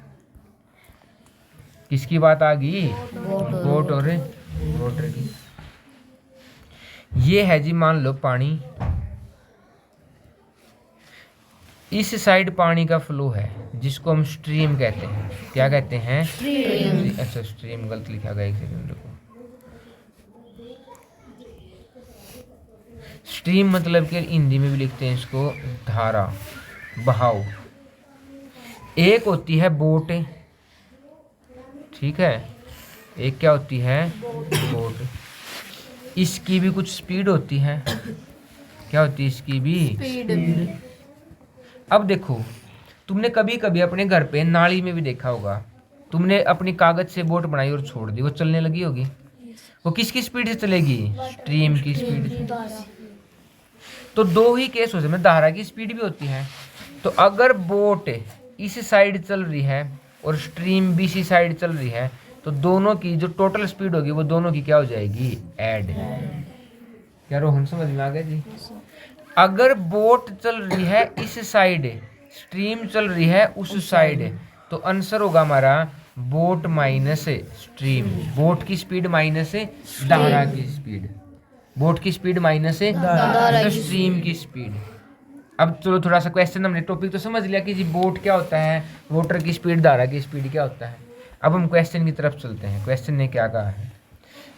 किसकी बात आ गई? बोट और वोटर की। ये है जी मान लो पानी, इस साइड पानी का फ्लो है जिसको हम स्ट्रीम कहते हैं। क्या कहते हैं? स्ट्रीम। अच्छा स्ट्रीम गलत लिखा गया, एक सेकंड रुको। स्ट्रीम मतलब कि हिंदी में भी लिखते हैं इसको धारा, बहाव। एक होती है बोट, ठीक है, एक क्या होती है? बोट। इसकी भी कुछ स्पीड होती है। क्या होती है इसकी भी? स्पीड। अब देखो, तुमने कभी कभी अपने घर पे नाली में भी देखा होगा, तुमने अपनी कागज से बोट बनाई और छोड़ दी, वो चलने लगी होगी। वो किसकी स्पीड से चलेगी? स्ट्रीम की स्पीड से। तो दो ही केस हो सकते हैं, धारा की स्पीड भी होती है। तो अगर बोट इस साइड चल रही है और स्ट्रीम भी इसी साइड चल रही है, तो दोनों की जो टोटल स्पीड होगी वो दोनों की क्या हो जाएगी? ऐड। क्या रोहन समझ में आ गया जी? अगर बोट चल रही है इस साइड, स्ट्रीम चल रही है उस साइड, तो आंसर होगा हमारा बोट माइनस स्ट्रीम। बोट की स्पीड माइनस धारा की स्पीड, बोट की स्पीड माइनस स्ट्रीम की स्पीड। अब चलो थोड़ा सा क्वेश्चन, हमने टॉपिक तो समझ लिया कि जी बोट क्या होता है, वाटर की स्पीड, धारा की स्पीड क्या होता है। अब हम क्वेश्चन की तरफ चलते हैं। क्वेश्चन ने क्या कहा है?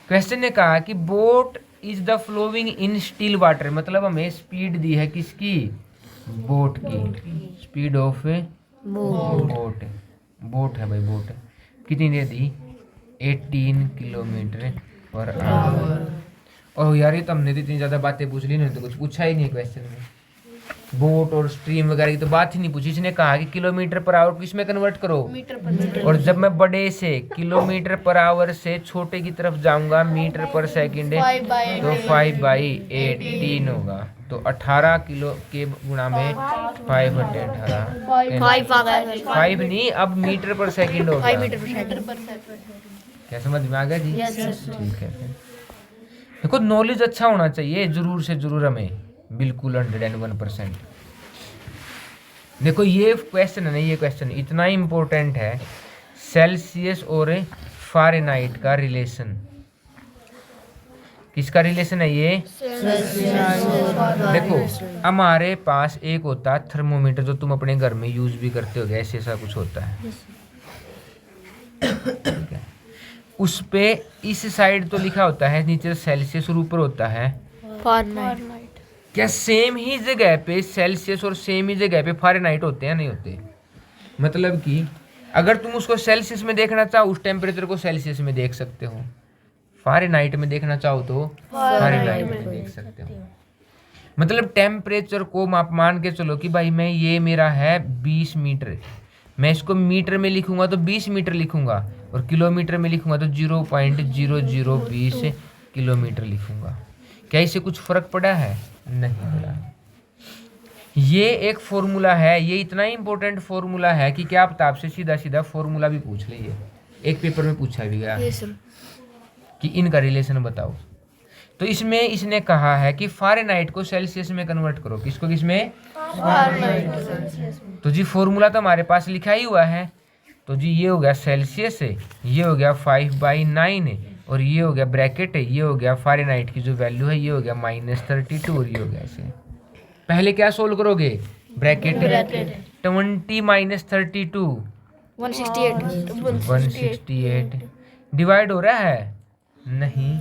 क्वेश्चन ने कहा कि boat is the flowing in still water, मतलब हमें स्पीड दी है किसकी? बोट की। स्पीड ऑफ बोट, बोट है भाई, बोट कितनी दे दी? 18 किलोमीटर पर आवर। और यार ये तो हमने तो इतनी ज़्यादा बातें पूछ ली, नहीं तो कुछ पूछा ही नहीं क्वेश्चन में। बोट और स्ट्रीम वगैरह की तो बात ही नहीं पूछी। इसने कहा कि किलोमीटर पर आवर को इसमें कन्वर्ट करो, और जब मैं बड़े से किलोमीटर पर आवर से छोटे की तरफ जाऊंगा मीटर पर सेकंड, तो 5/18 होगा। तो 18 किलो के गुणा में 5 बटे 18, 5 नहीं, अब मीटर पर सेकंड होगा। क्या समझ में आ गया जी? ठीक है। देखो नॉलेज अच्छा होना चाहिए जरूर से जरूर हमें, बिल्कुल 101%। देखो ये क्वेश्चन है ना, ये क्वेश्चन इतना इम्पोर्टेंट है। सेल्सियस और फ़ारेनहाइट का रिलेशन, किसका रिलेशन है ये? देखो हमारे पास एक होता है थर्मोमीटर, जो तुम अपने घर में यूज भी करते हो, ऐसे ऐसा कुछ होता है। ठीक है, उस पे इस साइड तो लिखा होता है नीचे सेल्सियस और ऊपर होता है फ़ारेनहाइट। क्या सेम ही जगह पे सेल्सियस और सेम ही जगह पे फ़ारेनहाइट होते हैं? नहीं होते। मतलब कि अगर तुम उसको सेल्सियस में देखना चाहो, उस टेम्परेचर को सेल्सियस में देख सकते हो, फ़ारेनहाइट में देखना चाहो तो फ़ारेनहाइट में देख सकते हो। मतलब टेम्परेचर को आप मान के चलो कि भाई मैं ये मेरा है 20 मीटर, मैं इसको मीटर में लिखूंगा तो 20 मीटर लिखूंगा, और किलोमीटर में लिखूंगा तो 0.0020 किलोमीटर लिखूंगा। क्या इससे कुछ फर्क पड़ा है? नहीं पड़ा। ये एक फॉर्मूला है, ये इतना इंपॉर्टेंट फॉर्मूला है कि क्या पता आपसे सीधा सीधा फॉर्मूला भी पूछ ले। ये एक पेपर में पूछा भी गया कि इनका रिलेशन बताओ। तो इसमें इसने कहा है कि फ़ारेनहाइट को सेल्सियस में कन्वर्ट करो। किसको किसमें? तो जी फॉर्मूला तो हमारे पास लिखा ही हुआ है। तो जी ये हो गया सेल्सियस है, ये हो गया 5/9 और ये हो गया ब्रैकेट है, ये हो गया फ़ारेनहाइट की जो वैल्यू है, ये हो गया -32 और ये हो गया ऐसे। पहले क्या सोल्व करोगे? ब्रैकेट 20 - 32 168 डिवाइड हो रहा है? नहीं,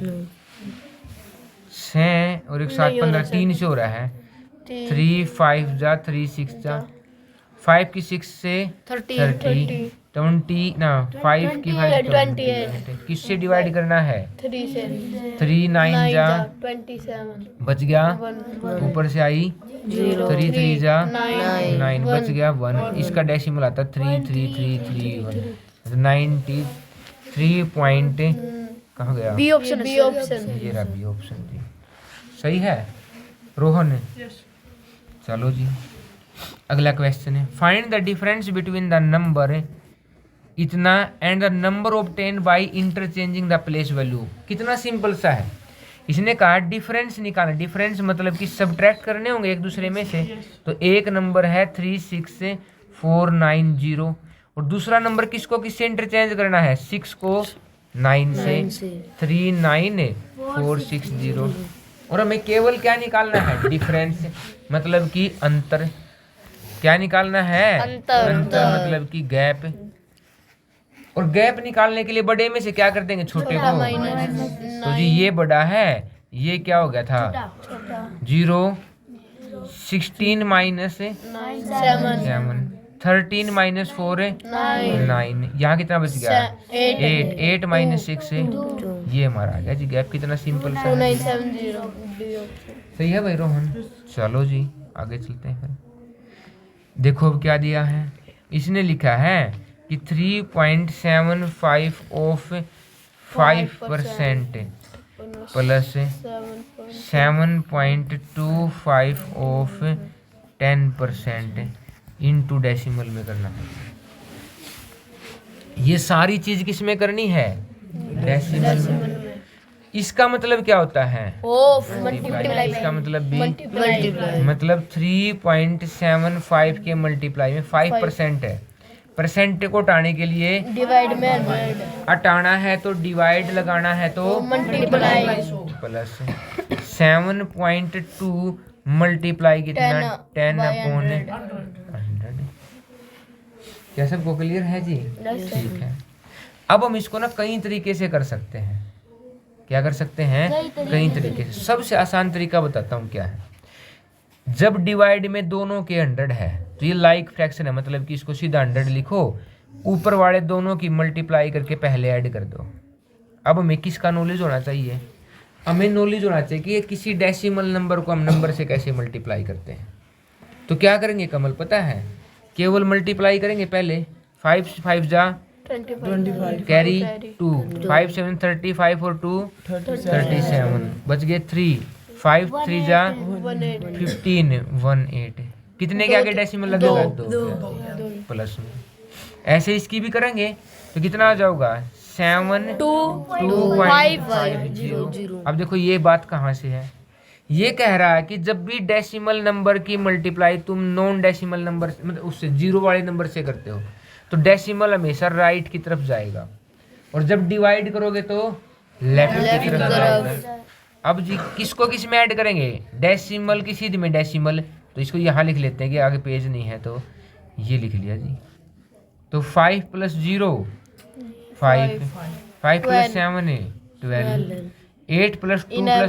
6 और 1 7 15 3 से हो रहा है। 3 5 जा 3 6 जा 5 की 6 से 30 20 ना 5 की 5 28 किससे डिवाइड करना है? 3 9 जा 27 बच गया, ऊपर से आई 3 3 जा 9 बच गया 1। इसका डेसिमल आता 33331 93 पॉइंट कहाँ गया? बी ऑप्शन ये रहा बी ऑप्शन जी। सही है रोहन? चलो जी अगला क्वेश्चन है, find the difference between the number इतना and the number obtain by interchanging the place value. कितना सिंपल सा है। इसने कहा डिफरेंस निकालना, डिफरेंस मतलब कि सब्ट्रैक्ट करने होंगे एक दूसरे में से। तो एक नंबर है 36490 और दूसरा नंबर किसको किससे इंटरचेंज करना है, 6 को 9 से 39460 और हमें केवल क्या निकालना है, डिफरेंस मतलब कि अंतर। क्या निकालना है, अंतर। मतलब कि गैप। और गैप निकालने के लिए बड़े में से क्या कर देंगे, छोटे को। तो जी ये बड़ा है, ये क्या हो गया था 0, 16 माइनस 7, 13 माइनस 4 9, यहाँ कितना बच गया 8, 8 माइनस 6 ये हमारा आ गया जी गैप। कितना सिंपल सा है। 2970 सही है भाई रोहन। चलो जी आगे चलते हैं फिर। देखो अब क्या दिया है, इसने लिखा है कि 3.75 of 5% plus 7.25 of 10% into decimal में करना है। ये सारी चीज किस में करनी है, डेसिमल में। इसका मतलब क्या होता है, मल्टीप्लाई। इसका मतलब भी मतलब 3.75 के मल्टीप्लाई में 5% है। परसेंट को हटाने के लिए डिवाइड में 100 हटाना है तो डिवाइड लगाना है तो मल्टीप्लाई प्लस 7.2 मल्टीप्लाई कितना 10/100। क्या सबको क्लियर है जी, ठीक है। अब हम इसको ना कई तरीके से कर सकते हैं। क्या कर सकते हैं, कई तरीके से। सबसे आसान तरीका बताता हूँ क्या है। जब डिवाइड में दोनों के 100 है तो ये लाइक फ्रैक्शन है, मतलब कि इसको सीधा 100 लिखो, ऊपर वाले दोनों की मल्टीप्लाई करके पहले ऐड कर दो। अब हमें किसका नॉलेज होना चाहिए, हमें नॉलेज होना चाहिए कि ये किसी डेसिमल नंबर को हम नंबर से कैसे मल्टीप्लाई करते हैं। तो क्या करेंगे कमल पता है, केवल मल्टीप्लाई करेंगे पहले। 5 से 5 जा 25 कैरी 2, 5 7 35 और 2 37 बच गए 3, 5 3 जा 15 18। कितने के आगे डेसिमल लगेगा, 2 प्लस में। ऐसे इसकी भी करेंगे तो कितना आ जाएगा 7.250। अब देखो ये बात कहाँ से है, ये कह रहा है कि जब भी डेसिमल नंबर की मल्टीप्लाई तुम नॉन डेसिमल नंबर मतलब उससे जीरो वाले नंबर से करते हो तो डेसिमल हमेशा राइट की तरफ जाएगा और जब डिवाइड करोगे तो लेफ्ट की तरफ जाएगा। अब जी किसको किस में ऐड करेंगे, डेसिमल की सीध में डेसिमल, तो इसको यहाँ लिख लेते हैं कि आगे पेज नहीं है तो ये लिख लिया जी। तो 5 + 0 5, 5 + 7 12, 8 + 2 +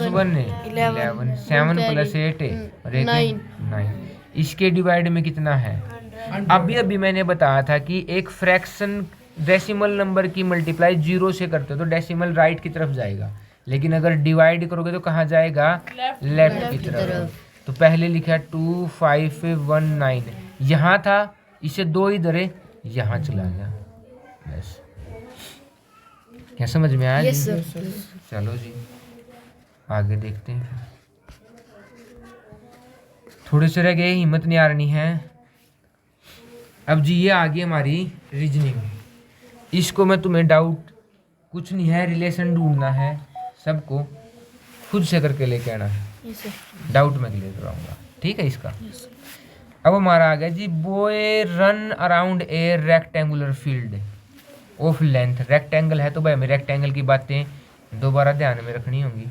1 11, 7 + 8 और 9। इसके डिवाइड में कितना है, अभी मैंने बताया था कि एक फ्रैक्शन डेसिमल नंबर की मल्टीप्लाई 0 से करते हो तो डेसिमल राइट की तरफ जाएगा, लेकिन अगर डिवाइड करोगे तो कहाँ जाएगा, लेफ्ट की तरफ। तो पहले लिखा 2519, यहाँ था इसे 2 इधर है यहाँ चला गया। बस क्या समझ में आया जी? चलो जी आगे देखते हैं। थोड़े से रह गए, हिम्मत नहीं हारनी है। अब जी ये आ गई हमारी रीजनिंग। इसको मैं तुम्हें डाउट कुछ नहीं है, रिलेशन ढूंढना है, सबको खुद से करके लेके आना है। डाउट मैं क्लियर कराऊंगा, ठीक है इसका। अब हमारा आ गया जी, boy run around a rectangular field of length. Rectangle है तो भाई हमें रेक्टेंगल की बातें दोबारा ध्यान में रखनी होंगी।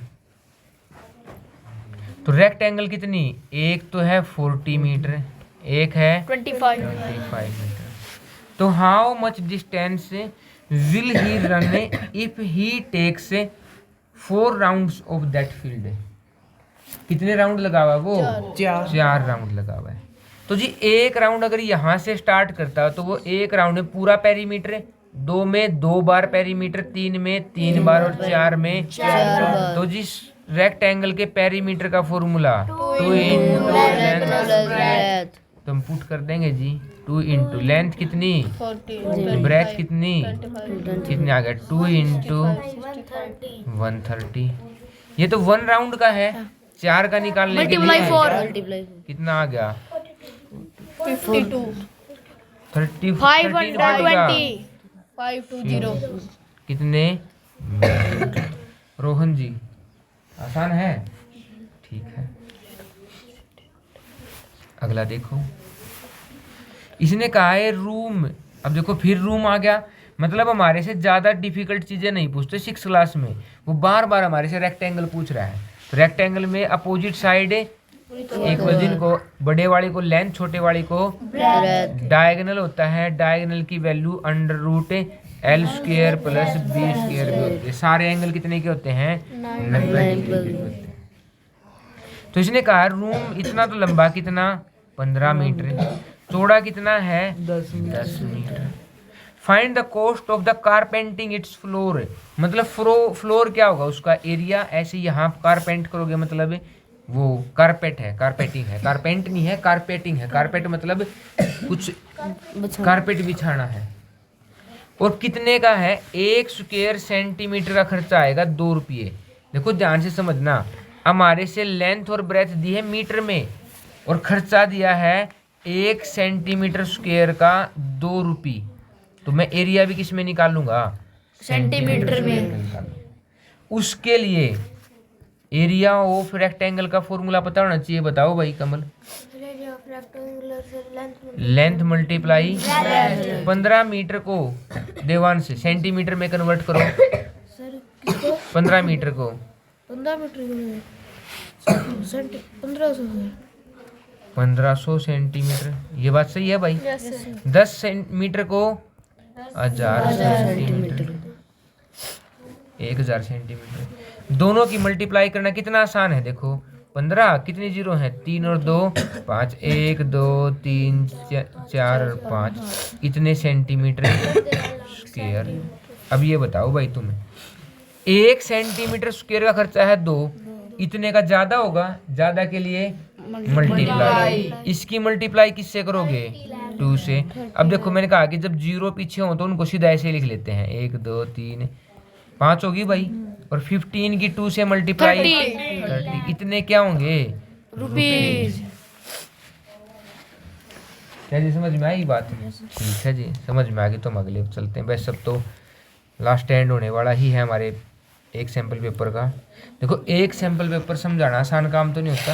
तो रेक्टेंगल कितनी, एक तो है 40 मीटर, एक है 25 मीटर। तो how much distance will he run if he takes 4 rounds of that field. कितने राउंड लगा हुआ वो, 4 राउंड लगा हुआ है। तो जी एक राउंड अगर यहाँ से स्टार्ट करता है तो वो एक राउंड में पूरा पेरीमीटर, 2 में 2 बार पेरीमीटर, 3 में 3 बार और 4 में 4 बार। तो जिस रेक्टेंगल के पेरीमीटर का फॉर्मूला 2 इंटू लेंथ, तो हम पुट कर देंगे जी 2 इंटू लेंथ कितनी 40, ब्रेथ कितनी कितने आ गया 2 इंटू 130। ये तो 1 राउंड का है, 4 का निकालने के लिए कितना आ गया 52 30 520 कितने रोहन जी आसान है, ठीक है। अगला देखो, इसने कहा है रूम। अब देखो फिर रूम आ गया, मतलब हमारे से ज्यादा डिफिकल्ट चीजें नहीं पूछते 6 क्लास में, वो बार बार हमारे से रेक्टेंगल पूछ रहा है। तो रेक्टेंगल में अपोजिट साइड इक्वल, जिनको बड़े वाले को लेंथ, छोटे वाले को डायगोनल होता है। डायगोनल की value under root L square plus B square भी होती है। सारे एंगल कितने के होते हैं? 90 डिग्री के होते हैं। तो इसने कहा रूम इतना तो लंबा कितना 15 मीटर, चौड़ा कितना है 10 मीटर। Find the cost of the carpeting its floor, मतलब फ्लोर क्या होगा उसका एरिया। ऐसे यहाँ कारपेंट करोगे मतलब वो कारपेट है, कारपेटिंग है, कारपेंट नहीं है कारपेटिंग है। कारपेट मतलब कुछ कारपेट बिछाना है। और कितने का है? 1 स्क्वायर सेंटीमीटर का खर्चा आएगा 2 रुपये। देखो ध्यान से समझना, हमारे से लेंथ और ब्रेथ दी है मीटर में और खर्चा दिया है 1 सेंटीमीटर स्क्वायर का 2 रुपये। तो मैं एरिया भी किस में निकालूंगा? सेंटीमीटर में। उसके लिए एरिया ऑफ रेक्टेंगल का फॉर्मूला पता होना चाहिए। बताओ भाई कमल। लेंथ मल्टीप्लाई 15 मीटर को देवान से सेंटीमीटर में कन्वर्ट करो। सर किसको? 15 मीटर को 15 मीटर को 1500 सेंटीमीटर, ये बात सही है भाई। 10 मीटर को 1000 सेंटीमीटर, 1000 सेंटीमीटर। दोनों की मल्टीप्लाई करना कितना आसान है। देखो 15 कितने जीरो हैं? 3 और 2 5, 1 2 3 4 और 5, इतने सेंटीमीटर स्क्वायर। अब ये बताओ भाई तुम्हें, 1 सेंटीमीटर स्क्वायर का खर्चा है 2, इतने का ज्यादा होगा, ज्यादा के लिए मल्टीप्लाई। इसकी मल्टीप्लाई किससे करोगे? 2 से। अब देखो मैंने कहा कि जब जीरो पीछे हो तो उनको सीधा ऐसे लिख लेते हैं, 1 2 3 5 होगी भाई। और 15 की 2 से मल्टीप्लाई 30, इतने क्या होंगे? रुपीज। क्या जी समझ में आई बात? ठीक है जी, समझ में आ गई। तो हम अगले चलते हैं। बस सब तो लास्ट एंड होने वाला ही है हमारे एक सैंपल पेपर का। देखो एक सैंपल पेपर समझाना आसान काम तो नहीं होता।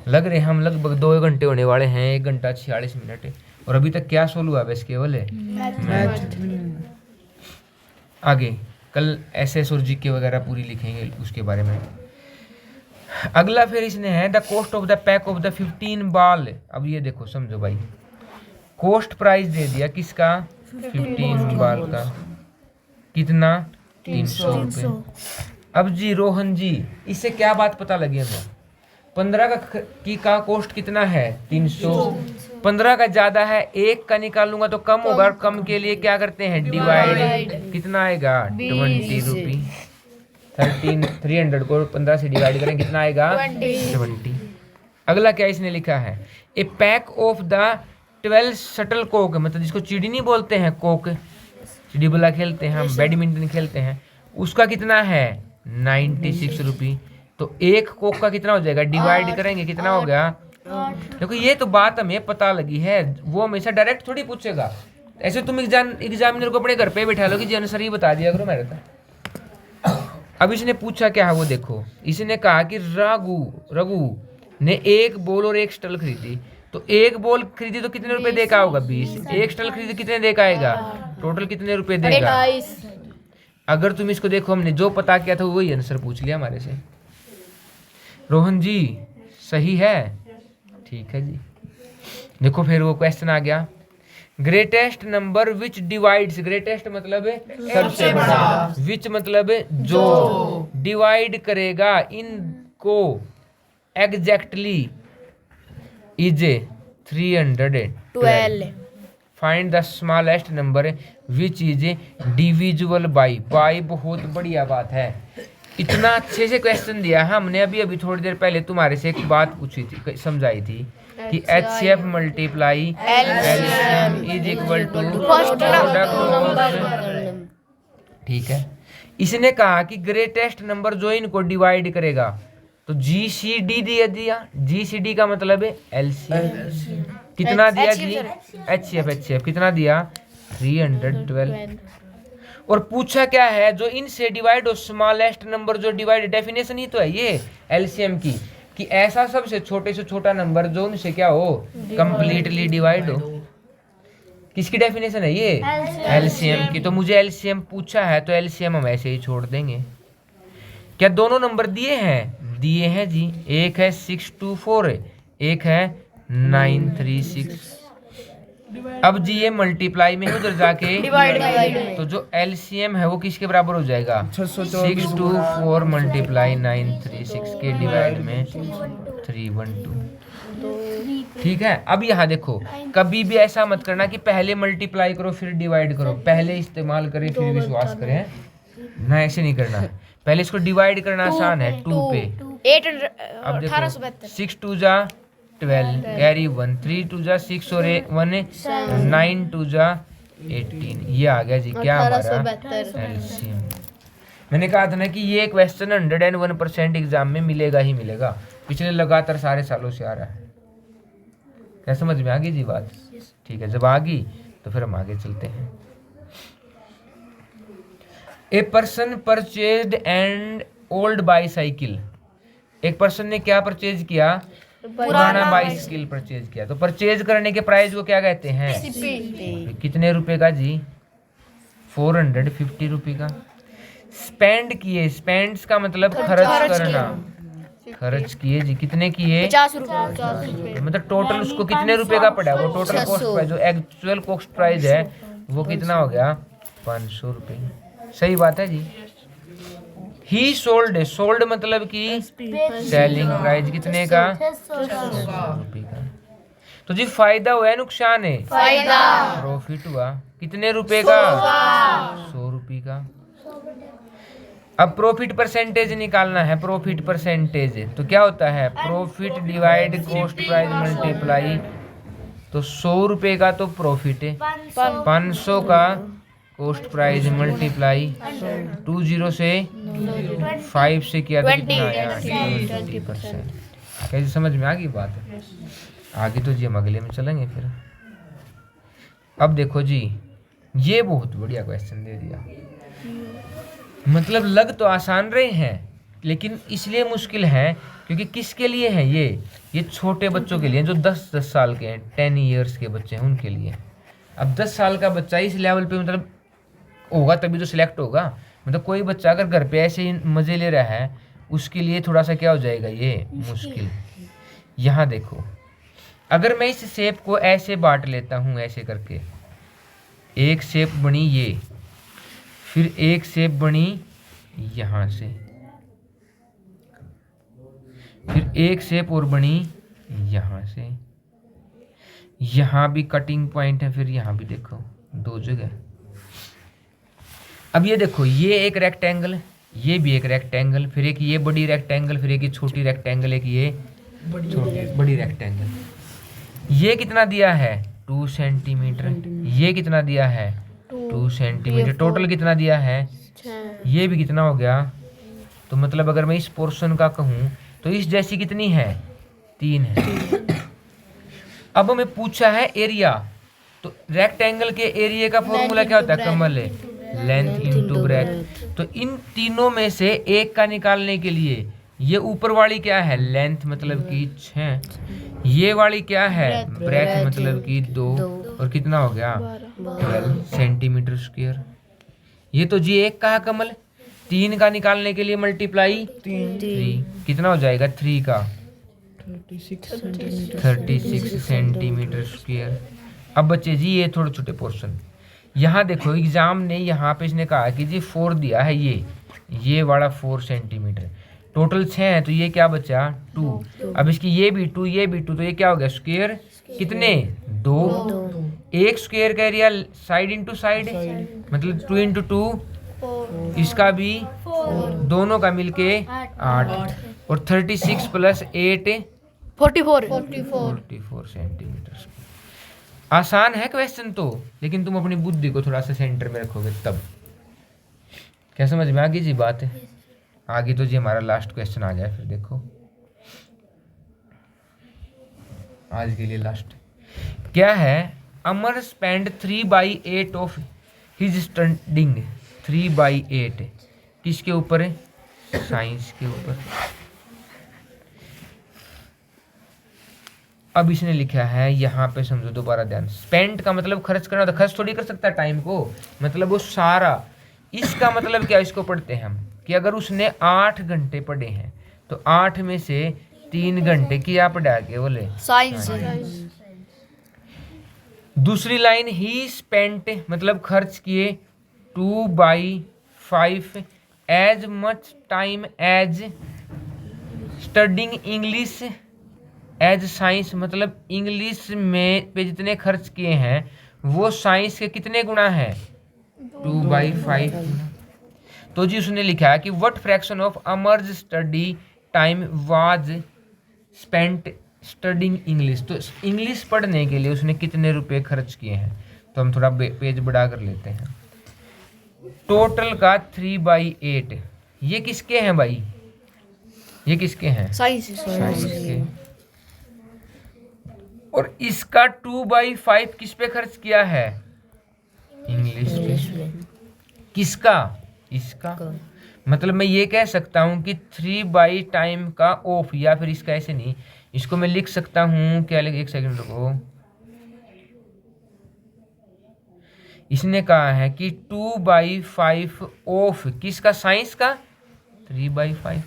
लग रहे हम लगभग 2 घंटे होने वाले हैं, 1 घंटा 46 मिनट। और अभी तक क्या सोल्व हुआ? बस केवल है मैथ। आगे कल एसएस और जीके वगैरह पूरी लिखेंगे उसके बारे में। अगला फिर इसने है the cost of the pack of the 15 ball. अब ये देखो समझो भाई, कॉस्ट प्राइस दे दिया किसका? 15 बॉल का। कितना? 300 रुपये। अब जी रोहन जी, इससे क्या बात पता लगी हमें? 15 का कॉस्ट कितना है? 300। 15 का ज्यादा है, 1 का निकालूंगा तो कम होगा, और कम के लिए क्या करते हैं? डिवाइड। कितना आएगा? 20 रुपये। 300 को 15 से डिवाइड करें, कितना आएगा? 20। अगला क्या इसने लिखा है? A pack of the 12 shuttlecock, मतलब जिसको चिड़ी नहीं बोलते हैं, कॉक चिड़ी बल्ला खेलते हैं हम, बैडमिंटन खेलते हैं, उसका कितना है? 96 रुपये। तो 1 कोक का कितना हो जाएगा? डिवाइड करेंगे, कितना हो गया? देखो ये तो बात हमें पता लगी है, वो हमेशा डायरेक्ट थोड़ी पूछेगा। ऐसे तुम एग्जामिनर को अपने घर पे बैठा लो कि जी आंसर ही बता दिया करो मेरे को। अब इसने पूछा क्या है वो देखो। इसने कहा कि रघु ने 1 बॉल और 1 स्टल खरीदी। तो 1 बॉल खरीदी तो कितने रुपए देगा होगा? 20। 1 स्टल खरीदी कितने देगा आएगा? टोटल कितने रुपए देगा? अगर तुम इसको देखो, हमने जो पता किया था वही आंसर पूछ लिया हमारे से। रोहन जी सही है, ठीक है जी। देखो फिर वो क्वेश्चन आ गया, greatest number which divides. Greatest मतलब सबसे बड़ा, विच मतलब जो डिवाइड करेगा इनको exactly is 312। Find the smallest number which is divisible by. बहुत बढ़िया बात है, इतना अच्छे से क्वेश्चन दिया है हमने। अभी थोड़ी देर पहले तुम्हारे से एक बात पूछी थी, समझाई थी कि HCF multiply LCM is equal to product. ठीक है, इसने कहा कि ग्रेटेस्ट नंबर जो इनको डिवाइड करेगा, तो GCD दिया। GCD का मतलब है LCM। कितना दिया जी? HCF कितना दिया? 312। और पूछा क्या है, जो इनसे डिवाइड हो स्मॉलेस्ट नंबर जो डिवाइड, डेफिनेशन ही तो है ये एलसीएम की, कि ऐसा सबसे छोटे से छोटा नंबर जो उनसे क्या हो, कंप्लीटली डिवाइड हो। किसकी डेफिनेशन है ये, एलसीएम की। तो मुझे एलसीएम पूछा है तो एलसीएम हम ऐसे ही छोड़ देंगे। क्या दोनों नंबर दिए हैं, दिए हैं जी। एक है 624, एक है 936। अब जी ये मल्टीप्लाई में है, उधर जाके डिवाइड तो जो एलसीएम है वो किसके बराबर हो जाएगा, 624 मल्टीप्लाई 936 के डिवाइड में 312। ठीक है। अब यहाँ देखो, कभी भी ऐसा मत करना कि पहले मल्टीप्लाई करो फिर डिवाइड करो, पहले इस्तेमाल करें फिर विश्वास करें ना, ऐसे नहीं करना। पहले इसको डिवाइड करना आसान है 2 पे। 8 अब देखो 6 2 जा 12 कैरी 1, 3 2 जा 6 और 1 9 2 जा 18। ये आ गया जी क्या हमारा एलसीएम। मैंने कहा था ना कि ये क्वेश्चन 101% एग्जाम में मिलेगा ही मिलेगा, पिछले लगातार सारे सालों से आ रहा है। क्या समझ में आ गई जी बात? ठीक है, जब आ गई तो फिर हम आगे चलते हैं। A person purchased and old bicycle. एक पर्सन ने क्या परचेज किया, पुराना बाईसाइकिल परचेज किया। तो परचेज करने के प्राइस को क्या कहते हैं, कितने रुपए का जी, 450 रुपए का। स्पेंड किए, स्पेंड्स का मतलब खर्च करना, खर्च किए जी, कितने किए, 50 रुपए। मतलब टोटल उसको कितने रुपए का पड़ा, वो टोटल कॉस्ट प्राइस जो एक्चुअल कॉस्ट प्राइस है वो कितना हो गया, 500 रुपए। सही बात है जी। ही सोल्ड, सोल्ड मतलब कि सेलिंग प्राइस कितने का, 600 रुपए का। तो जी फायदा हुआ है नुकसान है, फायदा। प्रॉफिट हुआ कितने रुपए का, 100 रुपए का। अब प्रॉफिट परसेंटेज निकालना है, प्रॉफिट परसेंटेज तो क्या होता है, profit divide cost price multiply. तो 100 रुपए का तो प्रॉफिट है, 500 का कॉस्ट प्राइस मल्टीप्लाई 20 से 5 से किया तो कितना आया, 20%। कैसे समझ में आ गई बात? आगे तो जी हम अगले में चलेंगे फिर। अब देखो जी, ये बहुत बढ़िया क्वेश्चन दे दिया, मतलब लग तो आसान रहे हैं लेकिन इसलिए मुश्किल है क्योंकि किसके लिए है ये छोटे बच्चों के लिए जो 10-10 साल के हैं, 10 इयर्स के बच्चे हैं उनके लिए। अब 10 साल का बच्चा इस लेवल पे मतलब होगा तभी तो सिलेक्ट होगा। मतलब कोई बच्चा अगर घर पे ऐसे ही मजे ले रहा है उसके लिए थोड़ा सा क्या हो जाएगा ये मुश्किल। यहाँ देखो, अगर मैं इस शेप को ऐसे बांट लेता हूँ ऐसे करके, एक शेप बनी ये, फिर एक शेप बनी यहाँ से, फिर एक शेप और बनी यहाँ से, यहाँ भी कटिंग पॉइंट है, फिर यहाँ भी देखो 2 जगह। अब ये देखो, ये एक रेक्टेंगल, ये भी एक रेक्टेंगल, फिर एक ये बड़ी रेक्टेंगल, फिर एक ये छोटी रेक्टेंगल, एक ये बड़ी रेक्टेंगल। ये कितना दिया है 2 सेंटीमीटर, ये कितना दिया है 2 सेंटीमीटर, टोटल कितना दिया है, ये भी कितना हो गया। तो मतलब अगर मैं इस पोर्शन का कहूँ तो इस जैसी कितनी है 3 है। अब हमें पूछा है एरिया, तो रेक्टेंगल के एरिया का फॉर्मूला क्या होता है, कमल है, लेंथ इनटू ब्रेथ। तो इन तीनों में से एक का निकालने के लिए ये ऊपर वाली क्या है लेंथ मतलब कि 6, ये वाली क्या है ब्रेथ मतलब कि 2, और कितना हो गया 12 सेंटीमीटर स्क्वायर। ये तो जी एक का है कमल, 3 का निकालने के लिए मल्टीप्लाई 3 कितना हो जाएगा 3 का 36 सेंटीमीटर स्क्वायर। अब बच्चे जी ये थोड़े छोटे पोर्शन, यहाँ देखो एग्जाम ने यहाँ पे इसने कहा कि जी 4 दिया है, ये वाला 4 सेंटीमीटर, टोटल 6 है तो ये क्या बचा 2। अब इसकी ये भी 2 ये भी 2, तो ये क्या हो गया स्क्वायर कितने 2। एक स्क्वायर का एरिया साइड इंटू साइड मतलब 2 इंटू 2, इसका भी दोनों का मिलके 8, और 36 प्लस 8 44 सेंटीमीटर। आसान है क्वेश्चन तो, लेकिन तुम अपनी बुद्धि को थोड़ा सा सेंटर में रखोगे तब। क्या समझ में आ गई जी बात है? आगे तो जी हमारा लास्ट क्वेश्चन आ गया, फिर देखो आज के लिए लास्ट क्या है। अमर स्पेंड 3/8 ऑफ हिज स्टडिंग 3/8 किसके ऊपर है? साइंस के ऊपर। अब इसने लिखा है यहाँ पे, समझो दोबारा ध्यान, स्पेंट का मतलब खर्च करना, तो खर्च थोड़ी कर सकता है टाइम को, मतलब वो सारा। इसका मतलब क्या, इसको पढ़ते हैं हम कि अगर उसने 8 घंटे पढ़े हैं तो 8 में से 3 घंटे किया पढ़ा के बोले साइंस। दूसरी लाइन, ही स्पेंट मतलब खर्च किए 2/5 as much time as studying English as science, मतलब इंग्लिश में पे जितने खर्च किए हैं वो साइंस के कितने गुना है? 2/5 गुना। तो जी उसने लिखा है कि what fraction of अमर्स study time was spent studying English, तो इंग्लिश पढ़ने के लिए उसने कितने रुपए खर्च किए हैं। तो हम थोड़ा पेज बढ़ा कर लेते हैं। टोटल का 3/8 ये किसके हैं भाई? ये किसके हैं? साइंस। साइंस के। और इसका 2/5 किस पे खर्च किया है? इंग्लिश पे। किसका? इसका। मतलब मैं ये कह सकता हूं कि 3 टाइम का ऑफ, या फिर इसका ऐसे नहीं, इसको मैं लिख सकता हूं क्या, लिख, एक सेकंड रुको। इसने कहा है कि 2/5 ऑफ किसका? साइंस का 3/5।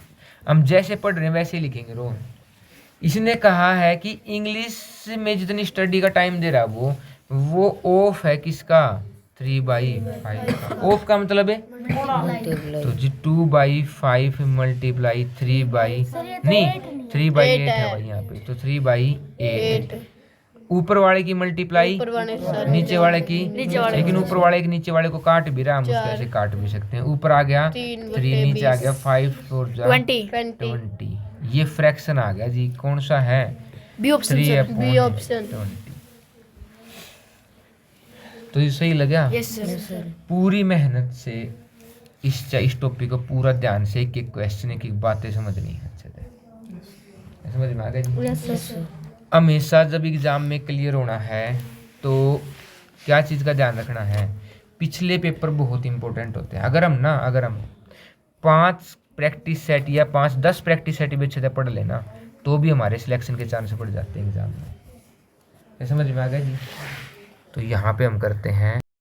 हम जैसे पढ़ रहे हैं वैसे ही लिखेंगे रोहन। इसने कहा है कि इंग्लिश में जितनी स्टडी का टाइम दे रहा है वो ऑफ है किसका? 3/5। ऑफ का मतलब है तो जी 2/5 मल्टीप्लाई 3/8 है भाई यहाँ पे, तो 3/8। ऊपर वाले की मल्टीप्लाई नीचे वाले की, लेकिन ऊपर वाले के नीचे वाले को काट भी रहा, हम उसको ऐसे काट भी सकते हैं। ऊपर आ गया 3, नीचे आ गया 5 और 20। ये फ्रैक्शन आ गया जी, कौन सा है? B option. 3/20। तो ये सही लगा? Yes sir. पूरी मेहनत से इस टॉपिक को पूरा ध्यान से एक एक क्वेश्चन, एक एक बातें समझनी है अच्छे से। समझ में आ गया जी? Yes sir. हमेशा जब एग्जाम में क्लियर होना है तो क्या चीज़ का ध्यान रखना है? पिछले पेपर बहुत इंपॉर्टेंट होते हैं। अगर हम 5 प्रैक्टिस सेट या 5-10 प्रैक्टिस सेट भी अच्छे से पढ़ लेना तो भी हमारे सिलेक्शन के चांस बढ़ जाते हैं एग्जाम में। समझ में आ गया जी? तो यहाँ पे हम करते हैं